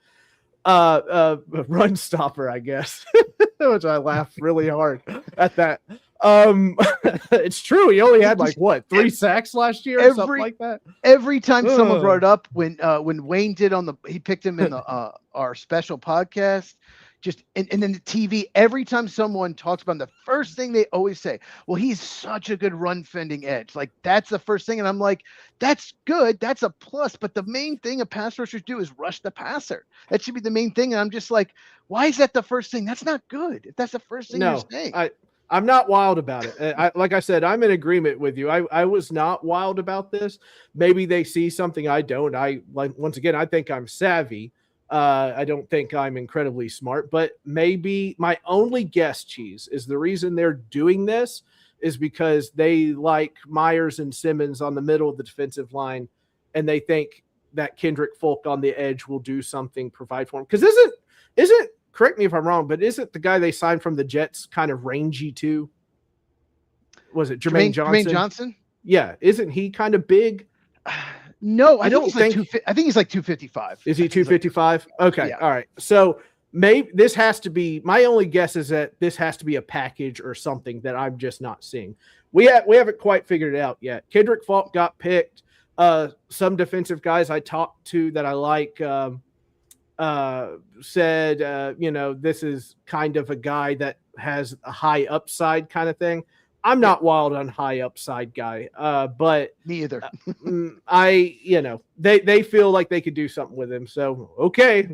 Run stopper, I guess, which I laugh really hard at that. It's true. He only had 3 sacks last year, or something like that. Every time someone brought it up, when Wayne did he picked him in the our special podcast, and then the TV. Every time someone talks about him, the first thing they always say, "Well, he's such a good run fending edge." Like, that's the first thing, and I'm like, that's good, that's a plus. But the main thing a pass rushers do is rush the passer. That should be the main thing. And I'm just like, why is that the first thing? That's not good. If that's the first thing you're saying. I'm not wild about it. Like I said, I'm in agreement with you. I was not wild about this. Maybe they see something I don't. Once again, I think I'm savvy, I don't think I'm incredibly smart, but maybe my only guess, Cheese, is the reason they're doing this is because they like Myers and Simmons on the middle of the defensive line, and they think that Kendrick Folk on the edge will do something, provide for him. Because isn't correct me if I'm wrong, but isn't the guy they signed from the Jets kind of rangy too? Was it Jermaine Johnson? Jermaine Johnson? Yeah, isn't he kind of big? No, I don't think. I think he's like 255. Is he 255? Okay, Yeah. all right. So maybe this has to be. My only guess is that this has to be a package or something that I'm just not seeing. We haven't quite figured it out yet. Kendrick Falk got picked. Some defensive guys I talked to that I like said, this is kind of a guy that has a high upside kind of thing. I'm not wild on high upside guy, but me either. They feel like they could do something with him. So, okay.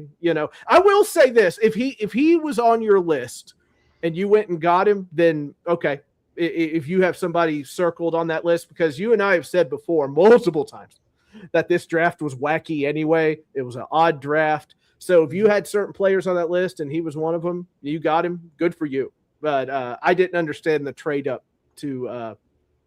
I will say this, if he was on your list and you went and got him, then okay. If you have somebody circled on that list, because you and I have said before multiple times that this draft was wacky anyway. It was an odd draft. So if you had certain players on that list and he was one of them, you got him, good for you. But I didn't understand the trade up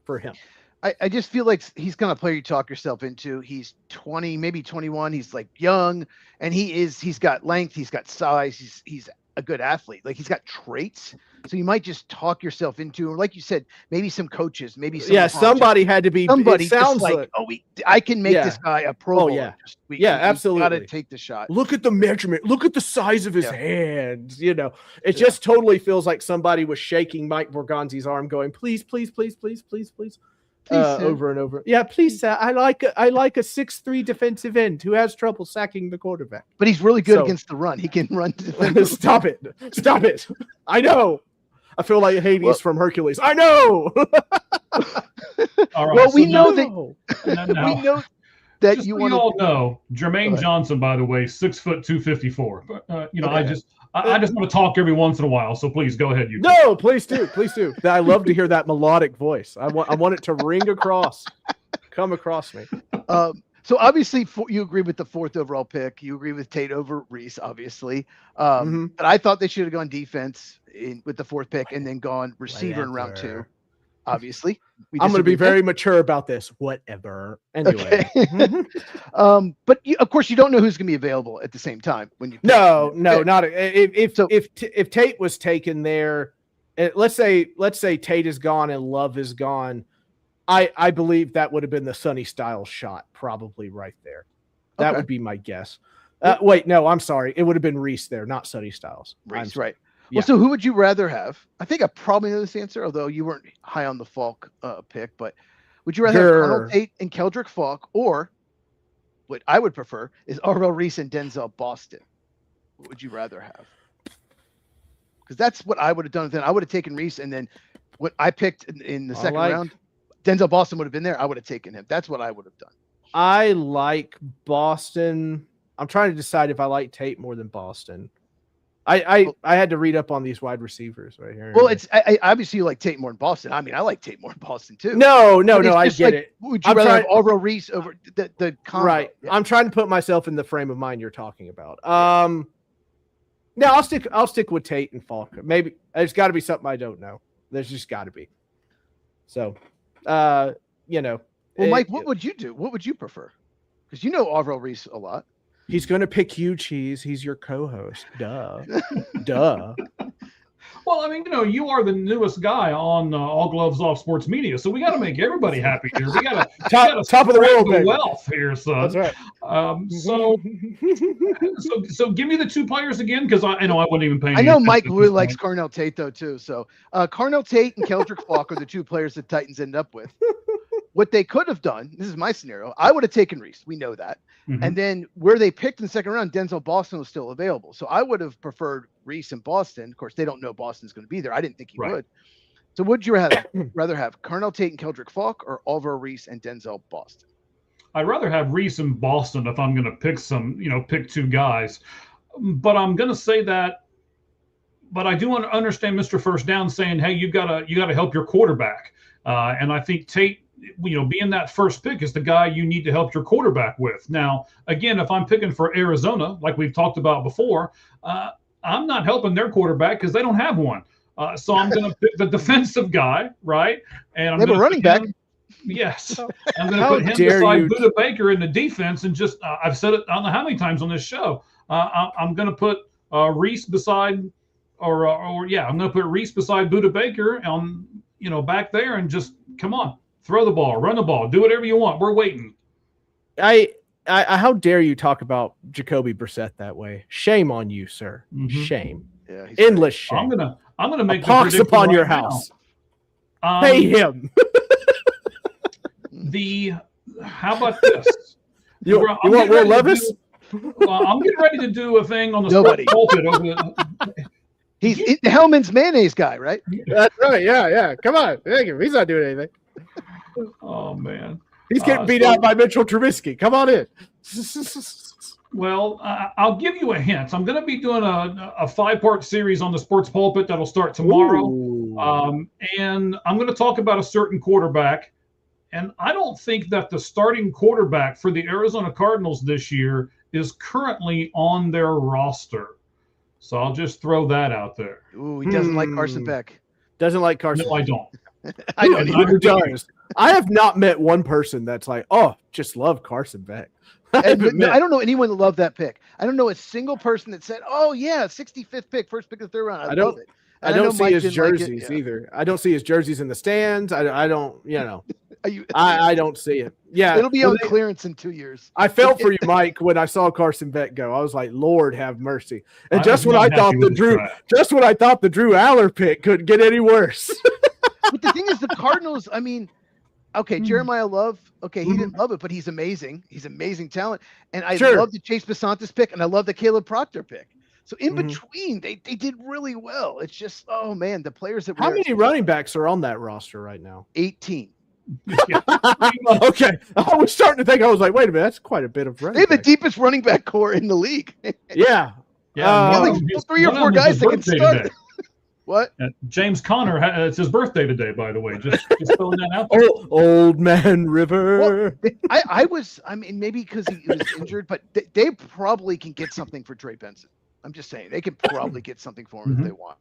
for him. I just feel like he's kind of player you talk yourself into. He's 20, maybe 21. He's like young, and he's got length, he's got size, he's a good athlete. Like, he's got traits. So you might just talk yourself into, or like you said, maybe some coaches, maybe somebody had to be. Somebody it sounds like, I can make this guy a Pro Bowler. Absolutely. Got to take the shot. Look at the measurement. Look at the size of his hands. It just totally feels like somebody was shaking Mike Borgonzi's arm, going, "Please, please, please, please, please, please." Over and over. Yeah, please, sir. I like a 6'3" defensive end who has trouble sacking the quarterback. But he's really good against the run. He can run. Stop it. I know. I feel like Hades from Hercules. I know. All right, well, we know that you all know Jermaine Johnson, by the way, 6 foot 254. But I just want to talk every once in a while. So please go ahead. No, please do. I love to hear that melodic voice. I want it to ring across, come across me. So obviously you agree with the 4th overall pick. You agree with Tate over Reese, obviously. But I thought they should have gone defense with the 4th pick and then gone receiver in round 2. Obviously, I'm going to be very mature about this. Whatever. Anyway, but of course you don't know who's going to be available at the same time when you. No, not if Tate was taken there. Let's say Tate is gone and Love is gone. I believe that would have been the Sonny Styles shot, probably right there. That would be my guess. Wait, no, I'm sorry. It would have been Reese there, not Sonny Styles. Reese, right. Yeah. Well, so who would you rather have? I think I probably know this answer, although you weren't high on the Falk pick. But would you rather have Colonel Tate and Keldrick Falk, or what I would prefer is Orville Reese and Denzel Boston? What would you rather have? Because that's what I would have done. Then I would have taken Reese, and then what I picked in the second round, Denzel Boston would have been there. I would have taken him. That's what I would have done. I like Boston. I'm trying to decide if I like Tate more than Boston. I had to read up on these wide receivers right here. Well, I obviously you like Tate more than Boston. I mean, I like Tate more than Boston too. No, I get it. Would you rather have Orville Reese over the combo? Right. Yeah. I'm trying to put myself in the frame of mind you're talking about. No, I'll stick with Tate and Falk. Maybe there's got to be something I don't know. There's just got to be. So, Well, Mike, what would you do? What would you prefer? Because you know Orville Reese a lot. He's going to pick you, Cheese. He's your co-host. Duh. Well, I mean, you are the newest guy on All Gloves Off Sports Media, so we got to make everybody happy here. We got to top of the world, the wealth here, son. That's right. So give me the 2 players again, because I know I wasn't even paying. I know Mike really likes Carnell Tate though too. So Carnell Tate and Keldrick Falk are the 2 players that Titans end up with. What they could have done, this is my scenario, I would have taken Reese. We know that. Mm-hmm. And then where they picked in the second round, Denzel Boston was still available. So I would have preferred Reese and Boston. Of course, they don't know Boston's going to be there. I didn't think he would. So would you rather have Carnell Tate and Keldrick Falk, or Orville Reese and Denzel Boston? I'd rather have Reese and Boston if I'm going to pick 2 guys. But I'm going to say that. But I do understand Mr. First Down saying, hey, you got to help your quarterback. And I think Tate being that first pick is the guy you need to help your quarterback with. Now, again, if I'm picking for Arizona, like we've talked about before, I'm not helping their quarterback because they don't have one. So I'm going to pick the defensive guy, right? And I'm They have a running back. Yes. I'm going to put him beside Budda Baker in the defense. And just, I've said it, I don't know how many times on this show. I'm going to put Reese beside, I'm going to put Reese beside Budda Baker on, back there, and just come on, throw the ball, run the ball, do whatever you want. We're waiting. I how dare you talk about Jacoby Brissett that way? Shame on you, sir. Mm-hmm. Shame. Yeah, endless shame. I'm gonna make a pox upon your house. Pay him. How about this? You want Will Levis? I'm getting ready to do a thing on the sports pulpit. He's the Hellman's mayonnaise guy, right? That's right. Yeah. Come on. He's not doing anything. Oh, man. He's getting beat out by Mitchell Trubisky. Come on in. Well, I'll give you a hint. I'm going to be doing a 5-part series on the sports pulpit that'll start tomorrow. And I'm going to talk about a certain quarterback. And I don't think that the starting quarterback for the Arizona Cardinals this year is currently on their roster. So I'll just throw that out there. Ooh, he doesn't like Carson Beck. Doesn't like Carson. No, I don't. I don't either. Does. I have not met one person that's like, oh, just love Carson Beck. I don't know anyone that loved that pick. I don't know a single person that said, oh, yeah, 65th pick, first pick of the third round. I love it. I don't see his jerseys either. I don't see his jerseys in the stands. I don't, I don't see it. Yeah. It'll be on clearance in 2 years. I felt for you, Mike, when I saw Carson Beck go. I was like, Lord have mercy. And just when I thought the Drew Aller pick couldn't get any worse. But the thing is, the Cardinals, okay, Jeremiah Love, he didn't love it, but he's amazing. He's amazing talent. And I love the Chase Besantis pick, and I love the Caleb Proctor pick. So in between, they did really well. It's just, oh, man, the players that How many running backs are on that roster right now? 18. Okay. I was starting to think, I was like, wait a minute, that's quite a bit of running. They have the deepest running back core in the league. Yeah. Like 3 or 4 guys that can start. What? James Conner, it's his birthday today, by the way. Just throwing that out there. Oh, Old Man River. Well, maybe because he was injured, but they probably can get something for Trey Benson. I'm just saying, they can probably get something for him if they want.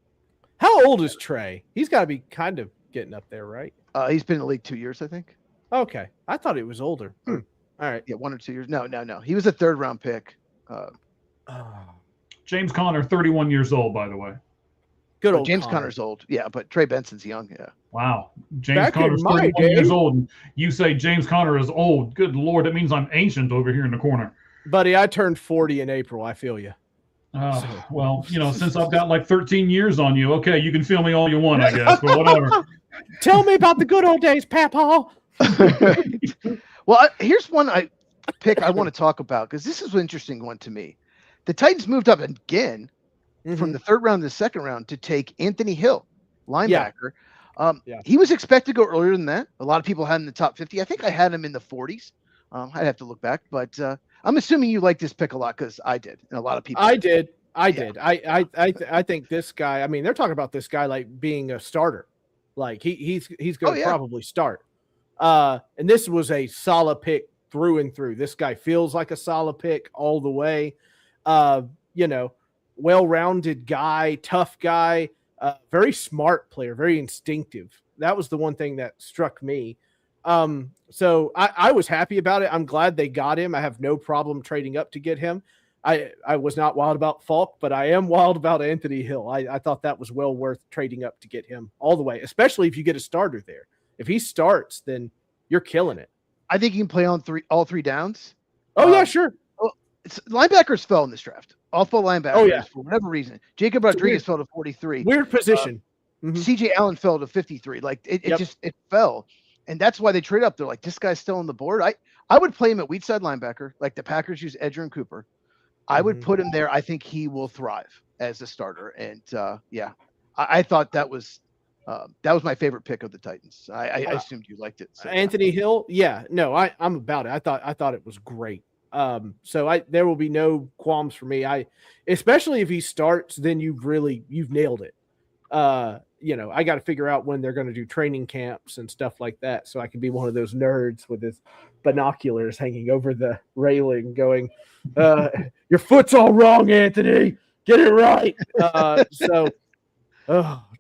How old is Trey? He's got to be kind of getting up there, right? He's been in the league 2 years, I think. Okay. I thought he was older. All right. Yeah, 1 or 2 years. No. He was a 3rd round pick. James Conner, 31 years old, by the way. Good old James Conner's old. Yeah, but Trey Benson's young. Yeah. Wow. James Conner's 31 years old. And you say James Conner is old. Good Lord. That means I'm ancient over here in the corner. Buddy, I turned 40 in April. I feel you. Well, since I've got like 13 years on you, okay, you can feel me all you want, I guess, but whatever. Tell me about the good old days, Papa. Well, here's one I want to talk about, because this is an interesting one to me. The Titans moved up again from the 3rd round to the 2nd round to take Anthony Hill, linebacker. He was expected to go earlier than that. A lot of people had him in the top 50. I think I had him in the 40s. I'd have to look back, but I'm assuming you like this pick a lot, because I did, and a lot of people. I did. I think this guy. They're talking about this guy like being a starter, like he's going to probably start. And this was a solid pick through and through. This guy feels like a solid pick all the way. Well-rounded guy, tough guy, very smart player, very instinctive. That was the one thing that struck me. So I was happy about it. I'm glad they got him. I have no problem trading up to get him. I was not wild about Falk, but I am wild about Anthony Hill. I thought that was well worth trading up to get him all the way, especially if you get a starter there. If he starts, then you're killing it. I think he can play on all 3 downs. Oh, yeah, sure. Linebackers fell in this draft. All 4 linebackers, for whatever reason. Jacob Rodriguez fell to 43. Weird position. CJ Allen fell to 53. Like, it fell. And that's why they trade up. They're like, this guy's still on the board. I would play him at weak side linebacker, like the Packers use Edger and Cooper. I would put him there. I think he will thrive as a starter. And I thought that was my favorite pick of the Titans. I assumed you liked it. So. Anthony Hill. Yeah, no, I'm about it. I thought it was great. So there will be no qualms for me. Especially if he starts, then you've nailed it. I got to figure out when they're going to do training camps and stuff like that, so I can be one of those nerds with his binoculars hanging over the railing, going, "Your foot's all wrong, Anthony. Get it right."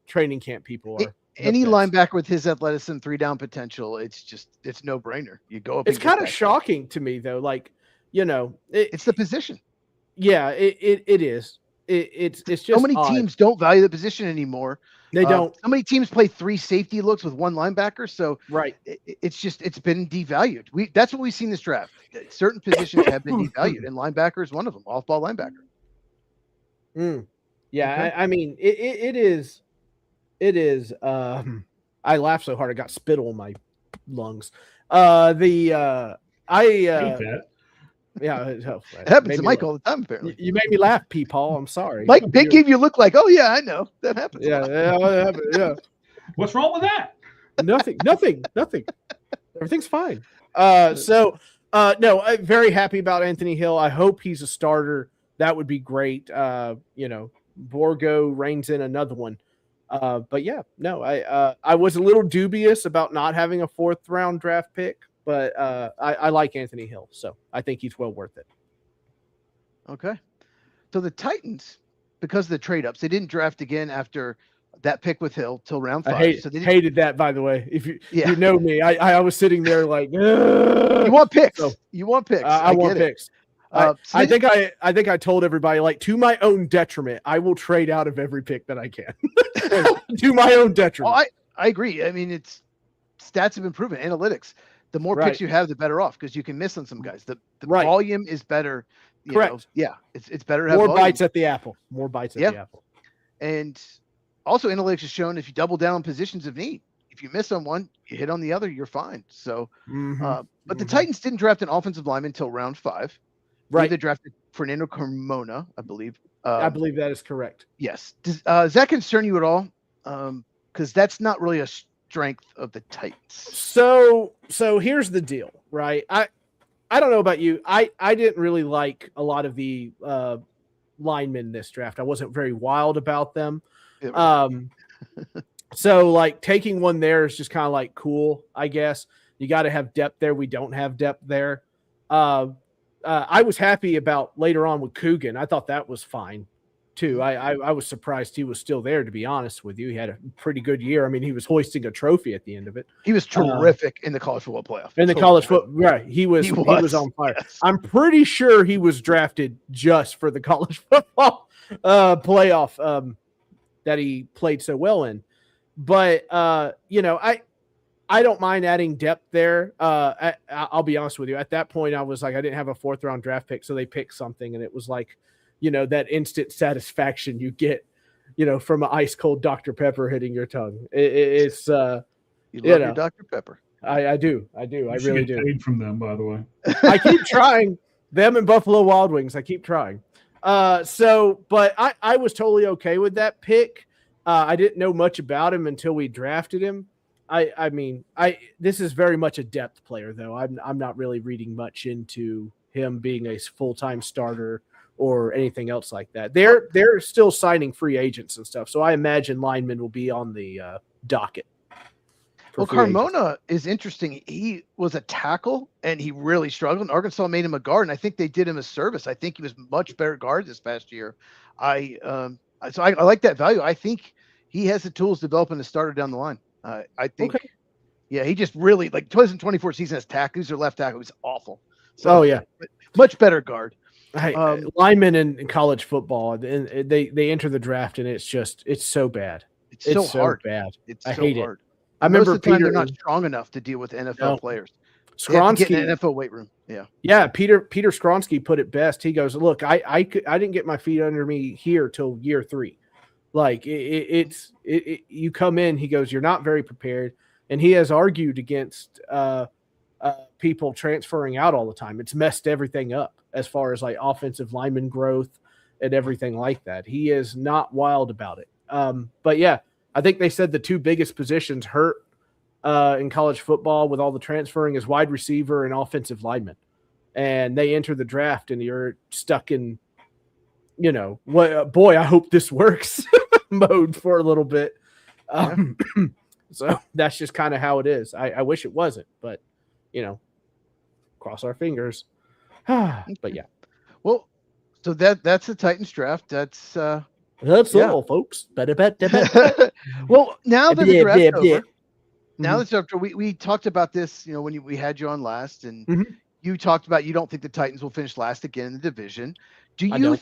Training camp people are any linebacker with his athleticism, 3-down potential. It's no brainer. You go up. It's kind of shocking to me though. Like, it's the position. Yeah, it is. It's just so many teams don't value the position anymore. They don't. So many teams play 3 safety looks with 1 linebacker. So right, it's been devalued. That's what we've seen this draft. Certain positions have been devalued, and linebacker is one of them. Off-ball linebacker. Yeah, okay. I mean it is. It is. I laughed so hard I got spittle in my lungs. Yeah, it happens to Mike all the time. Apparently, you made me laugh, Paul. I'm sorry. Mike gave you a look like, oh yeah, I know that happens. Yeah. What's wrong with that? Nothing. Everything's fine. No, I'm very happy about Anthony Hill. I hope he's a starter. That would be great. Borgo reigns in another one. But yeah, no, I was a little dubious about not having a 4th round draft pick. But I like Anthony Hill, so I think he's well worth it. Okay. So the Titans, because of the trade-ups, they didn't draft again after that pick with Hill till round 5. I hated that, by the way. If you know me, I was sitting there like, you want picks. You want picks. I want picks. I think I told everybody, like, to my own detriment, I will trade out of every pick that I can. To my own detriment. Well, I agree. I mean, stats have been proven. Analytics. The more picks you have, the better off, because you can miss on some guys. The volume is better. Correct. It's better to have more volume. bites at the apple. More bites at the apple. And also, analytics has shown if you double down on positions of need, if you miss on one, you hit on the other, you're fine. So, but the Titans didn't draft an offensive lineman until round 5. Right. They drafted Fernando Carmona, I believe. I believe that is correct. Yes. Does that concern you at all? Because that's not really a strength of the Titans. So here's the deal, right? I don't know about you. I didn't really like a lot of the linemen this draft. I wasn't very wild about them. So like taking one there is just kind of like cool, I guess. You got to have depth there. We don't have depth there. I was happy about later on with Coogan. I thought that was fine too. I was surprised he was still there, to be honest with you. He had a pretty good year. I mean, he was hoisting a trophy at the end of it. He was terrific in the college football playoff. In the college football, right. He was on fire. Yes. I'm pretty sure he was drafted just for the college football playoff that he played so well in. But I don't mind adding depth there. I'll be honest with you. At that point, I was like, I didn't have a 4th round draft pick, so they picked something, and it was like, that instant satisfaction you get, from an ice cold Dr. Pepper hitting your tongue. It's you love your Dr. Pepper. I do. I really do. Paid from them, by the way. I keep trying. Them and Buffalo Wild Wings. I keep trying. But I was totally okay with that pick. I didn't know much about him until we drafted him. I mean, this is very much a depth player, though. I'm not really reading much into him being a full-time starter or anything else like that. They're still signing free agents and stuff, so I imagine linemen will be on the docket. Well, Carmona is interesting. He was a tackle, and he really struggled. And Arkansas made him a guard, and I think they did him a service. I think he was much better guard this past year. I like that value. I think he has the tools to develop a starter down the line. I think, he just really, like, 2024 season as tackle. He's their left tackle. He's awful. So, much better guard. Linemen in college football, and they enter the draft, and it's so bad. It's so hard. Bad. It's I so hate hard. it. I remember they're not strong enough to deal with NFL players. Skronsky, get in an NFL weight room. Yeah. Peter Skronsky put it best. He goes, "Look, I didn't get my feet under me here till year 3. Like you come in." He goes, "You're not very prepared," and he has argued against people transferring out all the time. It's messed everything up as far as like offensive lineman growth and everything like that. He is not wild about it. But yeah, I think they said the 2 biggest positions hurt in college football with all the transferring is wide receiver and offensive lineman. And they enter the draft and you're stuck in, boy, I hope this works mode for a little bit. So that's just kind of how it is. I wish it wasn't, but cross our fingers. But yeah. Well, so that's the Titans draft. That's all, folks. Well, now that the draft's over, now Mhm. that's after we talked about this, when we had you on last, and Mhm. you talked about you don't think the Titans will finish last again in the division. Do I you? don't.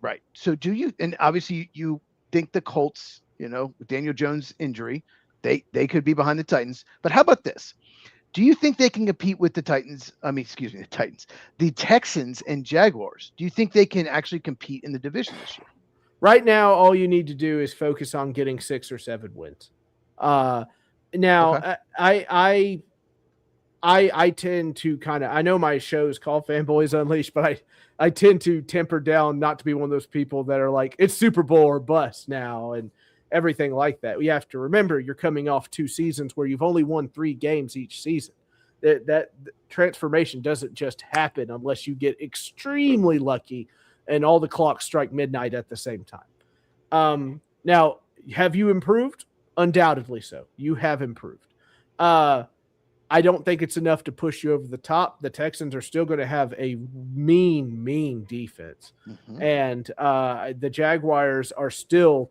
Right. So do you? And obviously you think the Colts, with Daniel Jones' injury, they could be behind the Titans. But how about this? Do you think they can compete with the Titans? The Titans, the Texans and Jaguars. Do you think they can actually compete in the division this year? Right now, all you need to do is focus on getting 6 or 7 wins. Now, Okay. I tend to I know my show is called Fanboys Unleashed, but I tend to temper down, not to be one of those people that are like, it's Super Bowl or bust now and everything like that. You have to remember you're coming off 2 seasons where you've only won 3 games each season. That transformation doesn't just happen unless you get extremely lucky and all the clocks strike midnight at the same time. Now, have you improved? Undoubtedly so. You have improved. I don't think it's enough to push you over the top. The Texans are still going to have a mean defense. Mhm. And the Jaguars are still,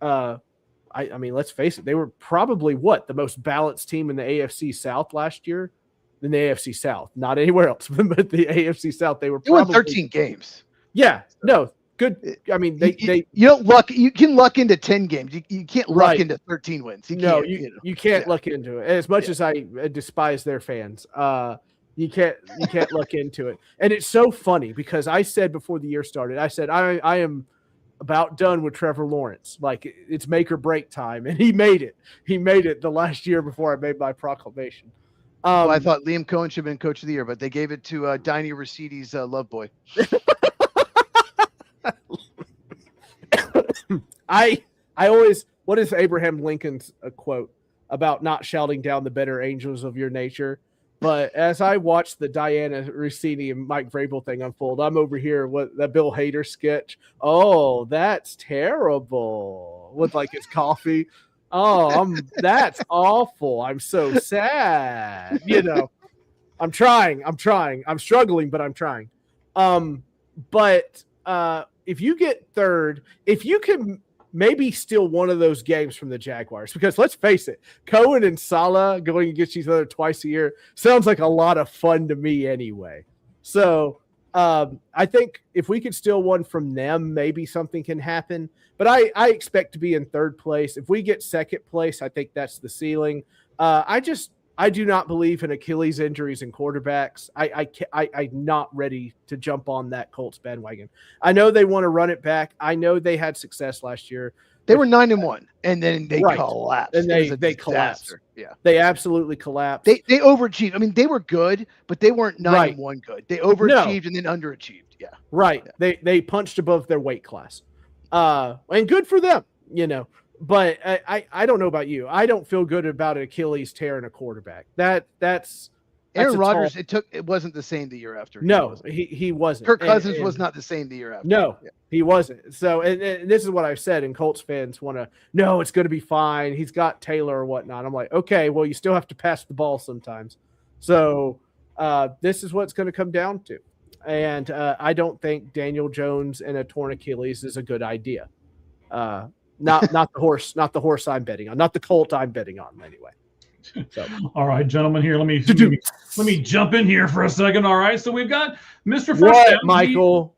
I mean, let's face it, they were probably the most balanced team in the AFC South last year. In the AFC South, not anywhere else, but the AFC South, they won 13 games. Yeah, no, good. I mean, you don't luck. You can luck into 10 games. You can't luck into 13 wins. You can't luck into it. As much as I despise their fans, you can't luck into it. And it's so funny because I said before the year started, I said I am about done with Trevor Lawrence. Like, it's make or break time, and he made it. He made it the last year before I made my proclamation. Well, I thought Liam Cohen should have been coach of the year, but they gave it to Diney Ricci's love boy. I always, what is Abraham Lincoln's quote about not shouting down the better angels of your nature? But as I watched the Diana Rossini and Mike Vrabel thing unfold, I'm over here with that Bill Hader sketch. Oh, that's terrible. With like his coffee. Oh, that's awful. I'm so sad. I'm trying. I'm struggling, but I'm trying. But if you get third, if you can maybe steal one of those games from the Jaguars, because let's face it, Cohen and Saleh going against each other twice a year sounds like a lot of fun to me anyway. So I think if we could steal one from them, maybe something can happen. But I expect to be in third place. If we get second place, I think that's the ceiling. I do not believe in Achilles injuries and quarterbacks. I'm not ready to jump on that Colts bandwagon. I know they want to run it back. I know they had success last year. They were 9-1, and then they collapsed. And they collapsed. Yeah, they absolutely collapsed. They overachieved. I mean, they were good, but they weren't 9-1 good. They overachieved and then underachieved. Yeah, right. Yeah. They punched above their weight class, and good for them. But I don't know about you. I don't feel good about an Achilles tear in a quarterback. That's Aaron Rodgers. It wasn't the same the year after. No, he wasn't. Kirk Cousins was not the same the year after. No, he wasn't. So, and this is what I've said. And Colts fans want to no, it's going to be fine. He's got Taylor or whatnot. I'm like, okay, well, you still have to pass the ball sometimes. So, this is what it's going to come down to. And I don't think Daniel Jones and a torn Achilles is a good idea. Not the horse I'm betting on, not the Colt I'm betting on anyway. So. All right, gentlemen, here let me jump in here for a second. All right, so we've got Mr. First Down, Michael.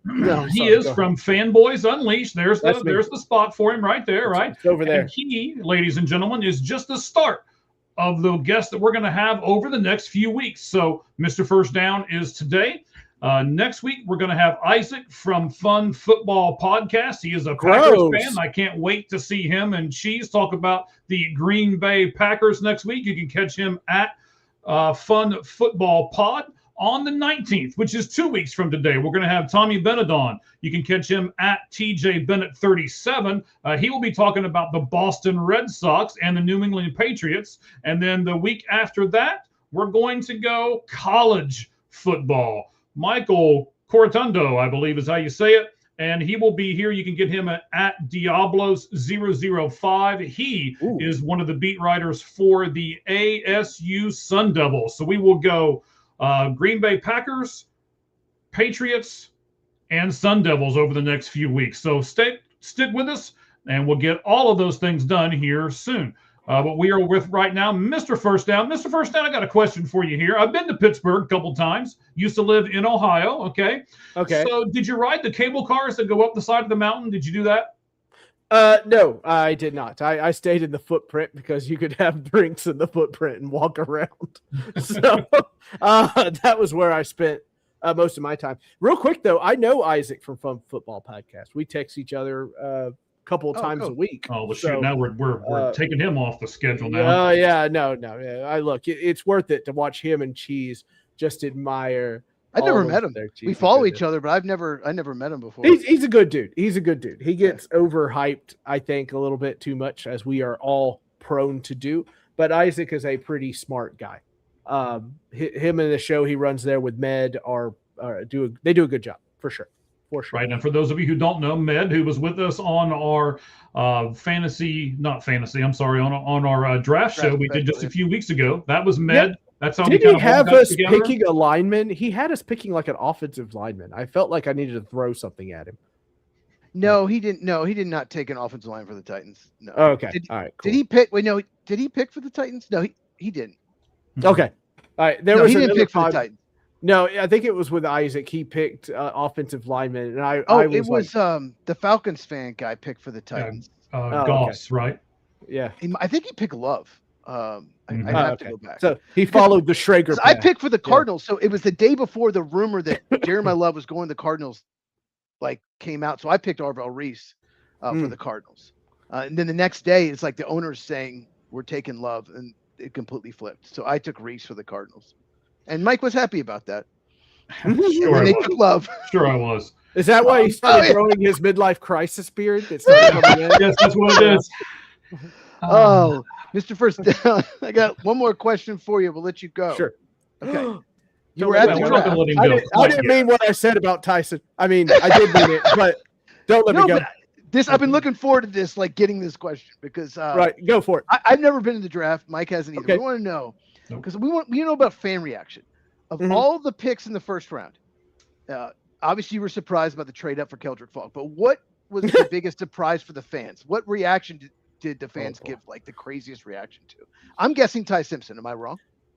He is from Fanboys Unleashed. There's the spot for him right there, right? It's over there. And he, ladies and gentlemen, is just the start of the guests that we're going to have over the next few weeks. So Mr. First Down is today. Next week, we're going to have Isaac from Fun Football Podcast. He is a Packers fan. I can't wait to see him and Cheese talk about the Green Bay Packers next week. You can catch him at Fun Football Pod on the 19th, which is 2 weeks from today. We're going to have Tommy Benedon. You can catch him at TJ Bennett 37. He will be talking about the Boston Red Sox and the New England Patriots. And then the week after that, we're going to go college football. Michael Cortundo, I believe is how you say it, and he will be here. You can get him at Diablos005. He is one of the beat writers for the ASU Sun Devils. So we will go Green Bay Packers, Patriots, and Sun Devils over the next few weeks. So stick with us, and we'll get all of those things done here soon. But we are with right now Mr. First Down. Mr. First Down, I got a question for you here. I've been to Pittsburgh a couple times. Used to live in Ohio, okay? Okay. So did you ride the cable cars that go up the side of the mountain? Did you do that? No, I did not. I stayed in the footprint because you could have drinks in the footprint and walk around. So that was where I spent most of my time. Real quick, though, I know Isaac from Fun Football Podcast. We text each other couple of times a week. Oh, well, shoot, now we're taking him off the schedule now. Oh, yeah, no. I look, it's worth it to watch him and Cheese just admire. I've never met him. We follow each other, but I never met him before. He's a good dude. He's a good dude. He gets overhyped, I think, a little bit too much, as we are all prone to do. But Isaac is a pretty smart guy. Him and the show he runs there with Med do a good job for sure. Right. And for those of you who don't know, Med, who was with us on our on our draft show we did just a few weeks ago. That was Med. Yep. That's how Did he have us picking a lineman? He had us picking like an offensive lineman. I felt like I needed to throw something at him. No, he didn't. No, he did not take an offensive line for the Titans. No. Oh, okay. All right. Cool. Did he pick? Wait, no. Did he pick for the Titans? No, he didn't. Okay. All right. He didn't pick for the Titans. No, I think it was with Isaac. He picked offensive lineman, and it was the Falcons fan guy picked for the Titans. Goss, right? Yeah, I think he picked Love. I have to go back. So he followed the Schrager. I picked for the Cardinals, so it was the day before the rumor that Jeremiah Love was going to the Cardinals, came out. So I picked Arvell Reese for the Cardinals, and then the next day it's like the owners saying we're taking Love, and it completely flipped. So I took Reese for the Cardinals. And Mike was happy about that. Sure, they took Love. Sure, I was. Is that why he started growing his midlife crisis beard? Yes, that's what it is. Oh, Mr. First Down, I got one more question for you. We'll let you go. Sure. Okay. You were at the draft. I didn't mean what I said about Tyson. I mean, I did mean it, but don't let me go. I've been looking forward to this, getting this question because right, go for it. I've never been in the draft. Mike hasn't either. Okay. We want to know. Because we know about fan reaction of all the picks in the first round. Obviously, you were surprised about the trade up for Keldrick Falk, but what was the biggest surprise for the fans? What reaction did the fans give the craziest reaction to? I'm guessing Ty Simpson. Am I wrong?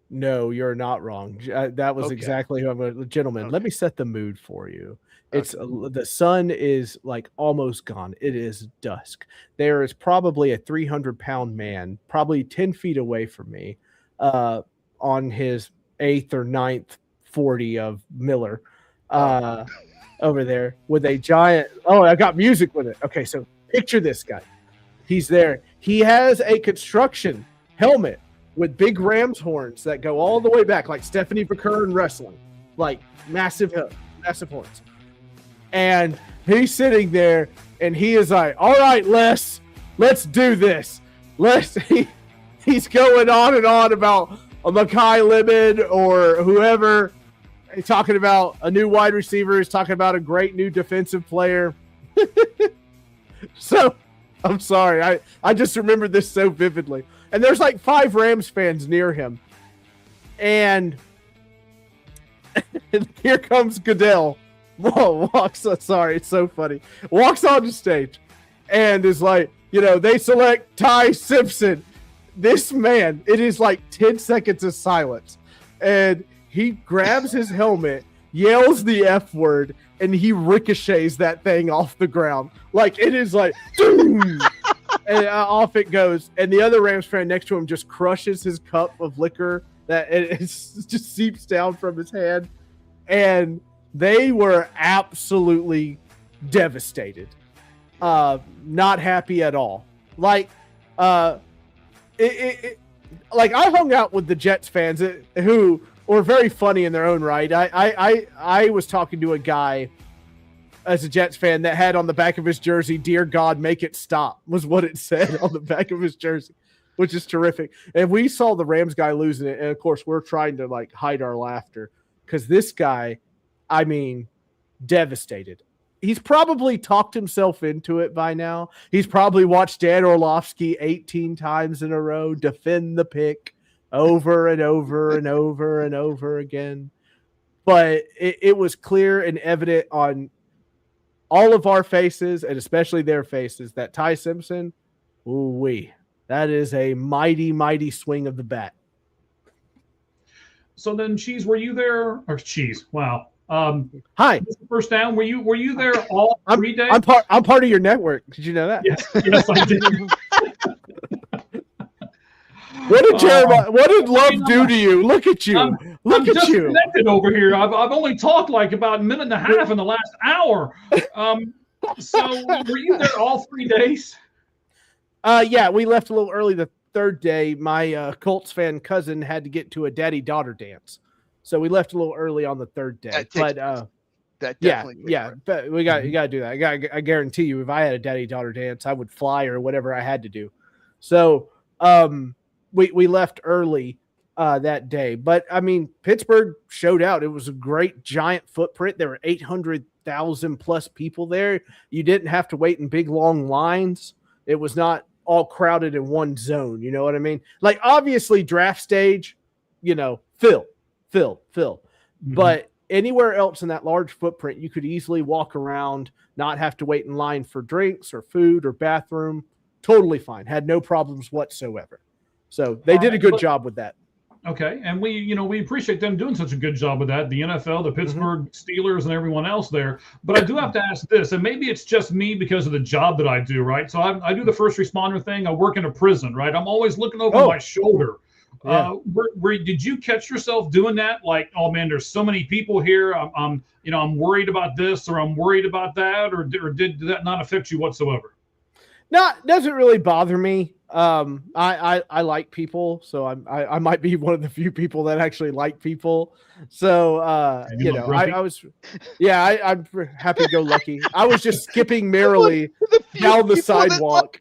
No, you're not wrong. That was exactly who I'm going to. Gentlemen, let me set the mood for you. It's the sun is almost gone. It is dusk. There is probably a 300-pound man, probably 10 feet away from me, on his 8th or 9th 40 of Miller over there with a giant. Oh, I got music with it. Okay, so picture this guy. He's there. He has a construction helmet with big ram's horns that go all the way back, like Stephanie McCurr in wrestling, massive horns. And he's sitting there, and he is like, "All right, Les, let's do this. He's going on and on about a Mekhi Lemon or whoever. He's talking about a new wide receiver. He's talking about a great new defensive player. So, I'm sorry. I just remember this so vividly. And there's 5 Rams fans near him. And here comes Goodell. Whoa, sorry, it's so funny. Walks on the stage and is they select Ty Simpson. This man, it is 10 seconds of silence. And he grabs his helmet, yells the F word, and he ricochets that thing off the ground. It is doom! And off it goes. And the other Rams fan next to him just crushes his cup of liquor that it just seeps down from his hand. And they were absolutely devastated. Not happy at all. I hung out with the Jets fans who were very funny in their own right. I was talking to a guy as a Jets fan that had on the back of his jersey, "Dear God, make it stop," was what it said on the back of his jersey, which is terrific. And we saw the Rams guy losing it. And of course, we're trying to hide our laughter because this guy, devastated. he's probably talked himself into it by now. He's probably watched Dan Orlovsky 18 times in a row defend the pick over and over and over and over again. But it was clear and evident on all of our faces, and especially their faces, that Ty Simpson, that is a mighty, mighty swing of the bat. So then, Cheese, were you there? Or Cheese, wow. Hi. First down. Were you there all 3 days? I'm part of your network. Did you know that? Yes, I did. What did Jeremiah? What did love do to you? Look at you. I'm disconnected over here. I've only talked like about a minute and a half in the last hour. So were you there all 3 days? Yeah, we left a little early the third day. My Colts fan cousin had to get to a daddy-daughter dance, so we left a little early on the third day. But but you got to do that. I guarantee you, if I had a daddy-daughter dance, I would fly or whatever I had to do. So we left early that day. But I mean, Pittsburgh showed out. It was a great giant footprint. There were 800,000 plus people there. You didn't have to wait in big long lines. It was not all crowded in one zone. You know what I mean? Like, obviously draft stage, fill. Mm-hmm. But anywhere else in that large footprint, you could easily walk around, not have to wait in line for drinks or food or bathroom. Totally fine. Had no problems whatsoever. So they did a good job with that. Okay. And we appreciate them doing such a good job with that. The NFL, the Pittsburgh Steelers, and everyone else there. But I do have to ask this, and maybe it's just me because of the job that I do, right? So I do the first responder thing. I work in a prison, right? I'm always looking over my shoulder. Yeah. Where did you catch yourself doing that? Like, oh man, there's so many people here. I'm worried about this, or I'm worried about that, or did that not affect you whatsoever? No, it doesn't really bother me. I like people, so I might be one of the few people that actually like people. So I'm happy go lucky. I was just skipping merrily down the sidewalk.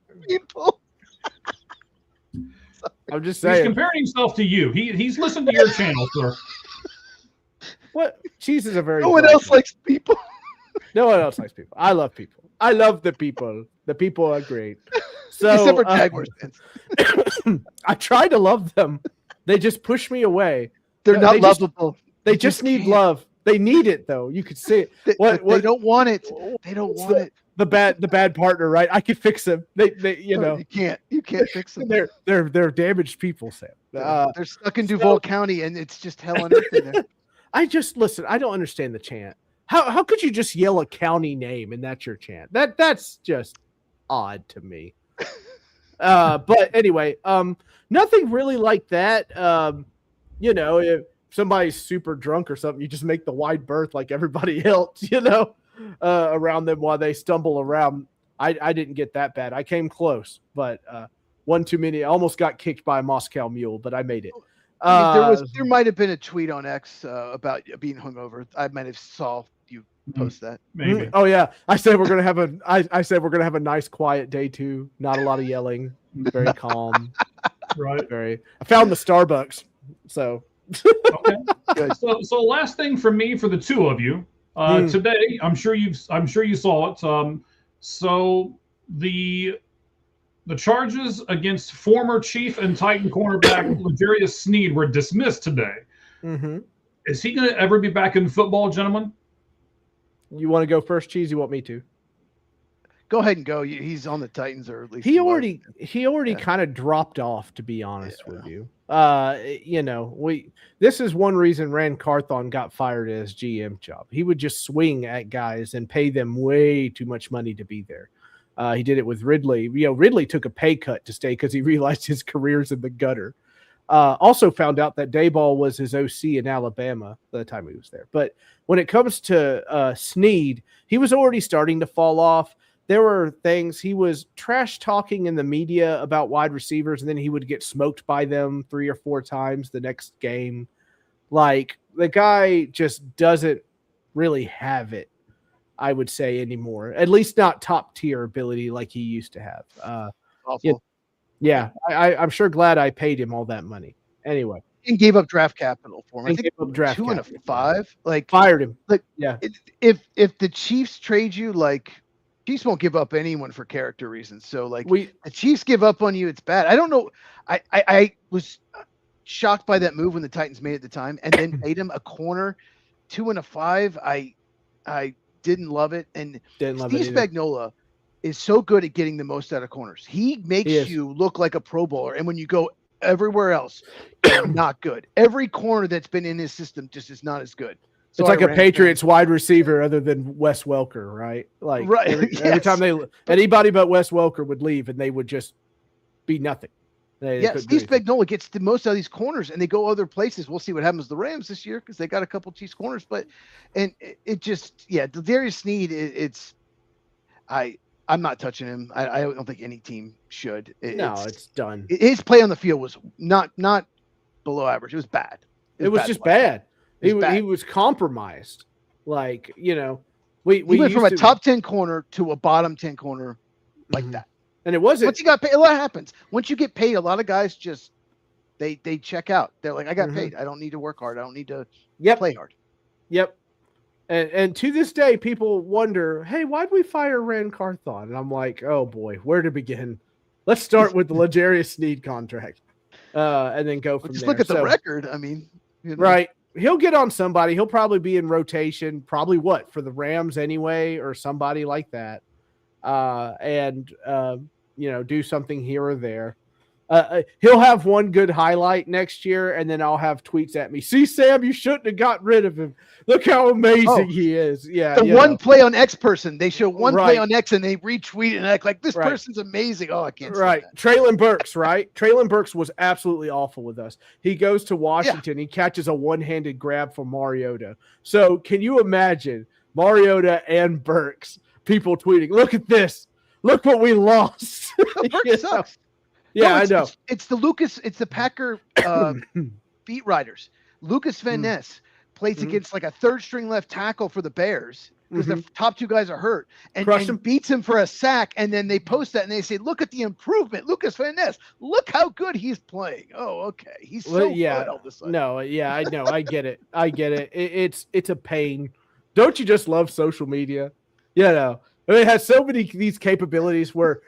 I'm just saying. He's comparing himself to you. He's listened to your channel, sir. What? Cheese is a very. No one else likes people. No one else likes people. I love people. I love the people. The people are great. So, except for Jaguars fans. I try to love them. They just push me away. They're not lovable. They just need love. They need it, though. You could see it. They don't want it. They don't want it. The bad partner, right? I could fix them. They you can't fix them. They're damaged people, Sam. They're stuck in Duval County, and it's just hell on earth in there. Listen. I don't understand the chant. How could you just yell a county name and that's your chant? That's just odd to me. But anyway, nothing really like that. If somebody's super drunk or something, you just make the wide berth like everybody else, around them while they stumble around. I didn't get that bad. I came close, but one too many. I almost got kicked by a Moscow Mule, but I made it. There might have been a tweet on X about being hungover. I might have saw you post that. Maybe. Oh yeah, I said we're gonna have a nice quiet day too. Not a lot of yelling. Very calm. Right. I found the Starbucks. So. Okay. Good. So last thing for me, for the two of you today, I'm sure you saw it. So the charges against former Chief and Titan cornerback L'Jarius Sneed were dismissed today. Mm-hmm. Is he going to ever be back in football, gentlemen? You want to go first, Cheese? You want me to? Go ahead and go. He's on the Titans, or at least he already kind of dropped off, to be honest with you. This is one reason Rand Carthon got fired at his GM job. He would just swing at guys and pay them way too much money to be there. He did it with Ridley. Ridley took a pay cut to stay because he realized his career's in the gutter. Also found out that Daboll was his OC in Alabama the time he was there. But when it comes to Sneed, he was already starting to fall off. There were things he was trash talking in the media about wide receivers, and then he would get smoked by them 3 or 4 times the next game. Like, the guy just doesn't really have it, I would say, anymore. At least not top tier ability like he used to have. Awful. I'm sure glad I paid him all that money. Anyway, and gave up draft capital for him. I And think gave up draft 2 and a capital. 5. Like Fired him. Like, Yeah. If the Chiefs trade you, like Chiefs won't give up anyone for character reasons. So like the Chiefs give up on you, it's bad. I don't know. I was shocked by that move when the Titans made it at the time, and then paid him a corner, 2 and a 5. I didn't love it. And Steve Spagnuolo is so good at getting the most out of corners. He makes you look like a Pro Bowler, and when you go everywhere else, not good. Every corner that's been in his system just is not as good. So it's like a Patriots wide receiver other than Wes Welker, right? Like every time anybody but Wes Welker would leave and they would just be nothing. Steve Spagnuolo gets the most out of these corners and they go other places. We'll see what happens to the Rams this year because they got a couple Chiefs corners, it just, Darius Sneed, I'm not touching him. I don't think any team should. It's done. His play on the field was not below average. It was bad. It was just bad. He was compromised. Like, we went from a top 10 corner to a bottom 10 corner like that. And it wasn't. Once you got paid, a lot happens. Once you get paid, a lot of guys just they check out. They're like, I got paid. I don't need to work hard. I don't need to play hard. Yep. And to this day, people wonder, hey, why'd we fire Ran Carthon? And I'm like, oh boy, where to begin? Let's start with the L'Jarius Sneed contract, and then go from there. Just look at the record. I mean, right. He'll get on somebody. He'll probably be in rotation, probably for the Rams anyway, or somebody like that. And do something here or there. He'll have one good highlight next year, and then I'll have tweets at me. See, Sam, you shouldn't have got rid of him. Look how amazing he is. Yeah. The one play on X person. They show one play on X and they retweet it and act like this person's amazing. Oh, I can't say that. Traylon Burks, right? Traylon Burks was absolutely awful with us. He goes to Washington. He catches a one-handed grab from Mariota. So can you imagine Mariota and Burks, people tweeting, look at this. Look what we lost. Burks sucks. Yeah, I know. It's the Packer beat writers. Lucas Van Ness plays against like a third string left tackle for the Bears because the top two guys are hurt and beats him for a sack. And then they post that and they say, look at the improvement. Lucas Van Ness, look how good he's playing. Oh, okay. He's so good all of a sudden. No, yeah, I know. I get it. It's a pain. Don't you just love social media? It has so many these capabilities where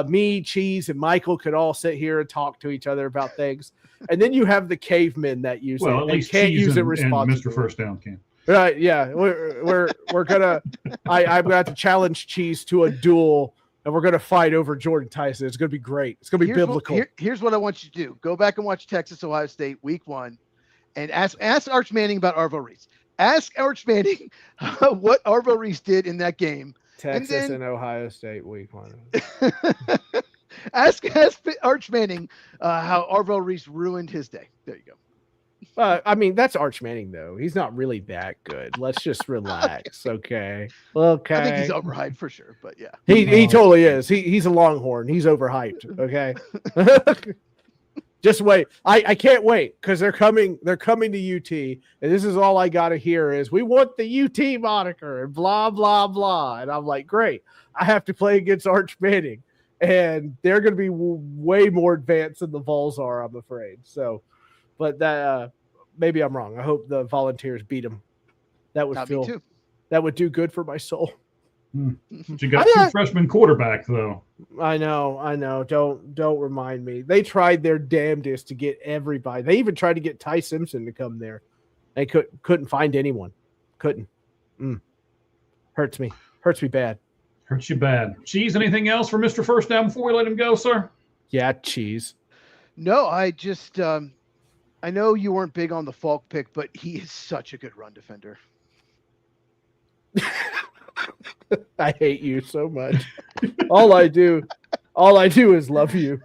me, Cheese, and Michael could all sit here and talk to each other about things, and then you have the cavemen that use it and can't use it responsibly. Mr. First Down can. Right? Yeah, we're gonna. I'm gonna have to challenge Cheese to a duel, and we're gonna fight over Jordan Tyson. It's gonna be great. It's gonna be biblical. Here's what I want you to do: go back and watch Texas Ohio State Week 1, and ask Arch Manning about Arvo Reese. Ask Arch Manning what Arvo Reese did in that game. Texas and Ohio State Week 1. ask Arch Manning how Arvo Reese ruined his day. There you go. I mean, that's Arch Manning, though. He's not really that good. Let's just relax, okay? I think he's overhyped for sure, but yeah. He totally is. He's a Longhorn. He's overhyped, okay? Just wait. I can't wait because they're coming to UT, and this is all I got to hear is we want the UT moniker and blah, blah, blah. And I'm like, great. I have to play against Arch Manning, and they're going to be way more advanced than the Vols are, I'm afraid. So, but that maybe I'm wrong. I hope the Volunteers beat them. That would do good for my soul. But you got two freshman quarterbacks, though. I know. Don't remind me. They tried their damnedest to get everybody. They even tried to get Ty Simpson to come there. They couldn't find anyone. Couldn't. Hurts me bad. Hurts you bad. Cheese, anything else for Mr. First Down before we let him go, sir? Yeah, Cheese. No, I just I know you weren't big on the Falk pick, but he is such a good run defender. I hate you so much. All I do is love you.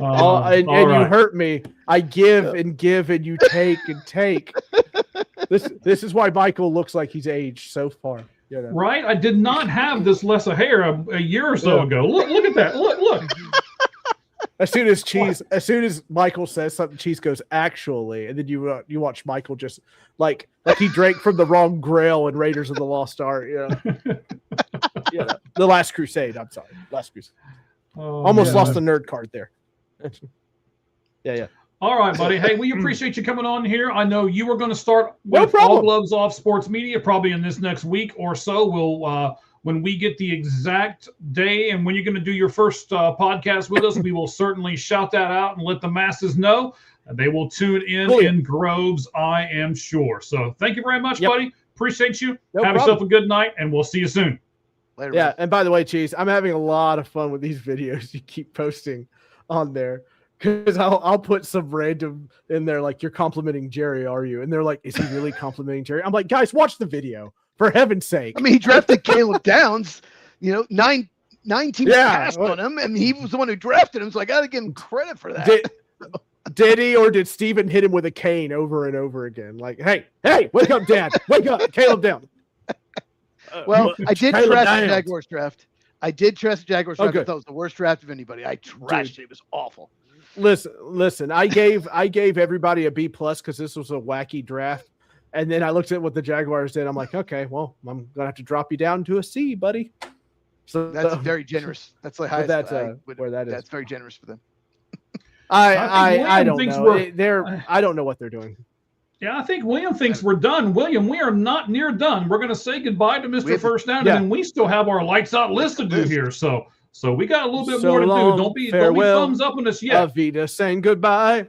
And you hurt me. I give and give, and you take and take. This is why Michael looks like he's aged so far. Right? I did not have this less of hair a year or so ago. Look at that. Look. As soon as Michael says something, Cheese goes, actually, and then you watch Michael just like he drank from the wrong grail in Raiders of the Lost Ark. The Last Crusade. I'm sorry, Last Crusade. Almost lost the nerd card there. Yeah. All right, buddy. Hey, we appreciate you coming on here. I know you were going to start No with problem. All Gloves Off Sports Media probably in this next week or so. We'll when we get the exact day and when you're going to do your first podcast with us, we will certainly shout that out and let the masses know. They will tune in groves, I am sure. So thank you very much, buddy. Appreciate you. No Have problem. yourself a good night, and we'll see you soon. Later, Yeah, man. and by the way, Cheese, I'm having a lot of fun with these videos you keep posting on there. Because I'll put some random in there like, you're complimenting Jerry, are you? And they're like, is he really complimenting Jerry? I'm like, guys, watch the video for heaven's sake. I mean, he drafted Caleb Downs. You know, nine teams passed well- on him, and he was the one who drafted him. So I got to give him credit for that. Did he, or did Steven hit him with a cane over and over again? Like, hey, wake up, Dad, wake up, Caleb down. Well, I did Caleb trash Downs. the Jaguars draft. I did trash the Jaguars draft. I good. thought it was the worst draft of anybody. I trashed it. It was awful. Listen. I gave everybody a B+ because this was a wacky draft, and then I looked at what the Jaguars did. I'm like, okay, well, I'm gonna have to drop you down to a C, buddy. So That's very generous. That's the highest. that's, I would- where that is. That's very generous for them. I William don't thinks know. I don't know what they're doing. Yeah, I think William thinks we're done. William, we are not near done. We're going to say goodbye to Mr. have- First Down, yeah. and then we still have our lights out list to do here. So we got a little bit So more to long, do. Don't be farewell, thumbs up on us yet. Avita saying goodbye.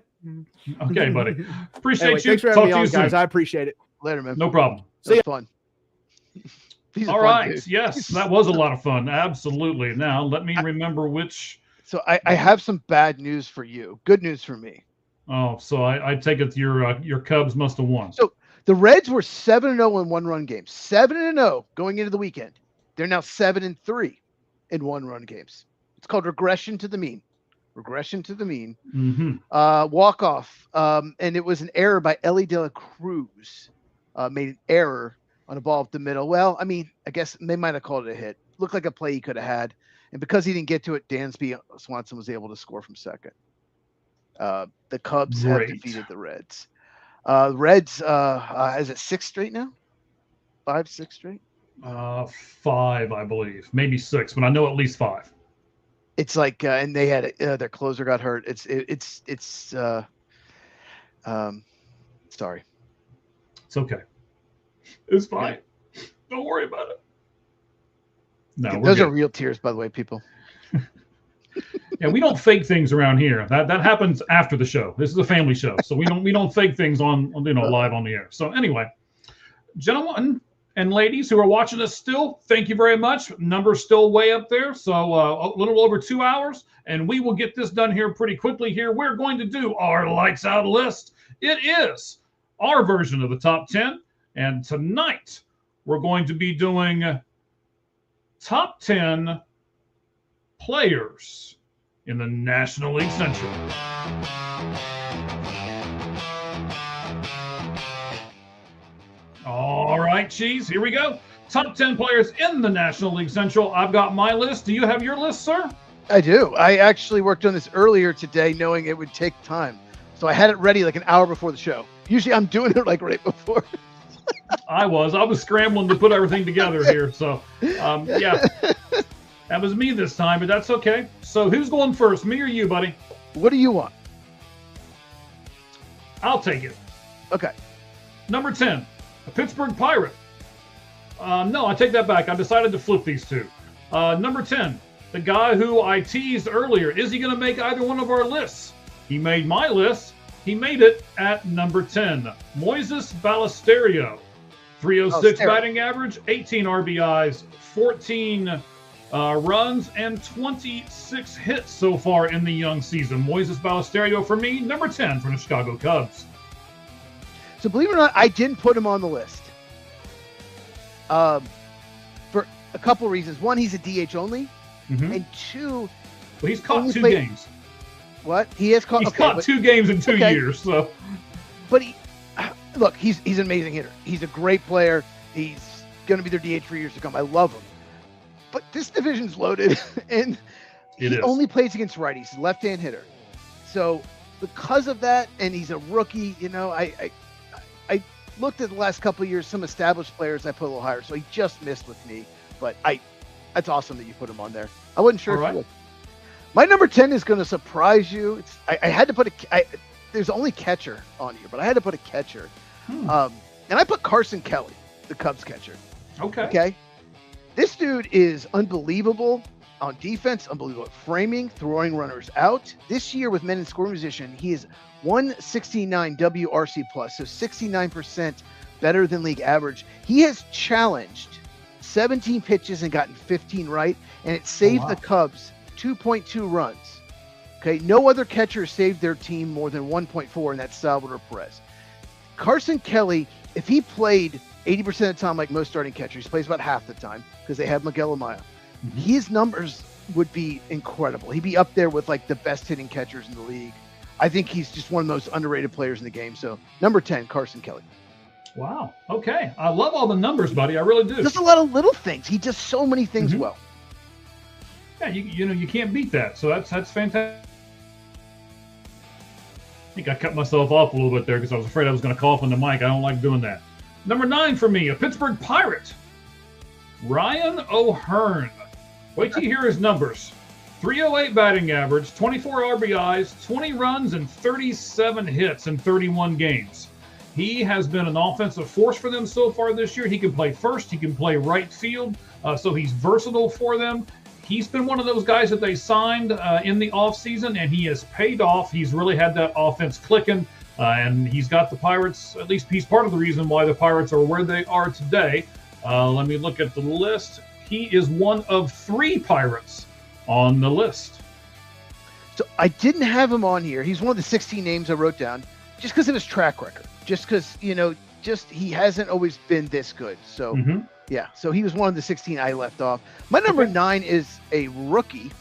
Okay, buddy. Appreciate Anyway, you. thanks for Talk having me to you on, soon. guys. I appreciate it. Later, man. No problem. It was fun. He's a All fun right. dude. Yes, that was a lot of fun. Absolutely. Now let me remember which. So I have some bad news for you. Good news for me. Oh, so I take it your Cubs must have won. So the Reds were 7-0 in one-run games. 7-0 going into the weekend. They're now 7-3 in one-run games. It's called regression to the mean. Regression to the mean. Mm-hmm. Walk-off. And it was an error by Ellie De La Cruz. Made an error on a ball up the middle. Well, I mean, I guess they might have called it a hit. Looked like a play he could have had. And because he didn't get to it, Dansby Swanson was able to score from second. The Cubs have defeated the Reds. Reds, is it 6 straight now? 5, 6 straight? 5, I believe. Maybe 6, but I know at least 5. It's like, and they had their closer got hurt. Sorry. It's okay. It's fine. Don't worry about it. No, Those are real tears, by the way, people. Yeah, we don't fake things around here. That happens after the show. This is a family show, so we don't fake things on live on the air. So anyway, gentlemen and ladies who are watching us still, thank you very much. Number's still way up there, so a little over 2 hours, and we will get this done here pretty quickly. Here, we're going to do our lights out list. It is our version of the top 10, and tonight we're going to be doing top 10 players in the National League Central. All right, Cheese, here we go. Top 10 players in the National League Central. I've got my list. Do you have your list, sir? I do. I actually worked on this earlier today, knowing it would take time. So I had it ready like an hour before the show. Usually I'm doing it like right before. I was scrambling to put everything together here. So, yeah, that was me this time, but that's okay. So who's going first, me or you, buddy? What do you want? I'll take it. Okay. Number 10, a Pittsburgh Pirate. No, I take that back. I decided to flip these two. Number 10, the guy who I teased earlier. Is he going to make either one of our lists? He made my list. He made it at number 10. Moises Ballesteros. 306 batting average, 18 RBIs, 14 runs, and 26 hits so far in the young season. Moises Ballesteros for me, number 10 for the Chicago Cubs. So believe it or not, I didn't put him on the list. For a couple reasons. One, he's a DH only. Mm-hmm. And two, well, he's caught only 2 played- games. what? He has caught. He's okay, caught but- 2 games in 2 okay. years. So, But look, he's an amazing hitter. He's a great player. He's going to be their DH for years to come. I love him. But this division's loaded, and It he is. only plays against righties. He's a left-hand hitter. So because of that, and he's a rookie, I looked at the last couple of years, some established players I put a little higher. So he just missed with me. But that's awesome that you put him on there. I wasn't sure All if right. you would. My number 10 is going to surprise you. I had to put there's only catcher on here, but I had to put a catcher. Hmm. And I put Carson Kelly, the Cubs catcher. Okay. Okay. This dude is unbelievable on defense, unbelievable at framing, throwing runners out. This year with men in scoring position, he is 169 WRC plus, so 69% better than league average. He has challenged 17 pitches and gotten 15 right, and it saved the Cubs 2.2 runs. Okay, no other catcher saved their team more than 1.4, and that's Salvador Perez. Carson Kelly, if he played 80% of the time like most starting catchers, he plays about half the time because they have Miguel Amaya. Mm-hmm. His numbers would be incredible. He'd be up there with like the best hitting catchers in the league. I think he's just one of the most underrated players in the game. So number 10, Carson Kelly. Wow. Okay. I love all the numbers, buddy. I really do. Just a lot of little things. He does so many things well. Yeah, you can't beat that. So that's fantastic. I think I cut myself off a little bit there because I was afraid I was going to cough on the mic. I don't like doing that. Number 9 for me, a Pittsburgh Pirate, Ryan O'Hearn. Wait till you hear his numbers. 308 batting average, 24 RBIs, 20 runs, and 37 hits in 31 games. He has been an offensive force for them so far this year. He can play first. He can play right field. So he's versatile for them. He's been one of those guys that they signed in the offseason, and he has paid off. He's really had that offense clicking, and he's got the Pirates. At least he's part of the reason why the Pirates are where they are today. Let me look at the list. He is one of 3 Pirates on the list. So I didn't have him on here. He's one of the 16 names I wrote down just because of his track record. Just because, he hasn't always been this good. So, yeah. So he was one of the 16 I left off. My number 9 is a rookie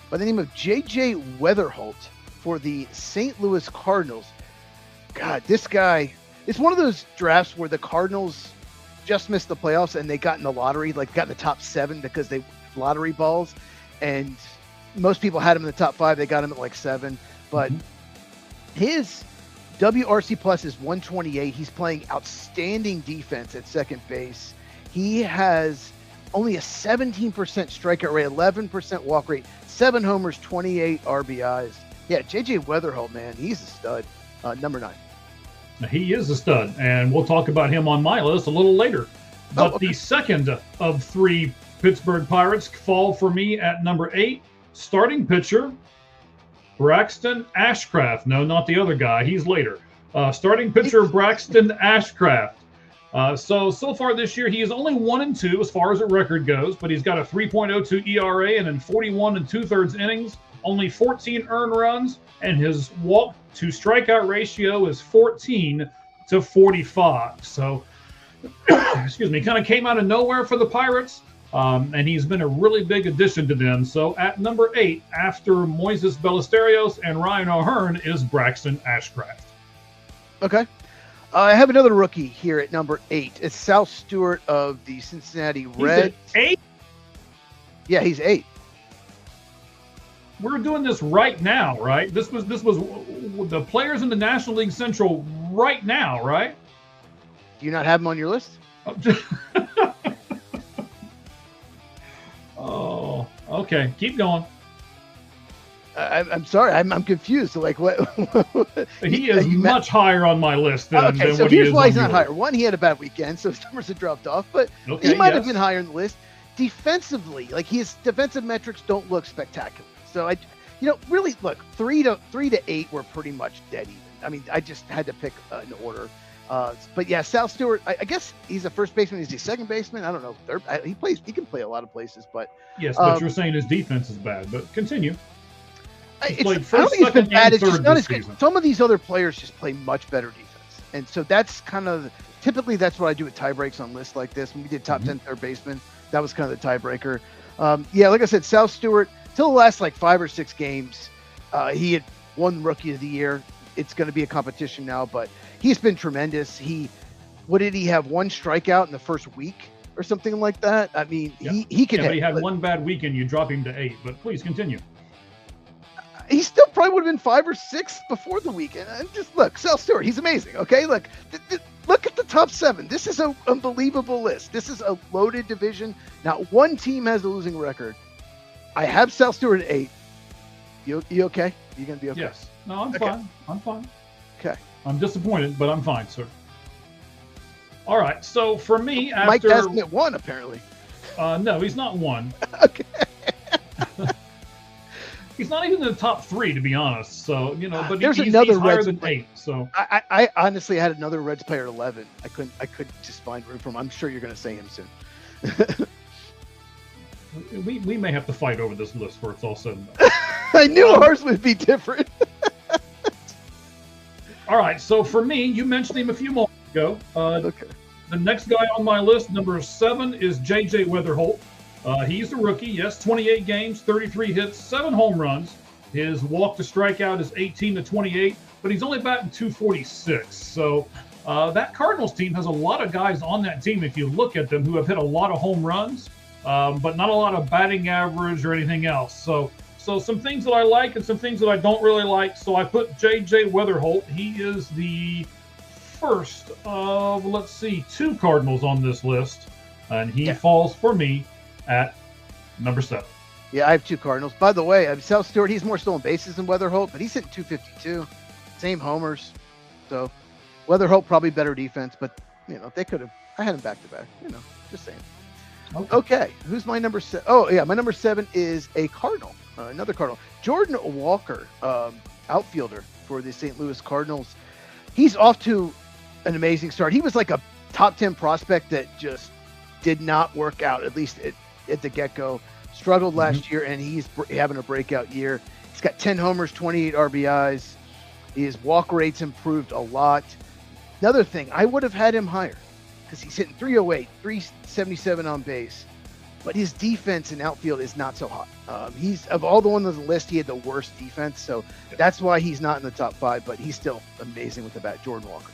by the name of J.J. Weatherholt for the St. Louis Cardinals. God, this guy, it's one of those drafts where the Cardinals just missed the playoffs and they got in the lottery, like got in the top 7 because they lottery balls. And most people had him in the top 5. They got him at like 7. But his WRC plus is 128. He's playing outstanding defense at second base. He has only a 17% strikeout rate, 11% walk rate, 7 homers, 28 RBIs. Yeah, J.J. Weatherholt, man, he's a stud. Number 9. He is a stud, and we'll talk about him on my list a little later. But the second of 3 Pittsburgh Pirates fall for me at number 8, starting pitcher Braxton Ashcraft. No, not the other guy. He's later. Starting pitcher Braxton Ashcraft. So far this year, he is only 1-2 as far as the record goes, but he's got a 3.02 ERA and in 41 2/3 innings, only 14 earned runs, and his walk to strikeout ratio is 14-45. So, excuse me, kind of came out of nowhere for the Pirates. And he's been a really big addition to them. So at number 8, after Moises Ballesteros and Ryan O'Hearn, is Braxton Ashcraft. Okay. I have another rookie here at number 8. It's Sal Stewart of the Cincinnati Reds. He's 8? Yeah, he's 8. We're doing this right now, right? This was the players in the National League Central right now, right? Do you not have him on your list? Oh, okay. Keep going. I'm sorry. I'm confused. So like, what? He is much higher on my list than, okay, than so what he here's is why on he's not yours. higher. One, he had a bad weekend, so his numbers have dropped off. But Okay, he might have yes. been higher on the list. Defensively, like his defensive metrics don't look spectacular. So really look 3 to 8 were pretty much dead even. I mean, I just had to pick an order. But yeah, Sal Stewart, I guess he's a first baseman. Is he second baseman? I don't know. Third, he can play a lot of places, but Yes, but you're saying his defense is bad. But continue. I played don't first, think it's been second, bad. and It's just third not this as good. season. Some of these other players just play much better defense, and so that's kind of typically that's what I do with tie breaks on lists like this. When we did top 10 third baseman, that was kind of the tiebreaker. Yeah, like I said, Sal Stewart till the last like 5 or 6 games, he had won Rookie of the Year. It's going to be a competition now, but he's been tremendous. What did he have? 1 strikeout in the first week or something like that? I mean, he can Yeah, hit. but he had one bad weekend. You drop him to 8. But please continue. He still probably would have been 5 or 6 before the weekend. And just look, Sal Stewart, he's amazing. Okay, look, look at the top 7. This is an unbelievable list. This is a loaded division. Not one team has a losing record. I have Sal Stewart at 8. You okay? You gonna be okay? Yes. No, I'm Okay. fine. I'm fine. Okay. I'm disappointed, but I'm fine, sir. All right. So for me, Mike after hasn't hit one apparently. no, he's not one. Okay. He's not even in the top 3, to be honest. So but There's he's another higher Reds than player. 8. So I honestly had another Reds player at 11. I couldn't just find room for him. I'm sure you're going to say him soon. we may have to fight over this list where it's all said and done. I knew ours would be different. All right. So for me, you mentioned him a few moments ago. Okay. The next guy on my list, number 7, is J.J. Weatherholt. He's a rookie. Yes, 28 games, 33 hits, 7 home runs. His walk to strikeout is 18 to 28, but he's only batting 246. So that Cardinals team has a lot of guys on that team, if you look at them, who have hit a lot of home runs, but not a lot of batting average or anything else. So some things that I like and some things that I don't really like. So I put J.J. Weatherholt. He is the first of, 2 Cardinals on this list, and he falls for me at number 7. Yeah, I have 2 Cardinals. By the way, Sal Stewart, he's more stolen bases than Weatherholt, but he's hitting 252. Same homers. So Weatherholt probably better defense, but they could have. I had him back to back. Just saying. Okay, who's my number 7? Oh yeah, my number 7 is a Cardinal, another Cardinal, Jordan Walker, outfielder for the St. Louis Cardinals. He's off to an amazing start. He was like a top 10 prospect that just did not work out, at least at the get-go. Struggled last year, and he's having a breakout year. He's got 10 homers, 28 RBIs. His walk rate's improved a lot. Another thing, I would have had him higher because he's hitting 308, 377 on base, but his defense in outfield is not so hot. He's, of all the ones on the list, he had the worst defense, so that's why he's not in the top 5, but he's still amazing with the bat, Jordan Walker.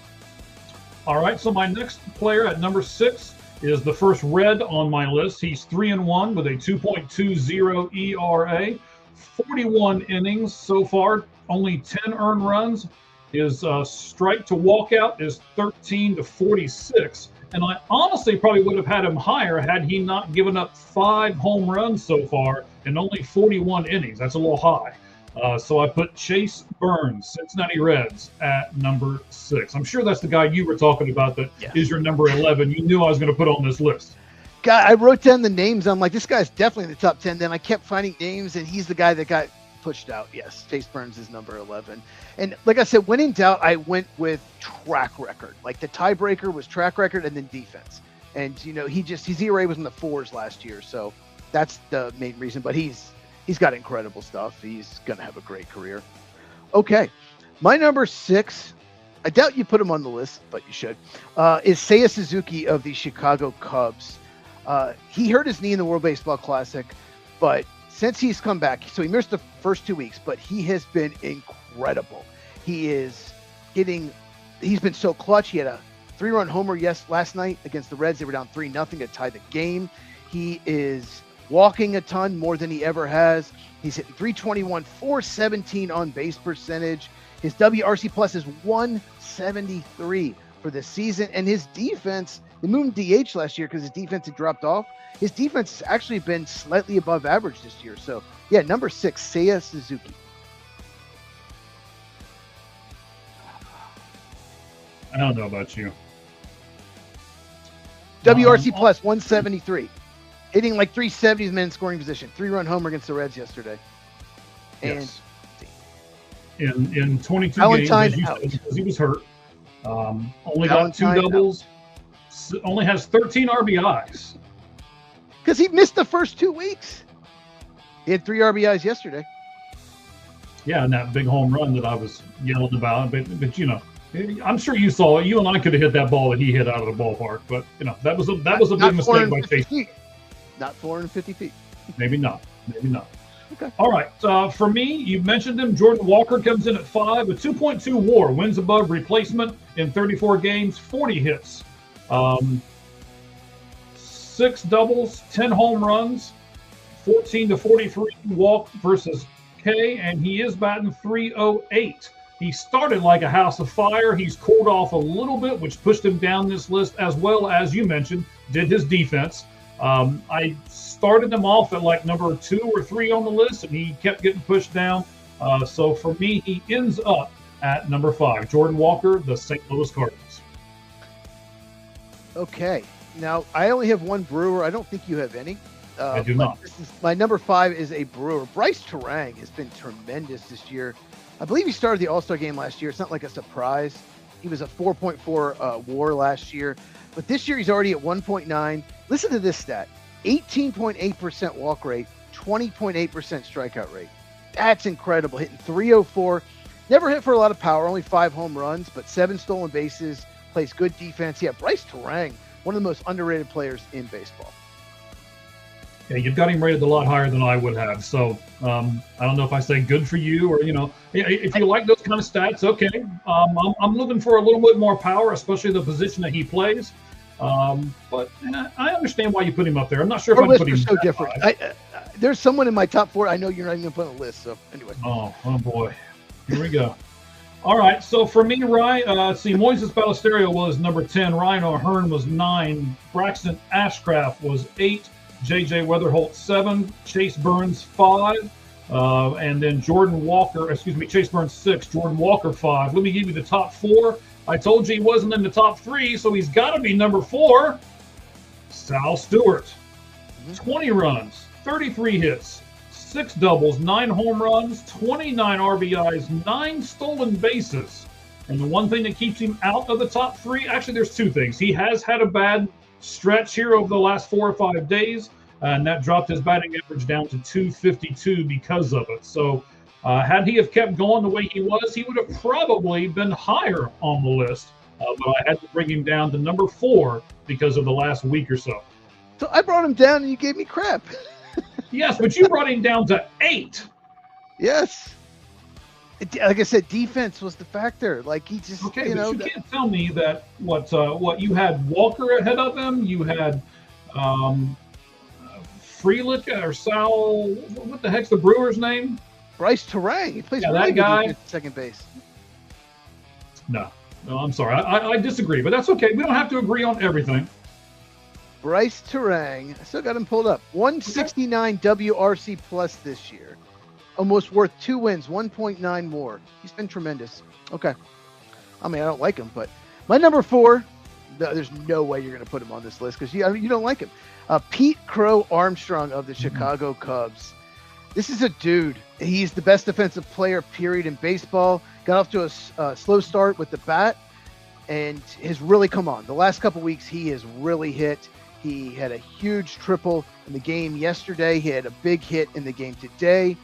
All right, so my next player at number 6 is the first Red on my list. He's 3-1 with a 2.20 ERA, 41 innings so far, only 10 earned runs. His strike to walkout is 13 to 46. And I honestly probably would have had him higher had he not given up 5 home runs so far in only 41 innings. That's a little high. So I put Chase Burns, Cincinnati Reds, at number 6. I'm sure that's the guy you were talking about that is your number 11. You knew I was going to put on this list. God, I wrote down the names. I'm like, this guy's definitely in the top 10. Then I kept finding names, and he's the guy that got pushed out. Yes, Chase Burns is number 11. And like I said, when in doubt, I went with track record. Like the tiebreaker was track record and then defense. And, his ERA was in the 4s last year. So that's the main reason. But he's got incredible stuff. He's going to have a great career. Okay. My number 6, I doubt you put him on the list, but you should, is Seiya Suzuki of the Chicago Cubs. He hurt his knee in the World Baseball Classic, but since he's come back, so he missed the first 2 weeks, but he has been incredible. He's been so clutch. He had a 3-run homer last night against the Reds. They were down 3-0 to tie the game. He is walking a ton, more than he ever has. He's hitting 321, 417 on base percentage. His WRC plus is 173 for the season. And his defense, they moved him DH last year because his defense had dropped off. His defense has actually been slightly above average this year. So, yeah, number 6, Seiya Suzuki. I don't know about you. WRC plus 173. Hitting like 370 men in scoring position. 3-run homer against the Reds yesterday. And in 22 Valentine games, out. because he was hurt. Only Valentine got 2 doubles. Only has 13 RBIs. Because he missed the first 2 weeks. He had 3 RBIs yesterday. Yeah, and that big home run that I was yelling about. But I'm sure you saw it. You and I could have hit that ball that he hit out of the ballpark. But that was a big mistake by Chase. Not 450 feet. Maybe not. Okay. All right. For me, you mentioned him. Jordan Walker comes in at 5, a 2.2 WAR, wins above replacement in 34 games, 40 hits, 6 doubles, 10 home runs, 14 to 43 walk versus K, and he is batting 308. He started like a house of fire. He's cooled off a little bit, which pushed him down this list, as well as you mentioned, did his defense. I started him off at like number 2 or 3 on the list, and he kept getting pushed down. So for me, he ends up at number 5. Jordan Walker, the St. Louis Cardinals. Okay. Now, I only have one Brewer. I don't think you have any. I do not. My number 5 is a Brewer. Bryce Terang has been tremendous this year. I believe he started the All-Star game last year. It's not like a surprise. He was a 4.4 WAR last year. But this year he's already at 1.9. Listen to this stat. 18.8% walk rate, 20.8% strikeout rate. That's incredible. Hitting 304. Never hit for a lot of power, only 5 home runs, but 7 stolen bases, plays good defense. Yeah, Bryce Terang, one of the most underrated players in baseball. Yeah, you've got him rated a lot higher than I would have. So I don't know if I say good for you or, if you like those kind of stats, okay. I'm looking for a little bit more power, especially the position that he plays. But I understand why you put him up there. I'm not sure if I'd put him so different. There's someone in my top 4 I know you're not even going to put on the list. So anyway. Oh boy. Here we go. All right. So for me, Ryan, Moises Ballesteros was number 10. Ryan O'Hearn was 9. Braxton Ashcraft was 8. J.J. Weatherholt 7. Chase Burns 5. And then Chase Burns 6. Jordan Walker 5. Let me give you the top 4. I told you he wasn't in the top 3, so he's got to be number 4. Sal Stewart. 20 runs, 33 hits, 6 doubles, 9 home runs, 29 RBIs, 9 stolen bases. And the one thing that keeps him out of the top 3, actually there's 2 things. He has had a bad stretch here over the last 4 or 5 days, and that dropped his batting average down to 252 because of it. So had he have kept going the way he was, he would have probably been higher on the list. But I had to bring him down to number 4 because of the last week or so. So I brought him down and you gave me crap. Yes, but you brought him down to 8. Yes. Like I said, defense was the factor. Like he just, but you can't tell me that what you had Walker ahead of him. You had Frelick or Sal. What the heck's the Brewer's name? Bryce Terang. He plays that guy at second base. No, I'm sorry. I disagree, but that's okay. We don't have to agree on everything. Bryce Terang. I still got him pulled up. 169 WRC plus this year. Almost worth 2 wins, 1.9 more. He's been tremendous. Okay. I mean, I don't like him, but my number 4, there's no way you're going to put him on this list because you don't like him. Pete Crow Armstrong of the Chicago Cubs. This is a dude. He's the best defensive player, period, in baseball. Got off to a slow start with the bat and has really come on. The last couple weeks, he has really hit. He had a huge triple in the game yesterday. He had a big hit in the game today.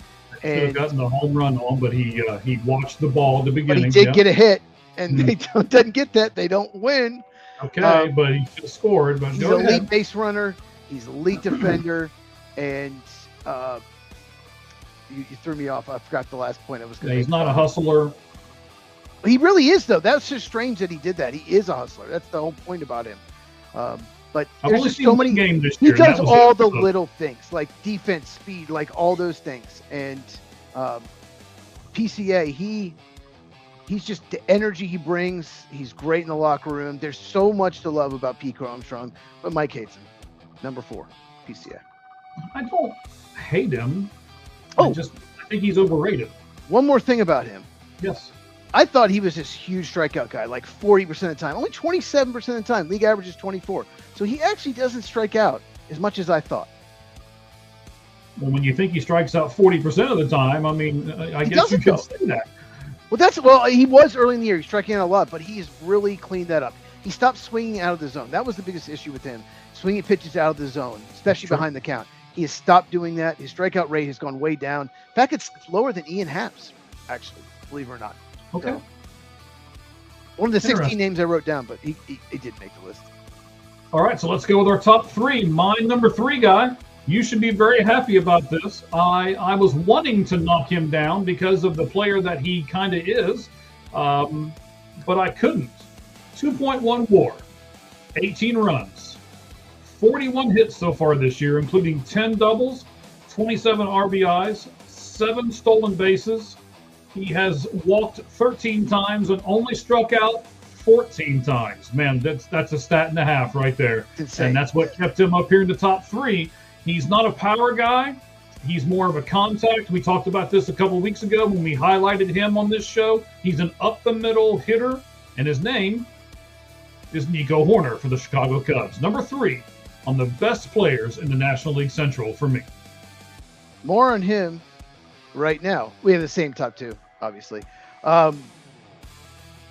Could have gotten the home run on, but he watched the ball at the beginning. But he did get a hit, and they doesn't get that. They don't win. Okay, but he could have scored. But he's an elite base runner. He's an elite defender, and you threw me off. I forgot the last point I was going to make. He's not a hustler. He really is, though. That's just strange that he did that. He is a hustler. That's the whole point about him. But there's just so many games this year. He does all the little things, like defense, speed, like all those things. And PCA, he's just the energy he brings. He's great in the locker room. There's so much to love about Pete Armstrong, but Mike hates him. Number 4, PCA. I don't hate him. I think he's overrated. One more thing about him. Yes. I thought he was this huge strikeout guy, like 40% of the time. Only 27% of the time. League average is 24. So he actually doesn't strike out as much as I thought. Well, when you think he strikes out 40% of the time, I mean, I guess you could say that. Well, he was early in the year. He's striking out a lot, but he's really cleaned that up. He stopped swinging out of the zone. That was the biggest issue with him. Swinging pitches out of the zone, especially behind the count. He has stopped doing that. His strikeout rate has gone way down. In fact, it's lower than Ian Happ's, actually, believe it or not. Okay. So, one of the 16 names I wrote down, but he did make the list. All right, so let's go with our top 3. My number 3 guy. You should be very happy about this. I was wanting to knock him down because of the player that he kind of is, but I couldn't. 2.1 WAR, 18 runs, 41 hits so far this year, including 10 doubles, 27 RBIs, 7 stolen bases. He has walked 13 times and only struck out 14 times. Man, that's a stat and a half right there. And that's what kept him up here in the top 3. He's not a power guy. He's more of a contact. We talked about this a couple weeks ago when we highlighted him on this show. He's an up-the-middle hitter, and his name is Nico Hoerner for the Chicago Cubs. Number 3 on the best players in the National League Central for me. More on him right now. We have the same top 2, obviously.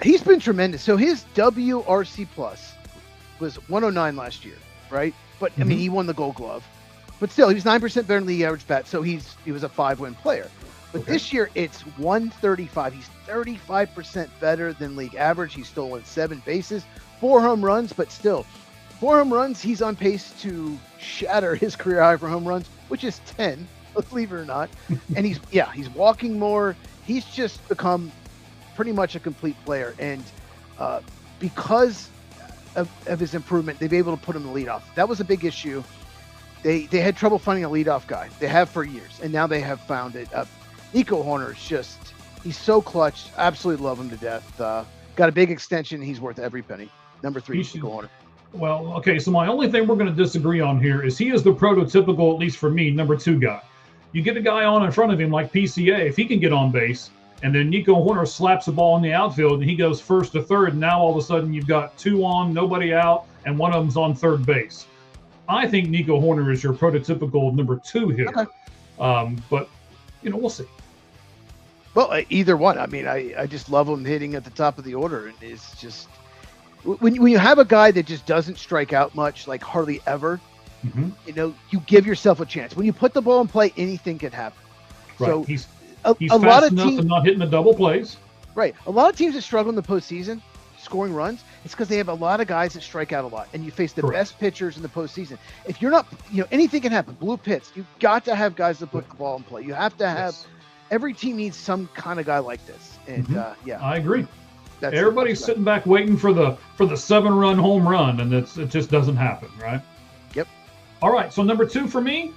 He's been tremendous. So his WRC plus was 109 last year, right? But I mean, he won the Gold Glove. But still, he was 9% better than league average bat, so he was a 5-win player. But this year, it's 135. He's 35% better than league average. He's stolen 7 bases, 4 home runs, but still, 4 home runs. He's on pace to shatter his career high for home runs, which is 10, believe it or not. And he's walking more. He's just become pretty much a complete player. And because of his improvement, they've been able to put him in the leadoff. That was a big issue. They had trouble finding a leadoff guy. They have for years, and now they have found it. Nico Hoerner is he's so clutch. Absolutely love him to death. Got a big extension. He's worth every penny. Number 3, Nico Hoerner. Well, okay, so my only thing we're going to disagree on here is he is the prototypical, at least for me, number 2 guy. You get a guy on in front of him like PCA, if he can get on base, and then Nico Hoerner slaps the ball in the outfield, and he goes first to third, and now all of a sudden you've got 2 on, nobody out, and one of them's on third base. I think Nico Hoerner is your prototypical number 2 hitter. Okay. But, we'll see. Well, either one. I mean, I just love him hitting at the top of the order. And it's just, when you have a guy that just doesn't strike out much, like hardly ever, you give yourself a chance. When you put the ball in play, anything can happen. Right. So he's a fast lot of enough teams, to not hitting the double plays. Right. A lot of teams that struggle in the postseason, scoring runs, it's because they have a lot of guys that strike out a lot, and you face the best pitchers in the postseason. If you're not, anything can happen. Blue pits. You've got to have guys that put the ball in play. You have to have. Every team needs some kind of guy like this, and I agree. Everybody's sitting back waiting for the 7-run home run, and it just doesn't happen, right? Yep. All right, so number 2 for me.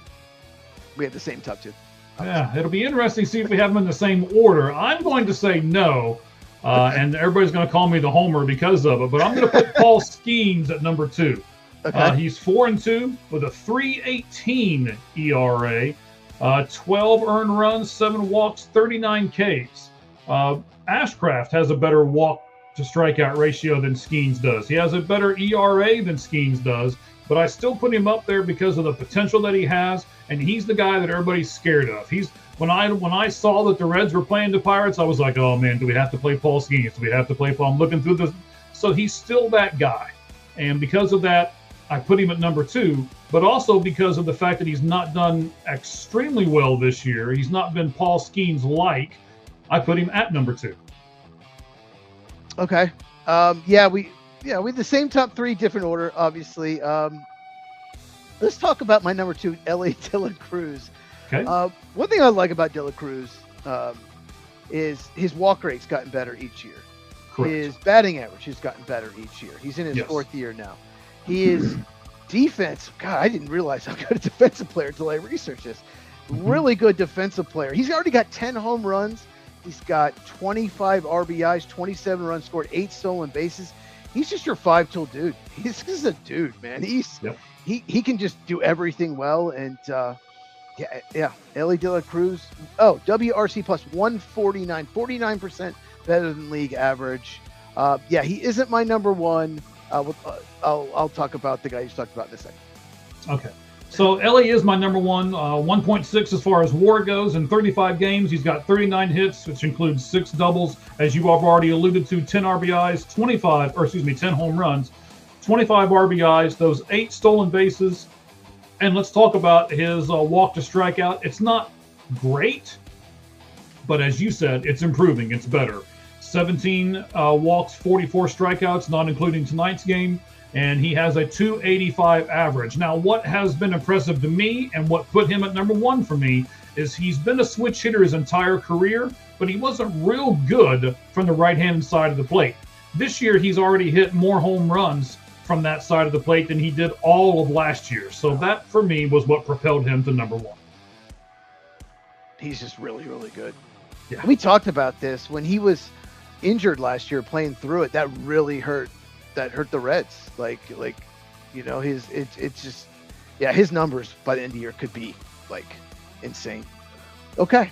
We have the same top 2. Yeah, it'll be interesting to see if we have them in the same order. I'm going to say no. And everybody's going to call me the homer because of it, but I'm going to put Paul Skeens at number 2. Okay. He's 4-2 with a 3.18 ERA, 12 earned runs, 7 walks, 39 Ks. Ashcraft has a better walk to strikeout ratio than Skeens does. He has a better ERA than Skeens does, but I still put him up there because of the potential that he has, and he's the guy that everybody's scared of. When I saw that the Reds were playing the Pirates, I was like, oh man, do we have to play Paul Skeens? Do we have to play Paul? I'm looking through this. So he's still that guy. And because of that, I put him at number 2, but also because of the fact that he's not done extremely well this year. He's not been Paul Skeens-like. I put him at number 2. Okay. We have the same top 3, different order, obviously. Let's talk about my number 2, Elly De La Cruz. Okay. One thing I like about De La Cruz is his walk rate's gotten better each year. Correct. His batting average has gotten better each year. He's in his 4th year now. He is defense. God, I didn't realize how good a defensive player until I researched this. Really good defensive player. He's already got 10 home runs. He's got 25 RBIs, 27 runs scored, 8 stolen bases. He's just your 5-tool dude. He's just a dude, man. He can just do everything well. And Elly De La Cruz. Oh, WRC plus 149, 49% better than league average. He isn't my number 1. I'll talk about the guy you talked about in a second. Okay. So Elly is my number 1, 1.6 as far as WAR goes. In 35 games, he's got 39 hits, which includes 6 doubles, as you have already alluded to, 10 RBIs, 10 home runs, 25 RBIs, those 8 stolen bases. And let's talk about his walk to strikeout. It's not great, but as you said, it's improving. It's better. 17 walks, 44 strikeouts, not including tonight's game. And he has a 285 average. Now, what has been impressive to me and what put him at number 1 for me is he's been a switch hitter his entire career, but he wasn't real good from the right-hand side of the plate. This year, he's already hit more home runs from that side of the plate than he did all of last year. So that, for me, was what propelled him to number 1. He's just really, really good. Yeah. We talked about this when he was injured last year, playing through it. That really hurt. That hurt the Reds. His numbers by the end of the year could be like insane. Okay.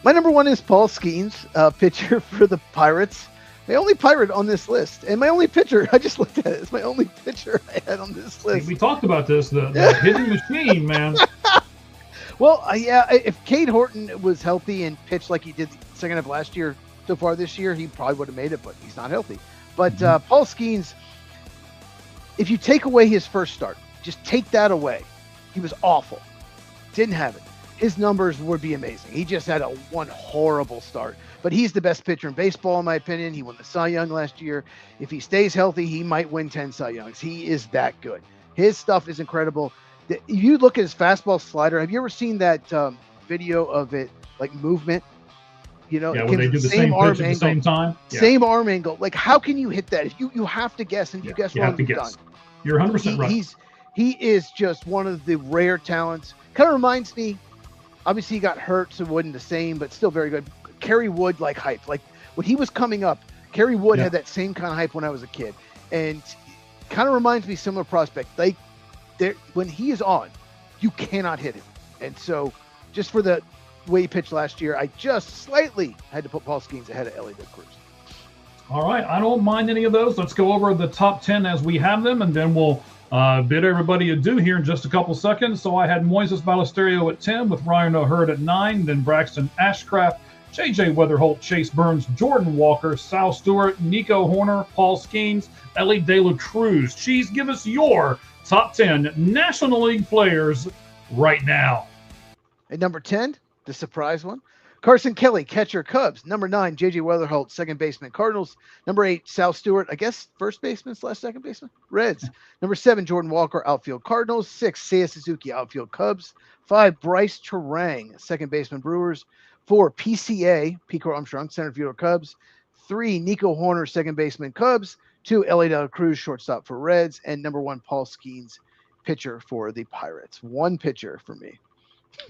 My number 1 is Paul Skeens, pitcher for the Pirates. My only Pirate on this list, and my only pitcher, I just looked at it, it's my only pitcher I had on this list. We talked about this, the hitting machine, man. Well, yeah, if Cade Horton was healthy and pitched like he did the second half last year, so far this year, he probably would have made it, but he's not healthy. But Paul Skeens, if you take away his first start, just take that away, he was awful. Didn't have it. His numbers would be amazing. He just had one horrible start. But he's the best pitcher in baseball, in my opinion. He won the Cy Young last year. If he stays healthy, he might win 10 Cy Youngs. He is that good. His stuff is incredible. If you look at his fastball slider, have you ever seen that video of it, like movement? You know, yeah, when they do the same pitch at the same time. Yeah. Same arm angle. Like, how can you hit that? If you have to guess, and you guess wrong, you're done. You're 100% right. He is just one of the rare talents. Kind of reminds me, obviously he got hurt, so it wasn't the same, but still very good. Kerry Wood, like hype. Like when he was coming up, Kerry Wood had that same kind of hype when I was a kid. And kind of reminds me similar prospect. Like when he is on, you cannot hit him. And so just for the way he pitched last year, I just slightly had to put Paul Skeens ahead of Ellie De Cruz. All right. I don't mind any of those. Let's go over the top 10 as we have them, and then we'll bid everybody adieu here in just a couple seconds. So I had Moises Ballesteros at 10 with Ryan O'Hearn at 9, then Braxton Ashcraft, J.J. Weatherholt, Chase Burns, Jordan Walker, Sal Stewart, Nico Horner, Paul Skeens, Ellie De La Cruz. Cheese, give us your top 10 National League players right now. At number 10, the surprise one, Carson Kelly, catcher, Cubs. Number 9, J.J. Weatherholt, second baseman, Cardinals. Number 8, Sal Stewart, I guess first baseman / second baseman, Reds. Number 7, Jordan Walker, outfield, Cardinals. 6, Seiya Suzuki, outfield, Cubs. 5, Bryce Terang, second baseman, Brewers. 4, PCA, Pico Armstrong, center fielder, Cubs. 3, Nico Horner, second baseman, Cubs. 2, Ellie De La Cruz, shortstop for Reds. And number 1, Paul Skeens, pitcher for the Pirates. One pitcher for me.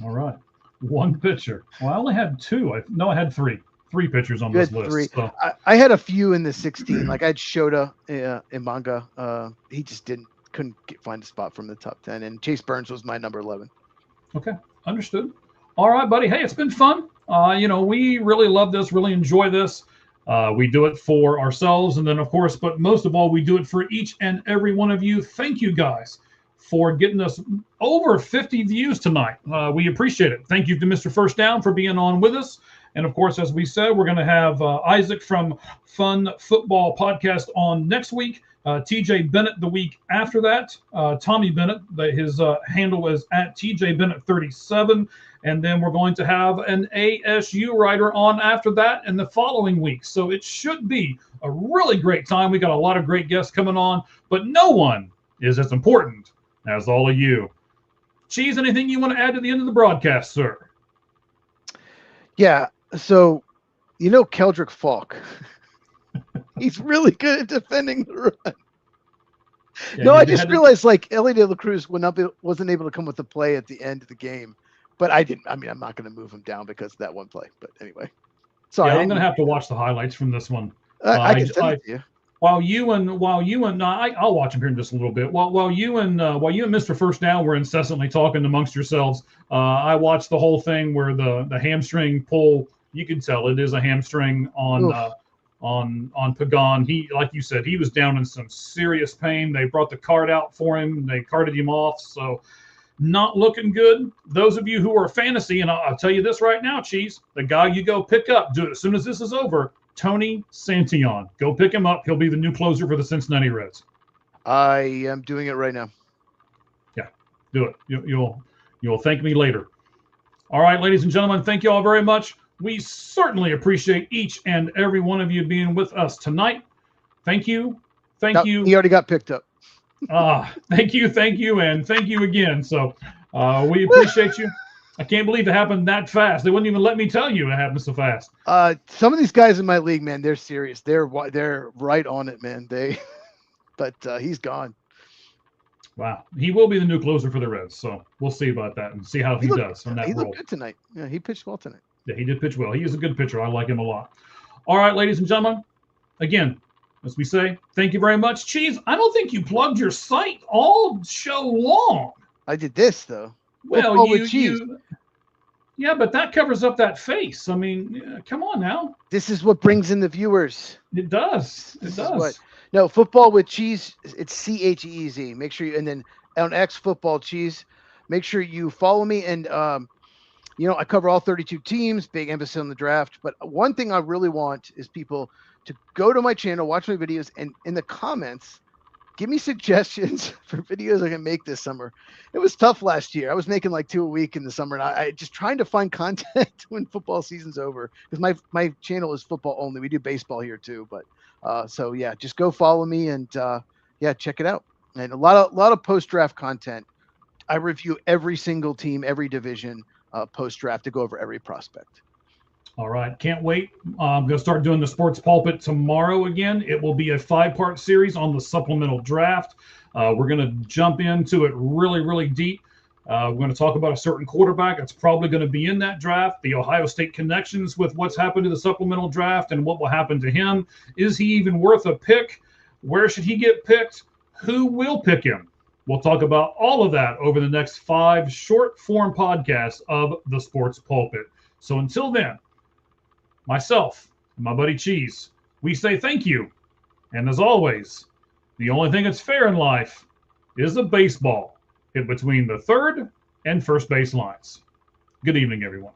All right. One pitcher. Well, I only had 2. I had 3. 3 pitchers on this list. 3. So. I had a few in the 16. Like I had Shota in manga. He just couldn't find a spot from the top 10. And Chase Burns was my number 11. Okay. Understood. All right, buddy. Hey, it's been fun. We really love this, really enjoy this. We do it for ourselves. And then, of course, but most of all, we do it for each and every one of you. Thank you, guys, for getting us over 50 views tonight. We appreciate it. Thank you to Mr. First Down for being on with us. And, of course, as we said, we're going to have Isaac from Fun Football Podcast on next week. TJ Bennett the week after that. Tommy Bennett, his handle is at TJ Bennett 37. And then we're going to have an ASU writer on after that in the following week. So it should be a really great time. We got a lot of great guests coming on, but no one is as important as all of you. Cheese, anything you want to add to the end of the broadcast, sir? Yeah. So, Keldrick Falk, he's really good at defending the run. Yeah, I just realized Ellie De La Cruz wasn't able to come with the play at the end of the game. But I'm not going to move him down because of that one play. But anyway, sorry. Yeah, I'm going to have to watch the highlights from this one. I can send it to you. I'll watch him here in just a little bit. While you and Mr. First Down were incessantly talking amongst yourselves, I watched the whole thing where the hamstring pull. You can tell it is a hamstring on Pagan. He, like you said, he was down in some serious pain. They brought the cart out for him. They carted him off. So. Not looking good. Those of you who are fantasy, and I'll tell you this right now, Cheese, the guy you go pick up, do it as soon as this is over, Tony Santillan. Go pick him up. He'll be the new closer for the Cincinnati Reds. I am doing it right now. Yeah, do it. You'll thank me later. All right, ladies and gentlemen, thank you all very much. We certainly appreciate each and every one of you being with us tonight. Thank you. Thank you. He already got picked up. Thank you, and thank you again. So we appreciate you. I can't believe it happened that fast. They wouldn't even let me tell you it happened so fast. Some of these guys in my league, man, they're serious. They're right on it, man. But he's gone. Wow, he will be the new closer for the Reds. So we'll see about that and see how he does on that role. He looked good tonight. Yeah, he pitched well tonight. Yeah, he did pitch well. He is a good pitcher. I like him a lot. All right, ladies and gentlemen, again. As we say, thank you very much. Cheese, I don't think you plugged your site all show long. I did this, though. Well, Yeah, but that covers up that face. I mean, come on now. This is what brings in the viewers. It does. It This is does. what. No, football with cheese. It's CHEEZ. Make sure you, and then on X football cheese. Make sure you follow me, and I cover all 32 teams. Big emphasis on the draft. But one thing I really want is people to go to my channel, watch my videos, and in the comments, give me suggestions for videos I can make this summer. It was tough last year. I was making like 2 a week in the summer, and I just trying to find content when football season's over, because my channel is football only. We do baseball here too, but so yeah, just go follow me and check it out. And a lot of post draft content. I review every single team, every division post draft to go over every prospect. All right. Can't wait. I'm going to start doing the Sports Pulpit tomorrow again. It will be a 5-part series on the supplemental draft. We're going to jump into it really, really deep. We're going to talk about a certain quarterback that's probably going to be in that draft, the Ohio State connections with what's happened to the supplemental draft and what will happen to him. Is he even worth a pick? Where should he get picked? Who will pick him? We'll talk about all of that over the next 5 short-form podcasts of the Sports Pulpit. So until then, myself and my buddy Cheese, we say thank you. And as always, the only thing that's fair in life is a baseball hit between the third and first base lines. Good evening, everyone.